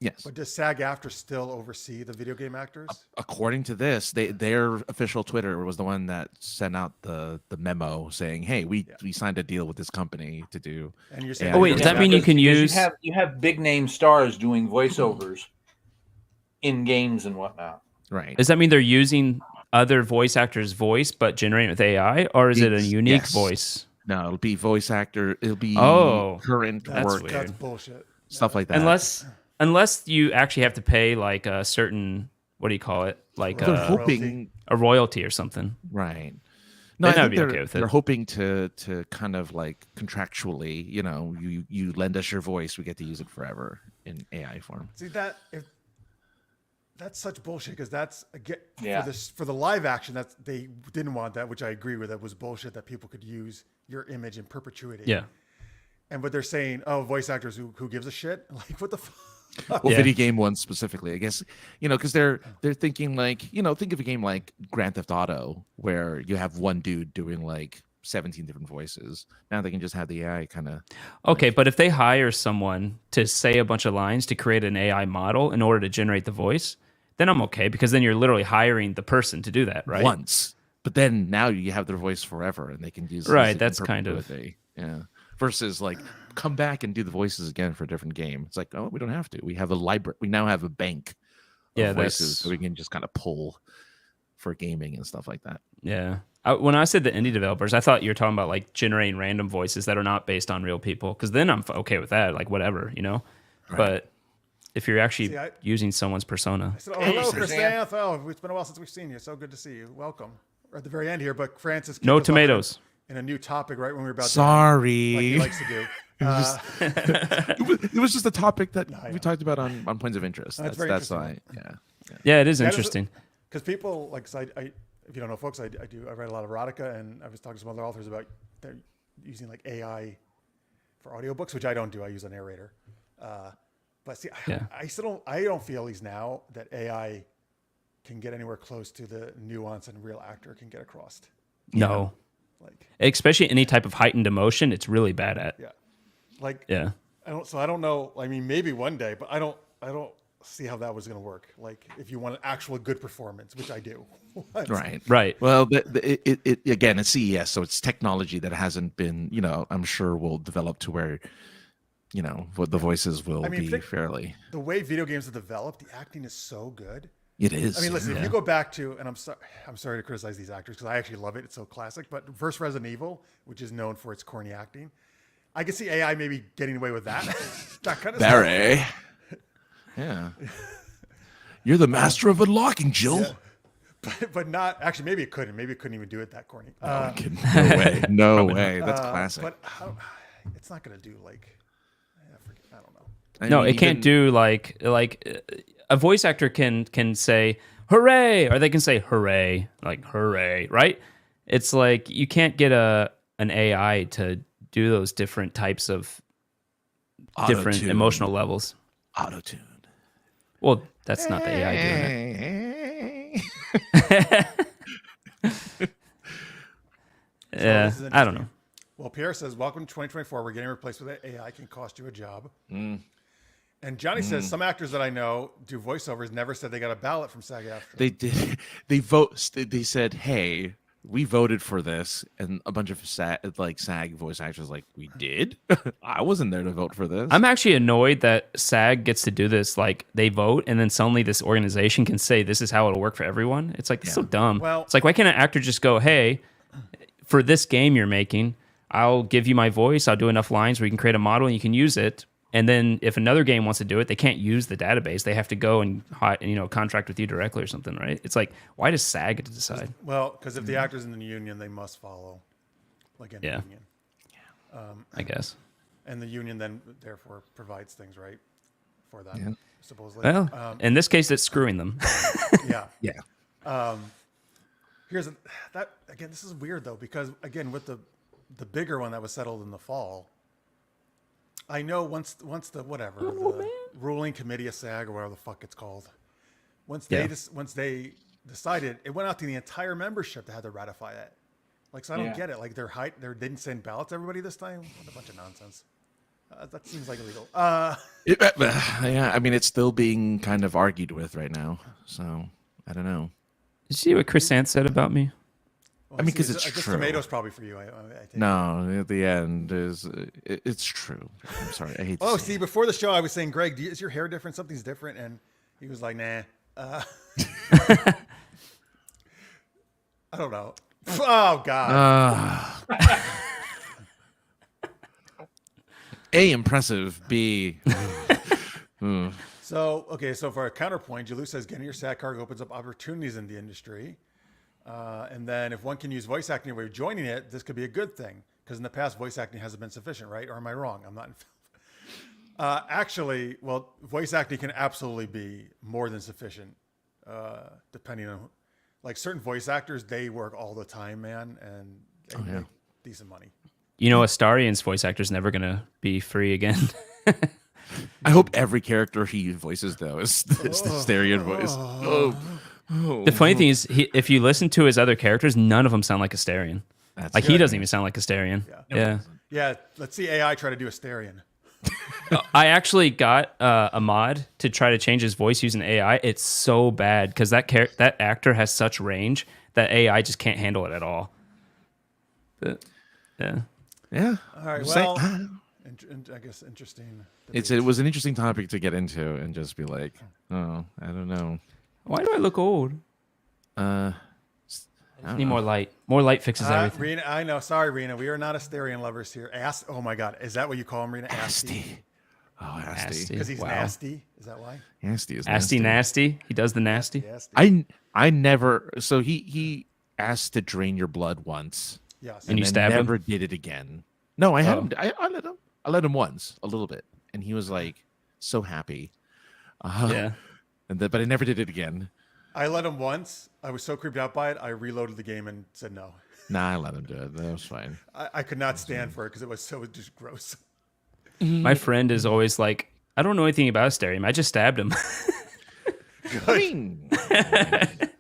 Yes. But does SAG-AFTRA still oversee the video game actors? According to this, their official Twitter was the one that sent out the memo saying, "Hey, we signed a deal with this company to do." And you're saying, Oh, wait, does that mean you can use? You have big name stars doing voiceovers in games and whatnot. Right. Does that mean they're using other voice actors' voice but generating with AI, or is it a unique Yes. voice? No, it'll be voice actor. It'll be current that's work, weird. That's bullshit. stuff like that. Unless you actually have to pay like a certain, what do you call it, like they're hoping, a royalty or something. right? No, Then I I'd think be they're, okay with it. they're hoping to kind of like contractually, you lend us your voice, we get to use it forever in AI form. See that's such bullshit because that's Yeah. for the live action they didn't want that, which I agree with. That was bullshit that people could use your image in perpetuity. Yeah. And but they're saying, oh, voice actors who gives a shit? Like what the fuck? Well, Yeah. video game ones specifically, I guess, because they're thinking like, think of a game like Grand Theft Auto where you have one dude doing like 17 different voices. Now they can just have the AI kind of. Okay, but if they hire someone to say a bunch of lines to create an AI model in order to generate the voice, then I'm okay because then you're literally hiring the person to do that, right? Once, but then now you have their voice forever, and they can use Right, use it in that's kind of- perpetuity. Versus like come back and do the voices again for a different game. It's like, oh, we don't have to. We have a library. We now have a bank of voices that we can just kind of pull for gaming and stuff like that. Yeah. When I said the indie developers, I thought you were talking about like generating random voices that are not based on real people, because then I'm okay with that, like whatever, Right. But if you're actually See, using someone's persona, I said, oh, hello, Hey, Chris. Oh, it's been a while since we've seen you. So good to see you. Welcome. We're at the very end here, but Francis kicked no us off tomatoes. in a new topic right when we were about Sorry. to, like he likes to do. It was just a topic that I we know. talked about on points of interest. That's very That's interesting. why. Yeah. Yeah, it is That is- interesting. Because people like, I if you don't know, folks, I write a lot of erotica, and I was talking to some other authors about they're using like AI for audiobooks, which I don't do. I use a narrator. But see, Yeah. I don't feel at least now that AI can get anywhere close to the nuance and real actor can get across. No. Like, Especially any type of heightened emotion, it's really bad at. yeah, like Yeah. I don't know. I mean, maybe one day, but I don't see how that was going to work. Like, if you want an actual good performance, which I do. Right. Well, it again, it's CES, so it's technology that hasn't been, I'm sure will develop to where, what the voices will be fairly. The way video games have developed, the acting is so good. It is. I mean, listen, if you go back to, and I'm sorry to criticize these actors because I actually love it. It's so classic. But first Resident Evil, which is known for its corny acting, I could see AI maybe getting away with that. That kind of Barry. stuff. Yeah. You're the master of unlocking, Jill. Yeah. But not actually. Maybe it couldn't. Maybe it couldn't even do it that corny. No way. No way. That's classic. But it's not going to do like. I don't know. I No, mean, it can't do like a voice actor can say hooray, or they can say hooray, like hooray, right? It's like you can't get an AI to do those different types of different Auto-tune. emotional levels. Auto-tune. Well, that's not the AI doing it. Yeah, this is I don't know. Well, Pierre says, "Welcome to 2024. We're getting replaced with AI. Can cost you a job." And Johnny says, "Some actors that I know do voiceovers never said they got a ballot from SAG-AFTRA." They did. They said, "Hey, we voted for this," and a bunch of SAG voice actors like, "We did? I wasn't there to vote for this." I'm actually annoyed that SAG gets to do this. Like they vote, and then suddenly this organization can say this is how it'll work for everyone. It's like it's so dumb. Well- it's like why can't an actor just go, "Hey, for this game you're making, I'll give you my voice. I'll do enough lines where you can create a model and you can use it." And then if another game wants to do it, they can't use the database. They have to go and contract with you directly or something, right? It's like, why does SAG get to decide? Well, because if the actor's in the union, they must follow, like in the Yeah. union, I guess. and the union then therefore provides things, right? for that, Yeah. supposedly. Well, in this case, it's screwing them. Yeah. Yeah. That again. This is weird though, because again, with the bigger one that was settled in the fall, I know once the whatever the ruling committee of SAG or whatever the fuck it's called, once they decided, it went out to the entire membership to have to ratify it. Like, so I don't get it. Like, they didn't send ballots to everybody this time. What a bunch of nonsense. That seems like illegal. Yeah, I mean, it's still being kind of argued with right now. So I don't know. Did you see what Chris Sant said about me? Well, I mean, because I it's guess true. tomatoes probably for you. I take No, at the end is it's true. I'm sorry, I hate. To say see, before the show, I was saying, Greg, is your hair different? Something's different, and he was like, nah. I don't know. Oh God. A, impressive. B. So for a counterpoint, Jalou says getting your SAT card opens up opportunities in the industry. And then if one can use voice acting while you're joining it, this could be a good thing. Because in the past, voice acting hasn't been sufficient, right? Or am I wrong? I'm not. Actually, well, voice acting can absolutely be more than sufficient, depending on, like, certain voice actors, they work all the time, man, and they make decent money. You know, Astarion's voice actor's never gonna be free again. I hope every character he voices though is the Asterion voice. The funny thing is, if you listen to his other characters, none of them sound like Asterion. That's Like, he doesn't even sound like Asterion. Yeah. Yeah, let's see AI try to do Asterion. I actually got a mod to try to change his voice using AI. It's so bad because that actor has such range that AI just can't handle it at all. But, yeah. All right, well, I guess interesting. It was an interesting topic to get into and just be like, oh, I don't know. Why do I look old? I need more light. More light fixes everything. Rena, I know. Sorry, Rena. We are not Asterion lovers here. Oh my God, is that what you call him, Rena? Asti. Oh, Asti. Because he's nasty. Is that why? Asti is Asti nasty. He does the nasty. I never. So he asked to drain your blood once. Yes. And you then stabbed him? never did it again. No, I had him. I let him once, a little bit, and he was like so happy. Yeah. But I never did it again. I let him once. I was so creeped out by it. I reloaded the game and said no. Nah, I let him do it. That was fine. I could not stand for it because it was just gross. My friend is always like, I don't know anything about Asterion. I just stabbed him. I mean,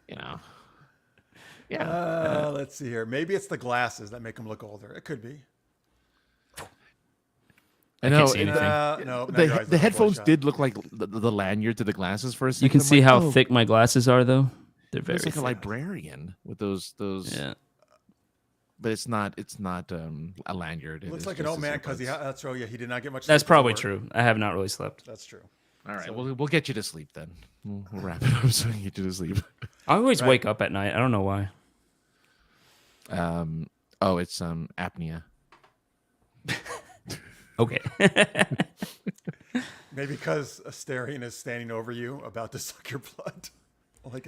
you know. Yeah. Let's see here. Maybe it's the glasses that make him look older. It could be. I can't see anything. No, the headphones did look like the lanyard to the glasses for a second. You can I'm see like, how thick my glasses are, though. They're very it's like thick. a librarian with those. Yeah. But it's not a lanyard. It Looks is like an just old his man because earbuds. that's true. Yeah, he did not get much. That's sleep probably before. true. I have not really slept. That's true. All right, we'll get you to sleep then. We'll wrap it up so we can get you to sleep. I always wake up at night. I don't know why. It's apnea. Okay. Maybe because Asterion is standing over you, about to suck your blood. Like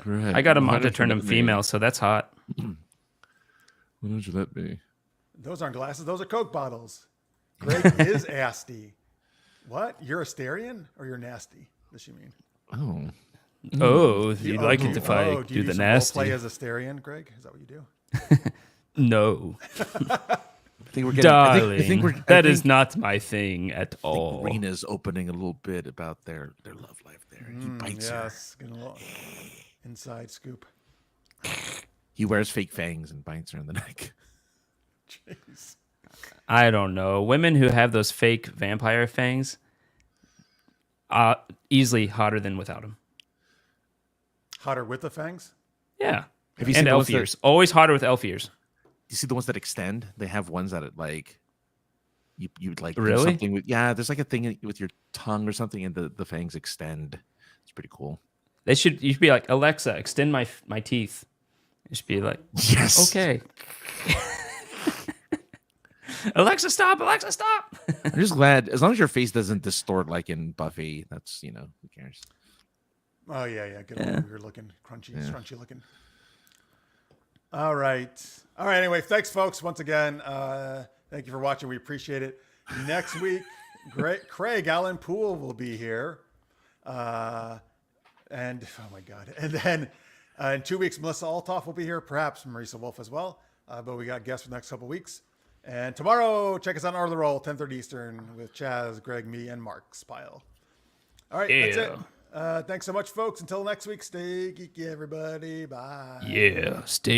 Right. I got a Why mod to don't turn you him let me? female, so that's hot. Why don't you let me? Those aren't glasses. Those are Coke bottles. Greg is Asti. What? You're Asterion or you're nasty? Does she mean? Oh. Oh, you'd like it if I do you do the some role play nasty. as Asterion, Greg? Is that what you do? No. I think we're getting. Darling, that is not my thing at all. Rena's opening a little bit about their love life there. He bites her. Yes. Getting a little inside scoop. He wears fake fangs and bites her in the neck. Jeez. I don't know. Women who have those fake vampire fangs, easily hotter than without them. Hotter with the fangs? Yeah. Have you seen And the elf ones that- ears. Always hotter with elf ears. You see the ones that extend? They have ones that like you like do Really? something with. Yeah, there's like a thing with your tongue or something, and the fangs extend. It's pretty cool. You should be like, Alexa, extend my teeth. You should be like, Yes. okay. Alexa, stop! Alexa, stop! I'm just glad as long as your face doesn't distort like in Buffy. That's who cares. Oh, yeah. Good old weird looking, scrunchy looking. All right. Anyway, thanks, folks. Once again, thank you for watching. We appreciate it. Next week, Craig Allen Poole will be here. And oh my God. And then in 2 weeks, Melissa Altoff will be here, perhaps Marisa Wolf as well. But we got guests for the next couple of weeks. And tomorrow, check us out on Art of the Roll, 10:30 Eastern with Chaz, Greg, me, and Mark Spile. All right, that's it. Thanks so much, folks. Until next week, stay geeky, everybody. Bye. Yeah, stay